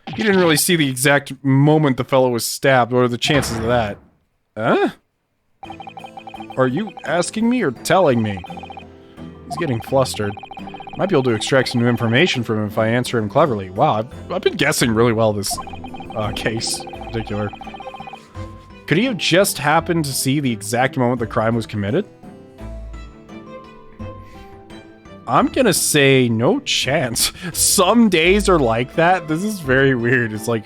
You didn't really see the exact moment the fellow was stabbed. What are the chances of that? Huh? Are you asking me or telling me? He's getting flustered. Might be able to extract some new information from him if I answer him cleverly. Wow, I've been guessing really well this case in particular. Could he have just happened to see the exact moment the crime was committed? I'm gonna say no chance. Some days are like that. This is very weird. It's like,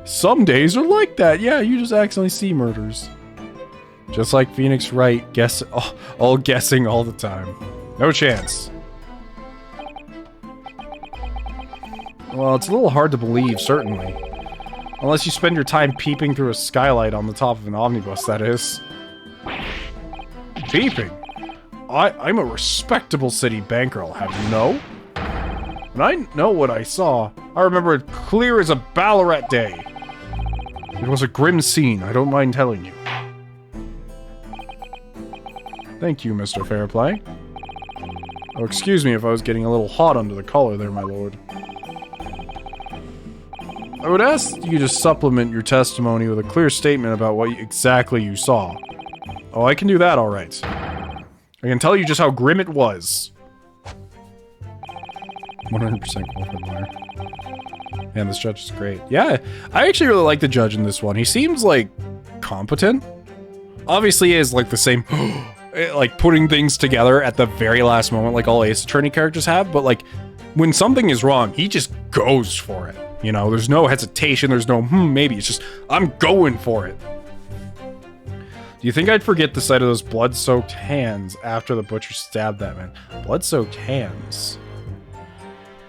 some days are like that. Yeah, you just accidentally see murders. Just like Phoenix Wright, all guessing all the time. No chance. Well, it's a little hard to believe, certainly. Unless you spend your time peeping through a skylight on the top of an omnibus, that is. Peeping? I'm a respectable city banker, I'll have you know. And I know what I saw. I remember it clear as a Ballarat day. It was a grim scene, I don't mind telling you. Thank you, Mr. Fairplay. Oh, excuse me if I was getting a little hot under the collar there, my lord. I would ask you to supplement your testimony with a clear statement about what exactly you saw. Oh, I can do that, alright. I can tell you just how grim it was. 100% qualified lawyer. Man, this judge is great. Yeah, I actually really like the judge in this one. He seems, like, competent. Obviously, he is, like, the same... like, putting things together at the very last moment, like all Ace Attorney characters have, but, like, when something is wrong, he just goes for it. You know, there's no hesitation, there's no, maybe. It's just, I'm going for it. Do you think I'd forget the sight of those blood-soaked hands after the butcher stabbed that man? Blood-soaked hands?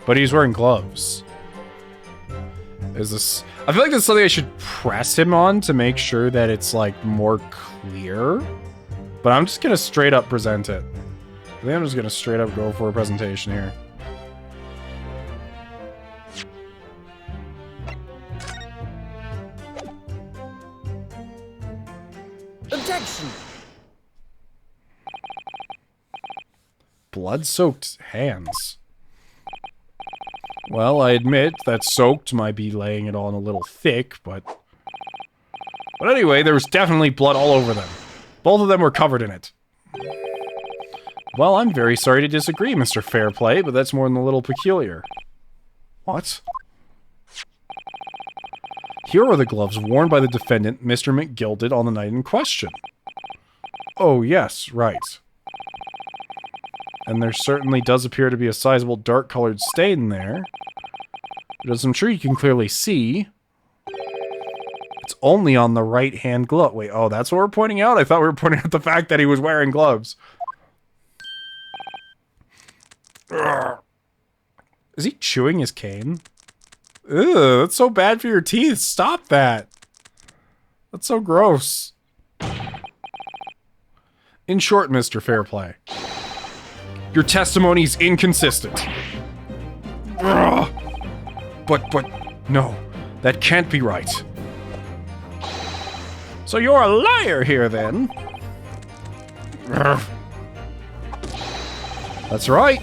But he's wearing gloves. Is this... I feel like that's something I should press him on to make sure that it's, like, more clear. But I'm just gonna straight up present it. I think I'm just gonna straight up go for a presentation here. Objection! Blood-soaked hands. Well, I admit that soaked might be laying it on a little thick, but anyway, there was definitely blood all over them. Both of them were covered in it. Well, I'm very sorry to disagree, Mr. Fairplay, but that's more than a little peculiar. What? Here are the gloves worn by the defendant, Mr. McGilded, on the night in question. Oh, yes, right. And there certainly does appear to be a sizable dark-colored stain there. But as I'm sure you can clearly see, it's only on the right-hand glove. Wait, oh, that's what we're pointing out? I thought we were pointing out the fact that he was wearing gloves. Is he chewing his cane? Ew, that's so bad for your teeth. Stop that. That's so gross. In short, Mr. Fairplay, your testimony's inconsistent. But, no, that can't be right. So you're a liar here, then? That's right.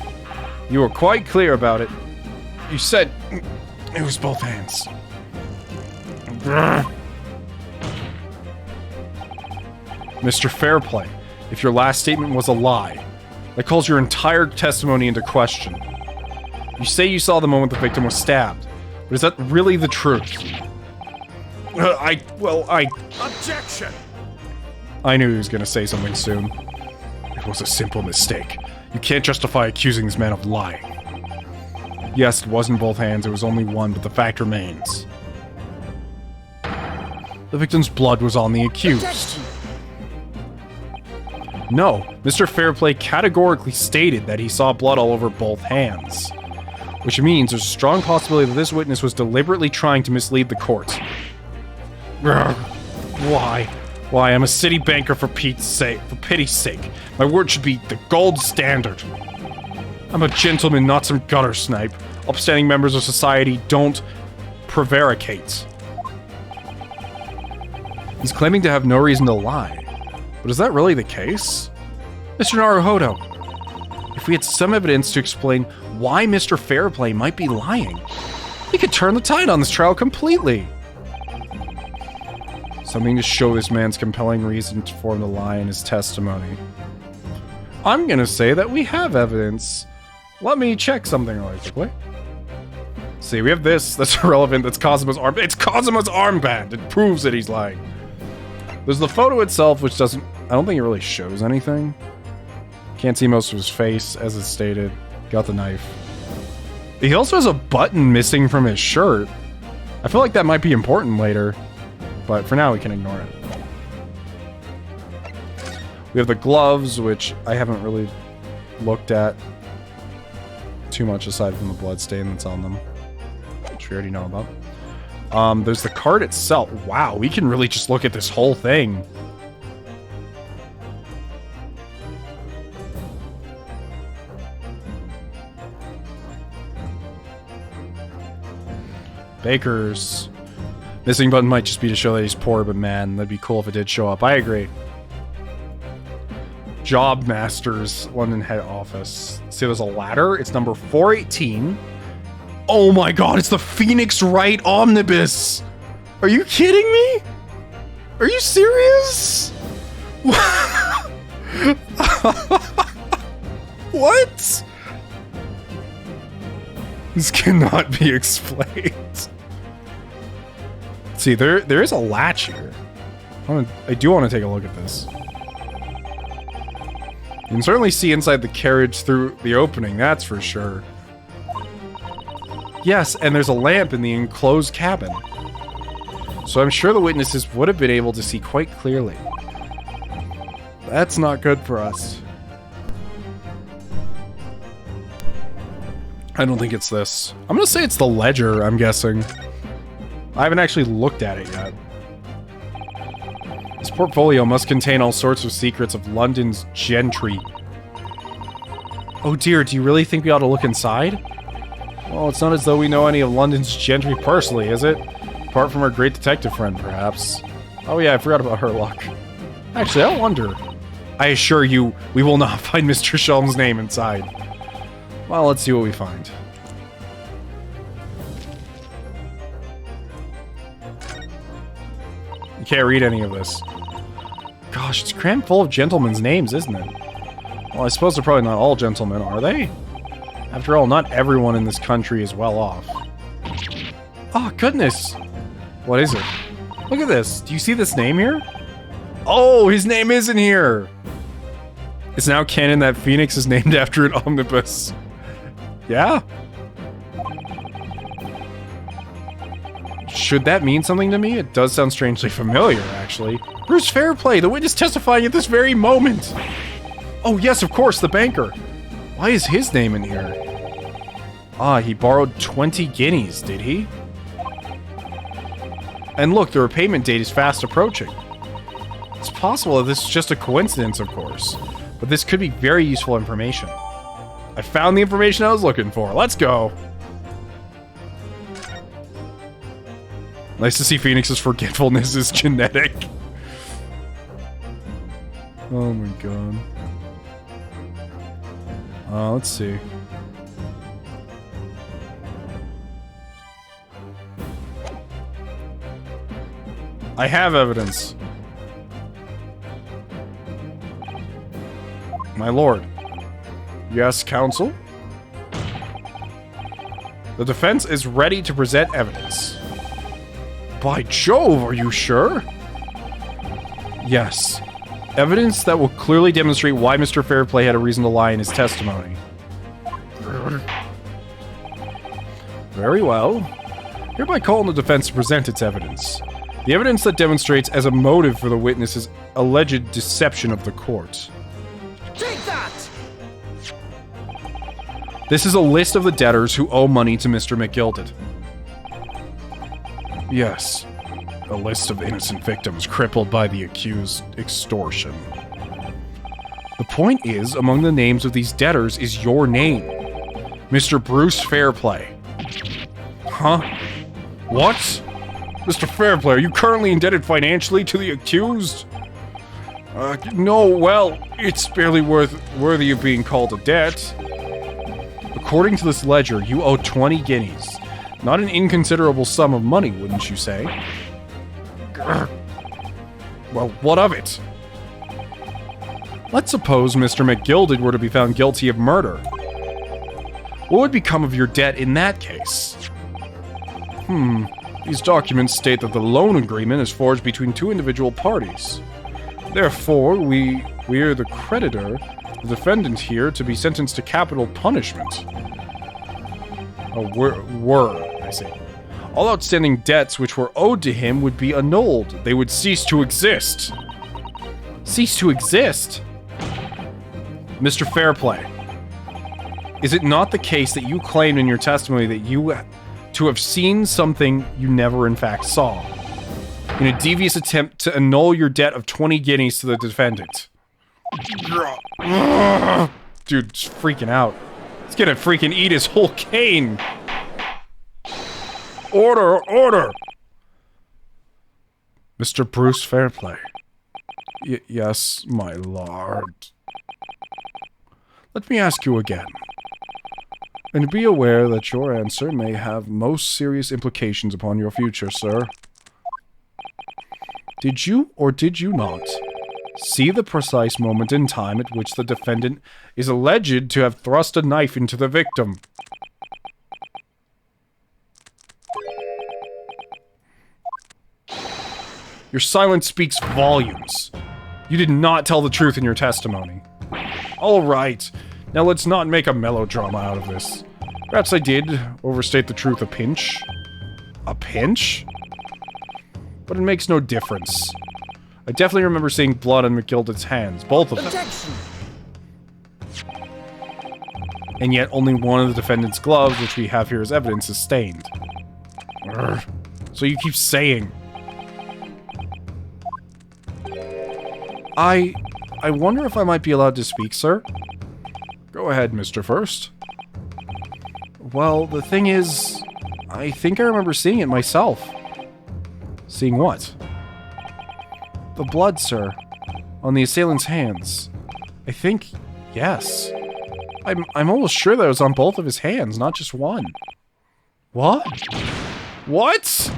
You were quite clear about it. You said it was both hands. Mr. Fairplay, if your last statement was a lie, that calls your entire testimony into question. You say you saw the moment the victim was stabbed, but is that really the truth? Objection! I knew he was going to say something soon. It was a simple mistake. You can't justify accusing this man of lying. Yes, it wasn't both hands, it was only one, but the fact remains. The victim's blood was on the accused. Objection! No, Mr. Fairplay categorically stated that he saw blood all over both hands. Which means there's a strong possibility that this witness was deliberately trying to mislead the court. Why? Why, I'm a city banker for Pete's sake, for pity's sake. My word should be the gold standard. I'm a gentleman, not some gutter snipe. Upstanding members of society don't prevaricate. He's claiming to have no reason to lie. But is that really the case? Mr. Naruhodo, if we had some evidence to explain why Mr. Fairplay might be lying, we could turn the tide on this trial completely. Something to show this man's compelling reason for him to lie in his testimony. I'm gonna say that we have evidence. Let me check something really quickly. See, we have this that's irrelevant, that's Cosmo's armband. It's Cosmo's armband! It proves that he's lying. There's the photo itself, which doesn't... I don't think it really shows anything. Can't see most of his face, as it's stated. Got the knife. He also has a button missing from his shirt. I feel like that might be important later. But for now, we can ignore it. We have the gloves, which I haven't really looked at too much aside from the blood stain that's on them, which we already know about. There's the card itself. Wow, we can really just look at this whole thing. Baker's missing button might just be to show that he's poor, but man, that'd be cool if it did show up. I agree. Job Masters, London head office. See, there's a ladder. It's number 418. Oh my god, it's the Phoenix Wright Omnibus! Are you kidding me? Are you serious? What? This cannot be explained. See, there is a latch here. I do want to take a look at this. You can certainly see inside the carriage through the opening, that's for sure. Yes, and there's a lamp in the enclosed cabin. So I'm sure the witnesses would have been able to see quite clearly. That's not good for us. I don't think it's this. I'm gonna say it's the ledger, I'm guessing. I haven't actually looked at it yet. This portfolio must contain all sorts of secrets of London's gentry. Oh dear, do you really think we ought to look inside? Well, it's not as though we know any of London's gentry personally, is it? Apart from our great detective friend, perhaps. Oh yeah, I forgot about Herlock. Actually, I wonder. I assure you, we will not find Mr. Shelm's name inside. Well, let's see what we find. You can't read any of this. Gosh, it's crammed full of gentlemen's names, isn't it? Well, I suppose they're probably not all gentlemen, are they? After all, not everyone in this country is well off. Oh, goodness! What is it? Look at this. Do you see this name here? Oh, his name is in here! It's now canon that Phoenix is named after an omnibus. Yeah? Should that mean something to me? It does sound strangely familiar, actually. Bruce Fairplay, the witness testifying at this very moment! Oh yes, of course, the banker! Why is his name in here? Ah, he borrowed 20 guineas, did he? And look, the repayment date is fast approaching. It's possible that this is just a coincidence, of course, but this could be very useful information. I found the information I was looking for. Let's go! Nice to see Phoenix's forgetfulness is genetic. Oh my god. Let's see. I have evidence. My lord. Yes, counsel? The defense is ready to present evidence. By Jove, are you sure? Yes. Evidence that will clearly demonstrate why Mr. Fairplay had a reason to lie in his testimony. Very well. Hereby call on the defense to present its evidence. The evidence that demonstrates as a motive for the witness's alleged deception of the court. Take that! This is a list of the debtors who owe money to Mr. McGilded. Yes. A list of innocent victims crippled by the accused extortion. The point is, among the names of these debtors is your name. Mr. Bruce Fairplay. Huh? What? Mr. Fairplay, are you currently indebted financially to the accused? No, well, it's barely worthy of being called a debt. According to this ledger, you owe 20 guineas. Not an inconsiderable sum of money, wouldn't you say? Well, what of it? Let's suppose Mr. McGilded were to be found guilty of murder. What would become of your debt in that case? These documents state that the loan agreement is forged between two individual parties. Therefore, we're the creditor, the defendant here, to be sentenced to capital punishment. Oh, were, I say. All outstanding debts which were owed to him would be annulled. They would cease to exist. Cease to exist? Mr. Fairplay, is it not the case that you claimed in your testimony that you to have seen something you never in fact saw, in a devious attempt to annul your debt of 20 guineas to the defendant? Dude, just freaking out. He's gonna freaking eat his whole cane. Order, order! Mr. Bruce Fairplay. Yes, my lord. Let me ask you again. And be aware that your answer may have most serious implications upon your future, sir. Did you, or did you not, see the precise moment in time at which the defendant is alleged to have thrust a knife into the victim? Your silence speaks volumes. You did not tell the truth in your testimony. All right. Now let's not make a melodrama out of this. Perhaps I did overstate the truth a pinch. A pinch? But it makes no difference. I definitely remember seeing blood on McGilded's hands, both of them. Objection! And yet only one of the defendant's gloves, which we have here as evidence, is stained. Urgh. So you keep saying. I wonder if I might be allowed to speak, sir? Go Go ahead, Mr. First. Well, the thing is, I think I remember seeing it myself. Seeing what? The blood, sir. On the assailant's hands. I think, yes. I'm almost sure that it was on both of his hands, not just one. What? What?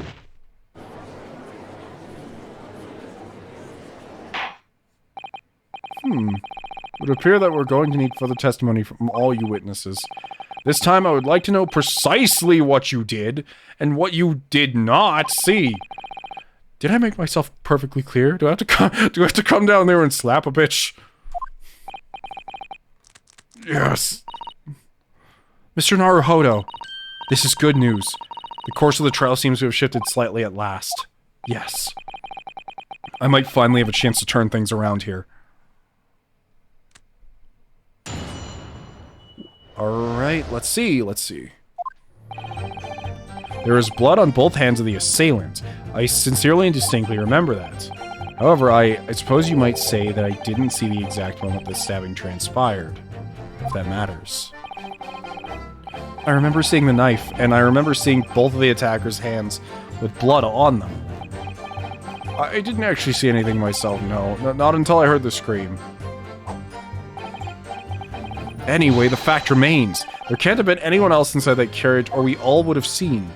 It would appear that we're going to need further testimony from all you witnesses. This time I would like to know precisely what you did, and what you did not see. Did I make myself perfectly clear? Do I have to come down there and slap a bitch? Yes. Mr. Naruhodo, this is good news. The course of the trial seems to have shifted slightly at last. Yes. I might finally have a chance to turn things around here. Alright, let's see. There is blood on both hands of the assailant. I sincerely and distinctly remember that. However, I suppose you might say that I didn't see the exact moment the stabbing transpired, if that matters. I remember seeing the knife, and I remember seeing both of the attacker's hands with blood on them. I didn't actually see anything myself, no. Not until I heard the scream. Anyway, the fact remains. There can't have been anyone else inside that carriage, or we all would have seen.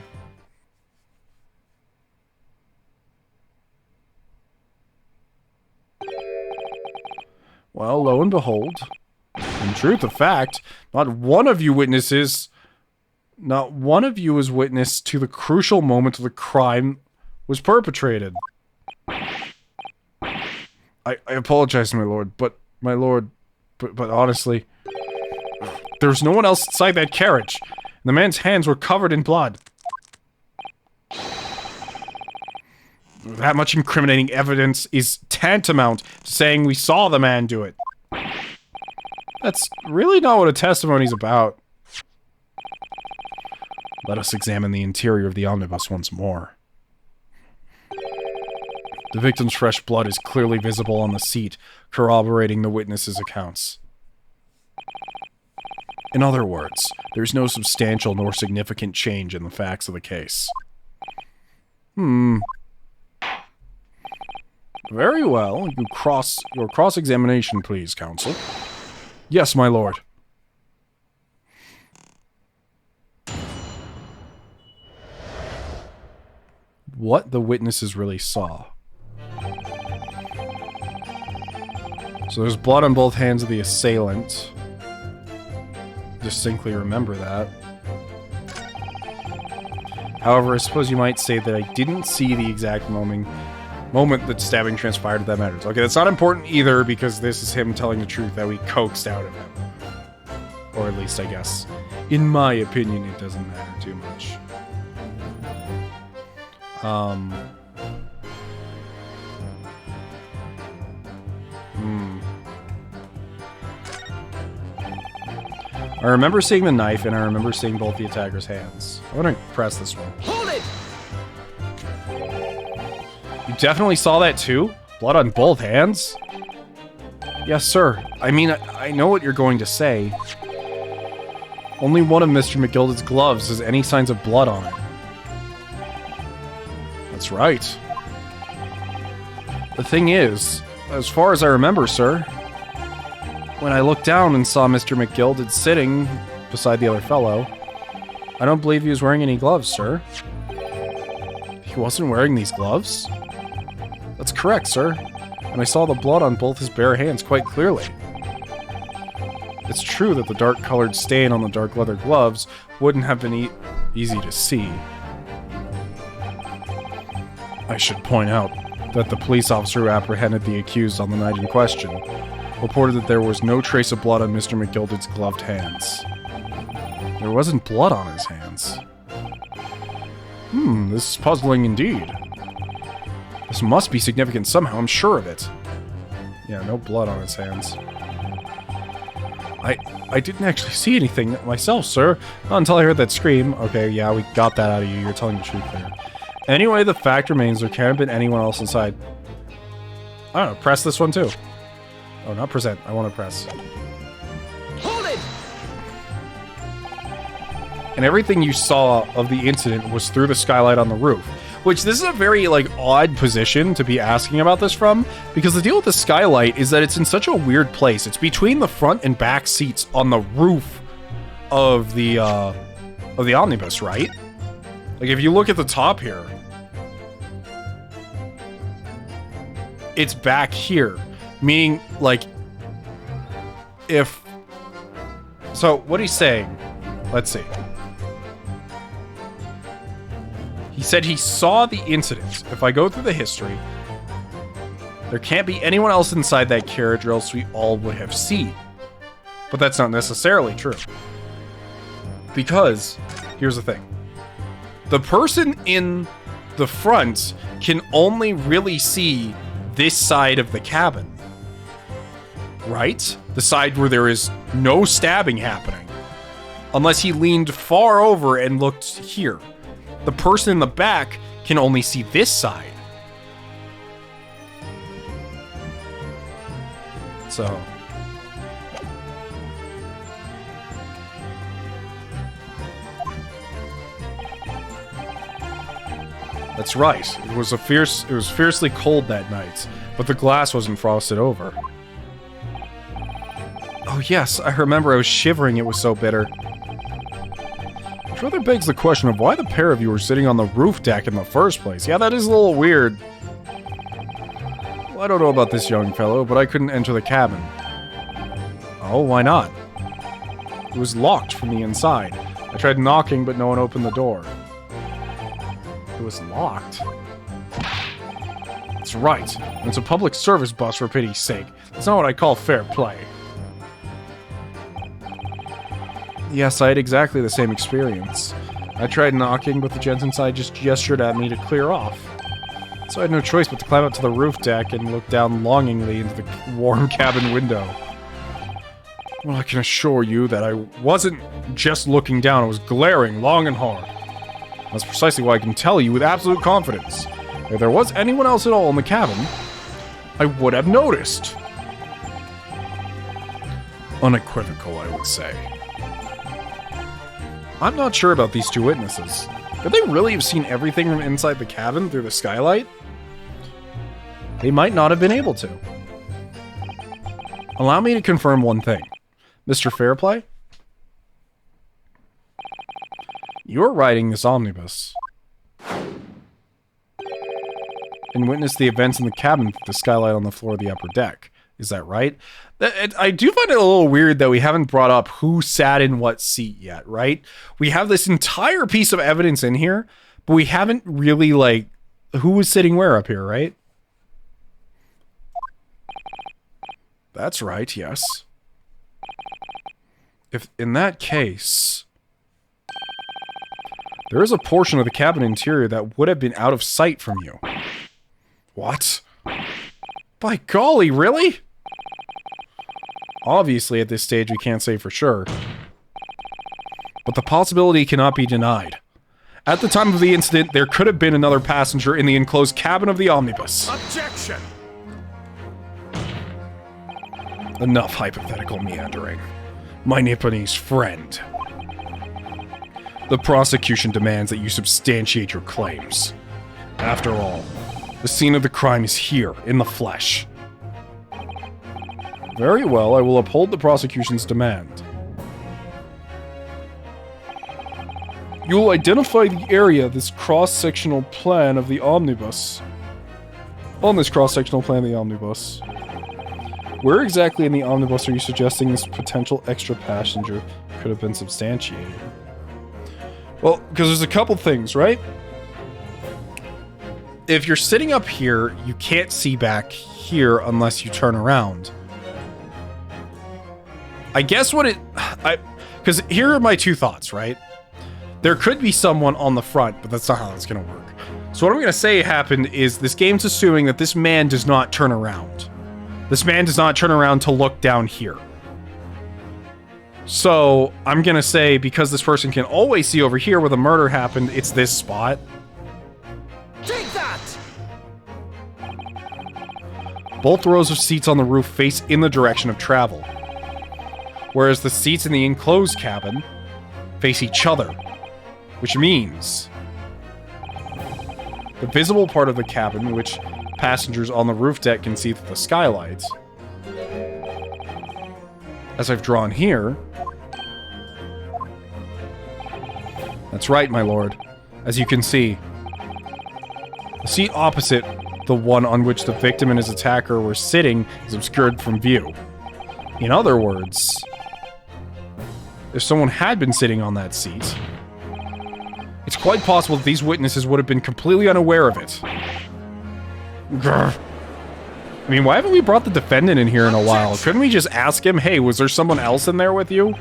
Well, lo and behold, in truth of fact, not one of you was witness to the crucial moment the crime was perpetrated. I apologize, my lord, but honestly, there's no one else inside that carriage. The man's hands were covered in blood. That much incriminating evidence is tantamount to saying we saw the man do it. That's really not what a testimony's about. Let us examine the interior of the omnibus once more. The victim's fresh blood is clearly visible on the seat, corroborating the witnesses' accounts. In other words, there's no substantial nor significant change in the facts of the case. Very well. Your cross-examination, please, counsel. Yes, my lord. What the witnesses really saw. So there's blood on both hands of the assailant. Distinctly remember that. However, I suppose you might say that I didn't see the exact moment that stabbing transpired, if that matters. Okay, that's not important either, because this is him telling the truth that we coaxed out of him. Or at least, I guess, in my opinion, it doesn't matter too much. I remember seeing the knife, and I remember seeing both the attacker's hands. I'm gonna press this one. Hold it! You definitely saw that too? Blood on both hands? Yes, sir. I mean, I know what you're going to say. Only one of Mr. McGilded's gloves has any signs of blood on it. That's right. The thing is, as far as I remember, sir, when I looked down and saw Mr. McGilded sitting beside the other fellow, I don't believe he was wearing any gloves, sir. He wasn't wearing these gloves? That's correct, sir. And I saw the blood on both his bare hands quite clearly. It's true that the dark-colored stain on the dark leather gloves wouldn't have been easy to see. I should point out that the police officer who apprehended the accused on the night in question reported that there was no trace of blood on Mr. McGilded's gloved hands. There wasn't blood on his hands. This is puzzling indeed. This must be significant somehow, I'm sure of it. Yeah, no blood on his hands. I didn't actually see anything myself, sir. Not until I heard that scream. Okay, yeah, we got that out of you. You're telling the truth there. Anyway, the fact remains there can't have been anyone else inside. I don't know, press this one too. Oh, not present. I want to press. Hold it! and everything you saw of the incident was through the skylight on the roof. Which, this is a very, like, odd position to be asking about this from, because the deal with the skylight is that it's in such a weird place. It's between the front and back seats on the roof of the omnibus, right? Like, if you look at the top here, it's back here, meaning, like, if... So, what he's saying, let's see. He said he saw the incident. If I go through the history, there can't be anyone else inside that carriage or else we all would have seen. But that's not necessarily true. Because, here's the thing. The person in the front can only really see this side of the cabin. Right? The side where there is no stabbing happening. Unless he leaned far over and looked here. The person in the back can only see this side. So. That's right. It was fiercely cold that night, but the glass wasn't frosted over. Oh yes, I remember I was shivering, it was so bitter. Which rather begs the question of why the pair of you were sitting on the roof deck in the first place. Yeah, that is a little weird. Well, I don't know about this young fellow, but I couldn't enter the cabin. Oh, why not? It was locked from the inside. I tried knocking, but no one opened the door. It was locked? That's right. It's a public service bus, for pity's sake. That's not what I call fair play. Yes, I had exactly the same experience. I tried knocking, but the gent inside just gestured at me to clear off. So I had no choice but to climb up to the roof deck and look down longingly into the warm cabin window. Well, I can assure you that I wasn't just looking down, I was glaring long and hard. That's precisely why I can tell you with absolute confidence. If there was anyone else at all in the cabin, I would have noticed. Unequivocal, I would say. I'm not sure about these two witnesses. Could they really have seen everything from inside the cabin through the skylight? They might not have been able to. Allow me to confirm one thing. Mr. Fairplay? You're riding this omnibus. And witnessed the events in the cabin through the skylight on the floor of the upper deck. Is that right? I do find it a little weird that we haven't brought up who sat in what seat yet, right? We have this entire piece of evidence in here, but we haven't really, like, who was sitting where up here, right? That's right, yes. If in that case, there is a portion of the cabin interior that would have been out of sight from you. What? By golly, really? Obviously, at this stage, we can't say for sure. But the possibility cannot be denied. At the time of the incident, there could have been another passenger in the enclosed cabin of the omnibus. Objection! Enough hypothetical meandering. My Nipponese friend. The prosecution demands that you substantiate your claims. After all, the scene of the crime is here, in the flesh. Very well, I will uphold the prosecution's demand. You will identify the area, this cross-sectional plan of the omnibus. On this cross-sectional plan of the omnibus. Where exactly in the omnibus are you suggesting this potential extra passenger could have been substantiated? Well, because there's a couple things, right? If you're sitting up here, you can't see back here unless you turn around. I guess what it... Because here are my two thoughts, right? There could be someone on the front, but that's not how it's going to work. So what I'm going to say happened is this game's assuming that this man does not turn around. This man does not turn around to look down here. So I'm going to say because this person can always see over here where the murder happened, it's this spot. Take that! Both rows of seats on the roof face in the direction of travel. Whereas the seats in the enclosed cabin face each other, which means the visible part of the cabin, which passengers on the roof deck can see through the skylights, as I've drawn here. That's right, my lord. As you can see, the seat opposite the one on which the victim and his attacker were sitting is obscured from view. In other words, if someone had been sitting on that seat, it's quite possible that these witnesses would have been completely unaware of it. Grr. I mean, why haven't we brought the defendant in here in a while? Couldn't we just ask him, hey, was there someone else in there with you?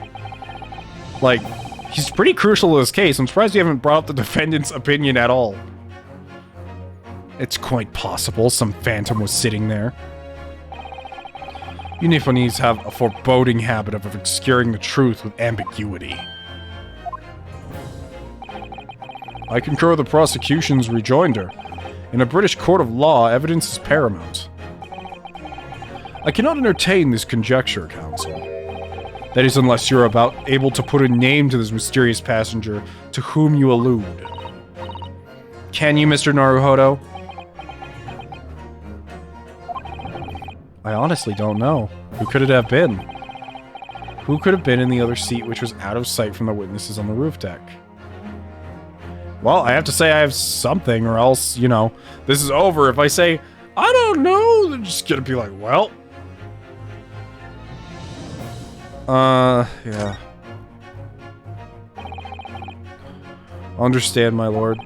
Like, he's pretty crucial to this case. I'm surprised you haven't brought up the defendant's opinion at all. It's quite possible some phantom was sitting there. You Nipponese have a foreboding habit of obscuring the truth with ambiguity. I concur with the prosecution's rejoinder. In a British court of law, evidence is paramount. I cannot entertain this conjecture, counsel. That is, unless you're able to put a name to this mysterious passenger to whom you allude. Can you, Mr. Naruhodo? I honestly don't know. Who could it have been? Who could have been in the other seat which was out of sight from the witnesses on the roof deck? Well, I have to say I have something, or else, you know, this is over. If I say, I don't know, they're just gonna be like, well... yeah. Understand, my lord.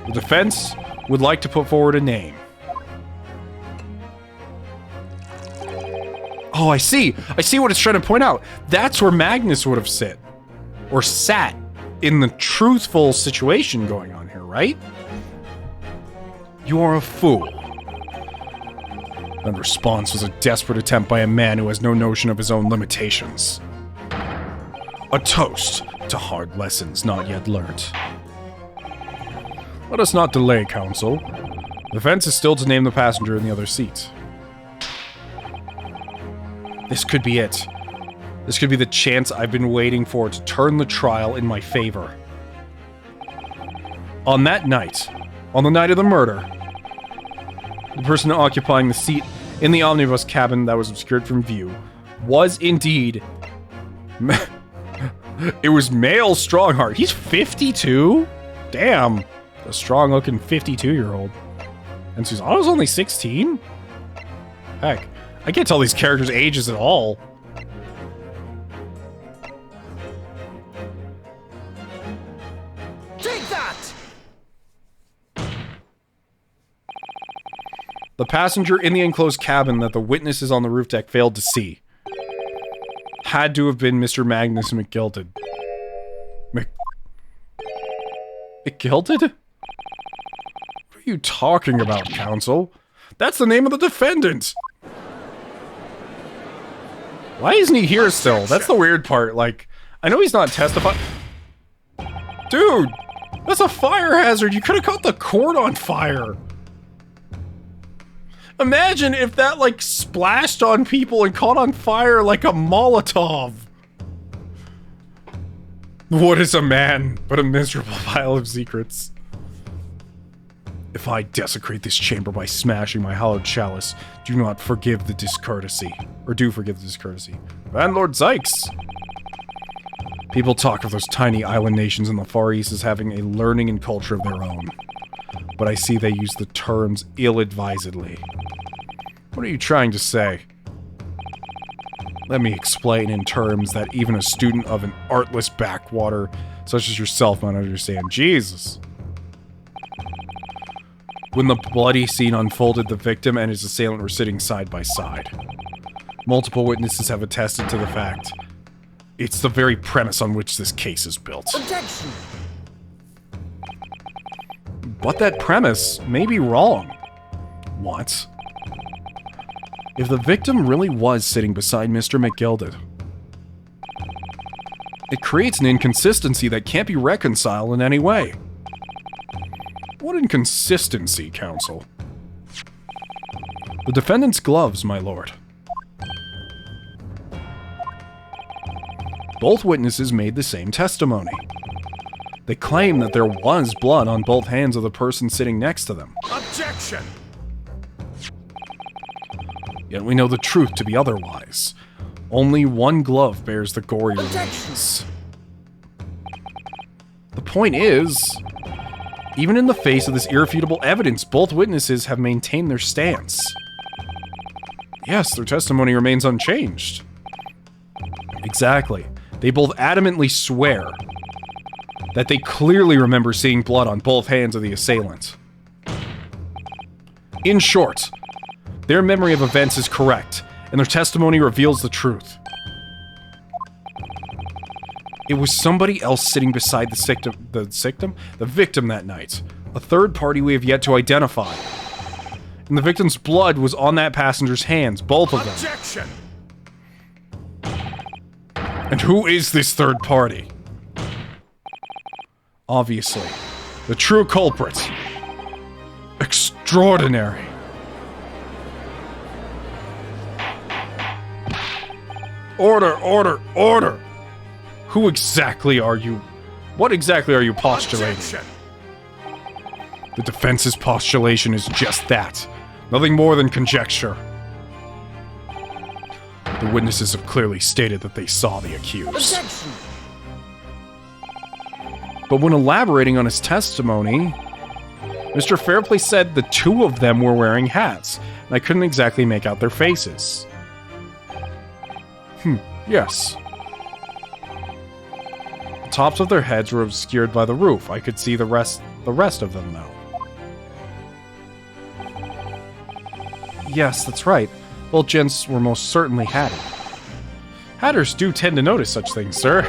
The defense would like to put forward a name. Oh, I see! I see what it's trying to point out! That's where Magnus would have sit. Or sat. In the truthful situation going on here, right? You are a fool. That response was a desperate attempt by a man who has no notion of his own limitations. A toast to hard lessons not yet learnt. Let us not delay, counsel. The defense is still to name the passenger in the other seat. This could be it. This could be the chance I've been waiting for to turn the trial in my favor. On that night, on the night of the murder, the person occupying the seat in the omnibus cabin that was obscured from view was indeed... it was Male Strongheart. He's 52? Damn. A strong-looking 52-year-old. And Susanoo's only 16? Heck, I can't tell these characters' ages at all. The passenger in the enclosed cabin that the witnesses on the roof deck failed to see had to have been Mr. Magnus McGilded. McGilded? What are you talking about, counsel? That's the name of the defendant! Why isn't he here still? That's the weird part. Like, I know he's not testifying. Dude! That's a fire hazard! You could have caught the cord on fire! Imagine if that, like, splashed on people and caught on fire like a Molotov. What is a man but a miserable pile of secrets? If I desecrate this chamber by smashing my hallowed chalice, do not forgive the discourtesy. Or do forgive the discourtesy. Landlord Sykes! People talk of those tiny island nations in the Far East as having a learning and culture of their own. But I see they use the terms ill-advisedly. What are you trying to say? Let me explain in terms that even a student of an artless backwater such as yourself might understand. Jesus. When the bloody scene unfolded, the victim and his assailant were sitting side by side. Multiple witnesses have attested to the fact. It's the very premise on which this case is built. Objection! But that premise may be wrong. What? If the victim really was sitting beside Mr. McGilded, it creates an inconsistency that can't be reconciled in any way. What inconsistency, counsel? The defendant's gloves, my lord. Both witnesses made the same testimony. They claim that there was blood on both hands of the person sitting next to them. Objection! Yet we know the truth to be otherwise. Only one glove bears the gory remains. The point is, even in the face of this irrefutable evidence, both witnesses have maintained their stance. Yes, their testimony remains unchanged. Exactly. They both adamantly swear that they clearly remember seeing blood on both hands of the assailant. In short, their memory of events is correct, and their testimony reveals the truth. It was somebody else sitting beside the victim that night. A third party we have yet to identify. And the victim's blood was on that passenger's hands, both of them. Objection! And who is this third party? Obviously, the true culprit. Extraordinary. Order, order, order! Who exactly are you? What exactly are you postulating? Objection! The defense's postulation is just that. Nothing more than conjecture. The witnesses have clearly stated that they saw the accused. Objection! But when elaborating on his testimony, Mr. Fairplay said the two of them were wearing hats, and I couldn't exactly make out their faces. Yes. The tops of their heads were obscured by the roof. I could see the rest of them, though. Yes, that's right. Both gents were most certainly hatted. Hatters do tend to notice such things, sir.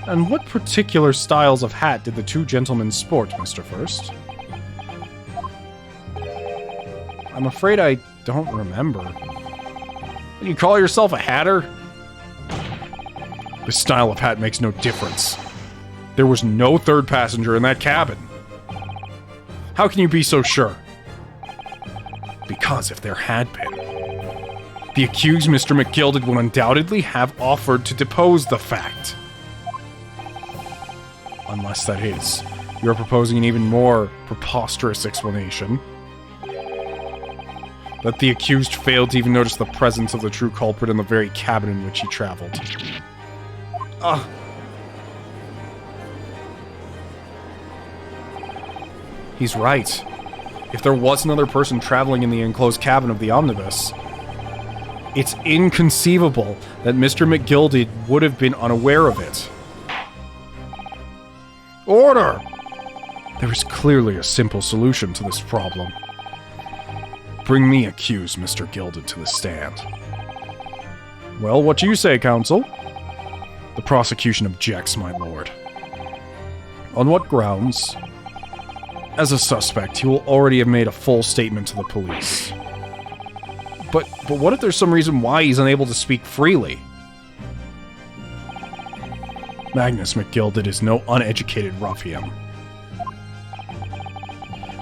And what particular styles of hat did the two gentlemen sport, Mr. First? I'm afraid I don't remember. You call yourself a hatter? This style of hat makes no difference. There was no third passenger in that cabin. How can you be so sure? Because if there had been, the accused Mr. McGilded would undoubtedly have offered to depose the fact. Unless, that is, you're proposing an even more preposterous explanation. That the accused failed to even notice the presence of the true culprit in the very cabin in which he traveled. He's right. If there was another person traveling in the enclosed cabin of the omnibus, it's inconceivable that Mr. McGilded would have been unaware of it. Order! There is clearly a simple solution to this problem. Bring me accused Mr. Gilded to the stand. Well, what do you say, counsel? The prosecution objects, my lord. On what grounds? As a suspect, he will already have made a full statement to the police. But what if there's some reason why he's unable to speak freely? Magnus McGilded is no uneducated ruffian.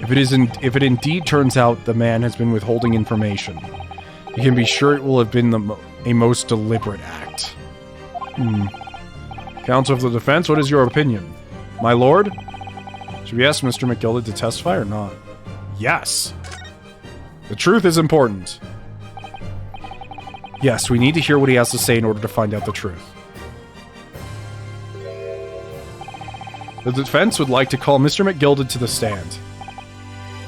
If it indeed turns out the man has been withholding information, you can be sure it will have been a most deliberate act. Counsel for the defense, what is your opinion? My lord? Should we ask Mr. McGilded to testify or not? Yes. The truth is important. Yes, we need to hear what he has to say in order to find out the truth. The defense would like to call Mr. McGilded to the stand.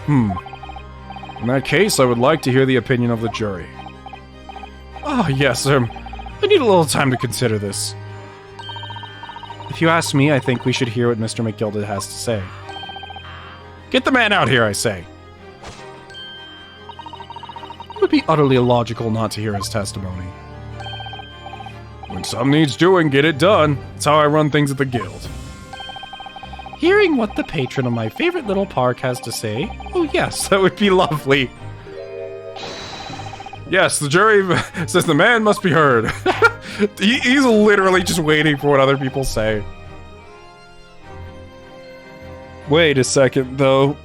In that case, I would like to hear the opinion of the jury. Oh, yes, I need a little time to consider this. If you ask me, I think we should hear what Mr. McGilded has to say. Get the man out here, I say. It would be utterly illogical not to hear his testimony. When some needs doing, get it done. That's how I run things at the guild. Hearing what the patron of my favorite little park has to say, oh yes, that would be lovely. Yes, the jury says the man must be heard. He's literally just waiting for what other people say. Wait a second, though.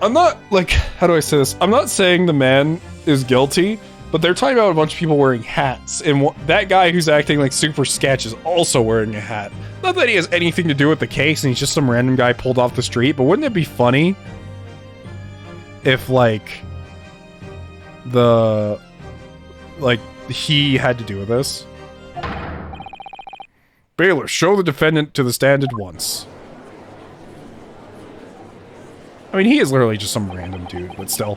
I'm not, like, how do I say this? I'm not saying the man is guilty, But they're talking about a bunch of people wearing hats, and that guy who's acting like super sketch is also wearing a hat. Not that he has anything to do with the case, and he's just some random guy pulled off the street, but wouldn't it be funny if, like, he had to do with this? Bailiff, show the defendant to the stand at once. I mean, he is literally just some random dude, but still.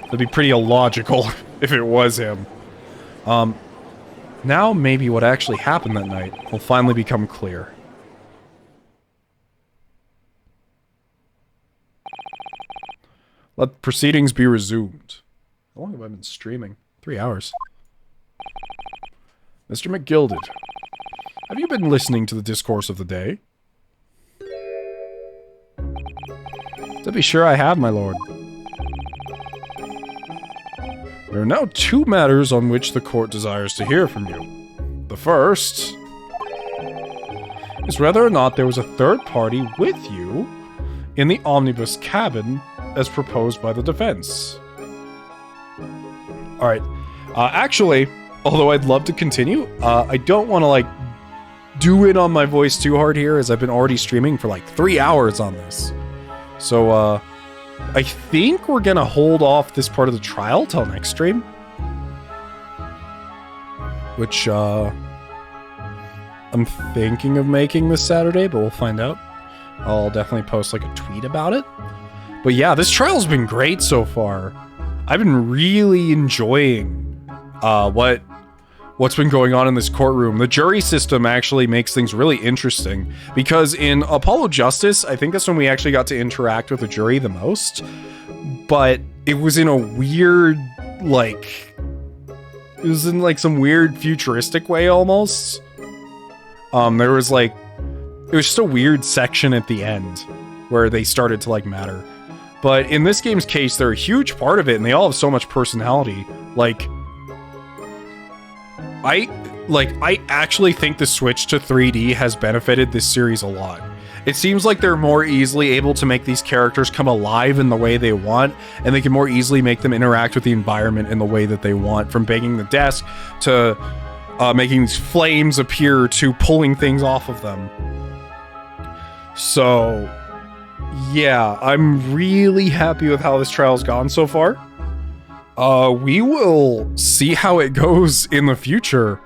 It'd be pretty illogical if it was him. Now maybe what actually happened that night will finally become clear. Let proceedings be resumed. How long have I been streaming? 3 hours. Mr. McGilded, have you been listening to the discourse of the day? To be sure I have, my lord. There are now 2 matters on which the court desires to hear from you. The first is whether or not there was a third party with you in the omnibus cabin as proposed by the defense. Alright. Actually, although I'd love to continue, I don't want to, like, do it on my voice too hard here, as I've been already streaming for, like, 3 hours on this. So, I think we're gonna hold off this part of the trial till next stream. Which, I'm thinking of making this Saturday, but we'll find out. I'll definitely post, like, a tweet about it. But yeah, this trial's been great so far. I've been really enjoying, what's been going on in this courtroom. The jury system actually makes things really interesting, because in Apollo Justice, I think that's when we actually got to interact with the jury the most, but it was in a weird, like, it was in, like, some weird futuristic way, almost. There was, like, it was just a weird section at the end, where they started to, like, matter. But in this game's case, they're a huge part of it, and they all have so much personality. Like, I actually think the switch to 3D has benefited this series a lot. It seems like they're more easily able to make these characters come alive in the way they want, and they can more easily make them interact with the environment in the way that they want, from banging the desk to making these flames appear to pulling things off of them. So, yeah, I'm really happy with how this trial's gone so far. We will see how it goes in the future,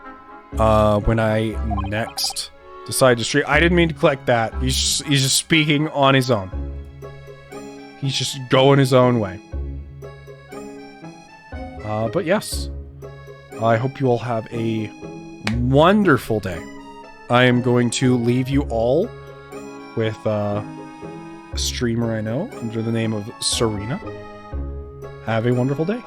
when I next decide to stream. I didn't mean to click that. He's just speaking on his own. He's just going his own way. But yes, I hope you all have a wonderful day. I am going to leave you all with, a streamer I know under the name of Serena. Have a wonderful day.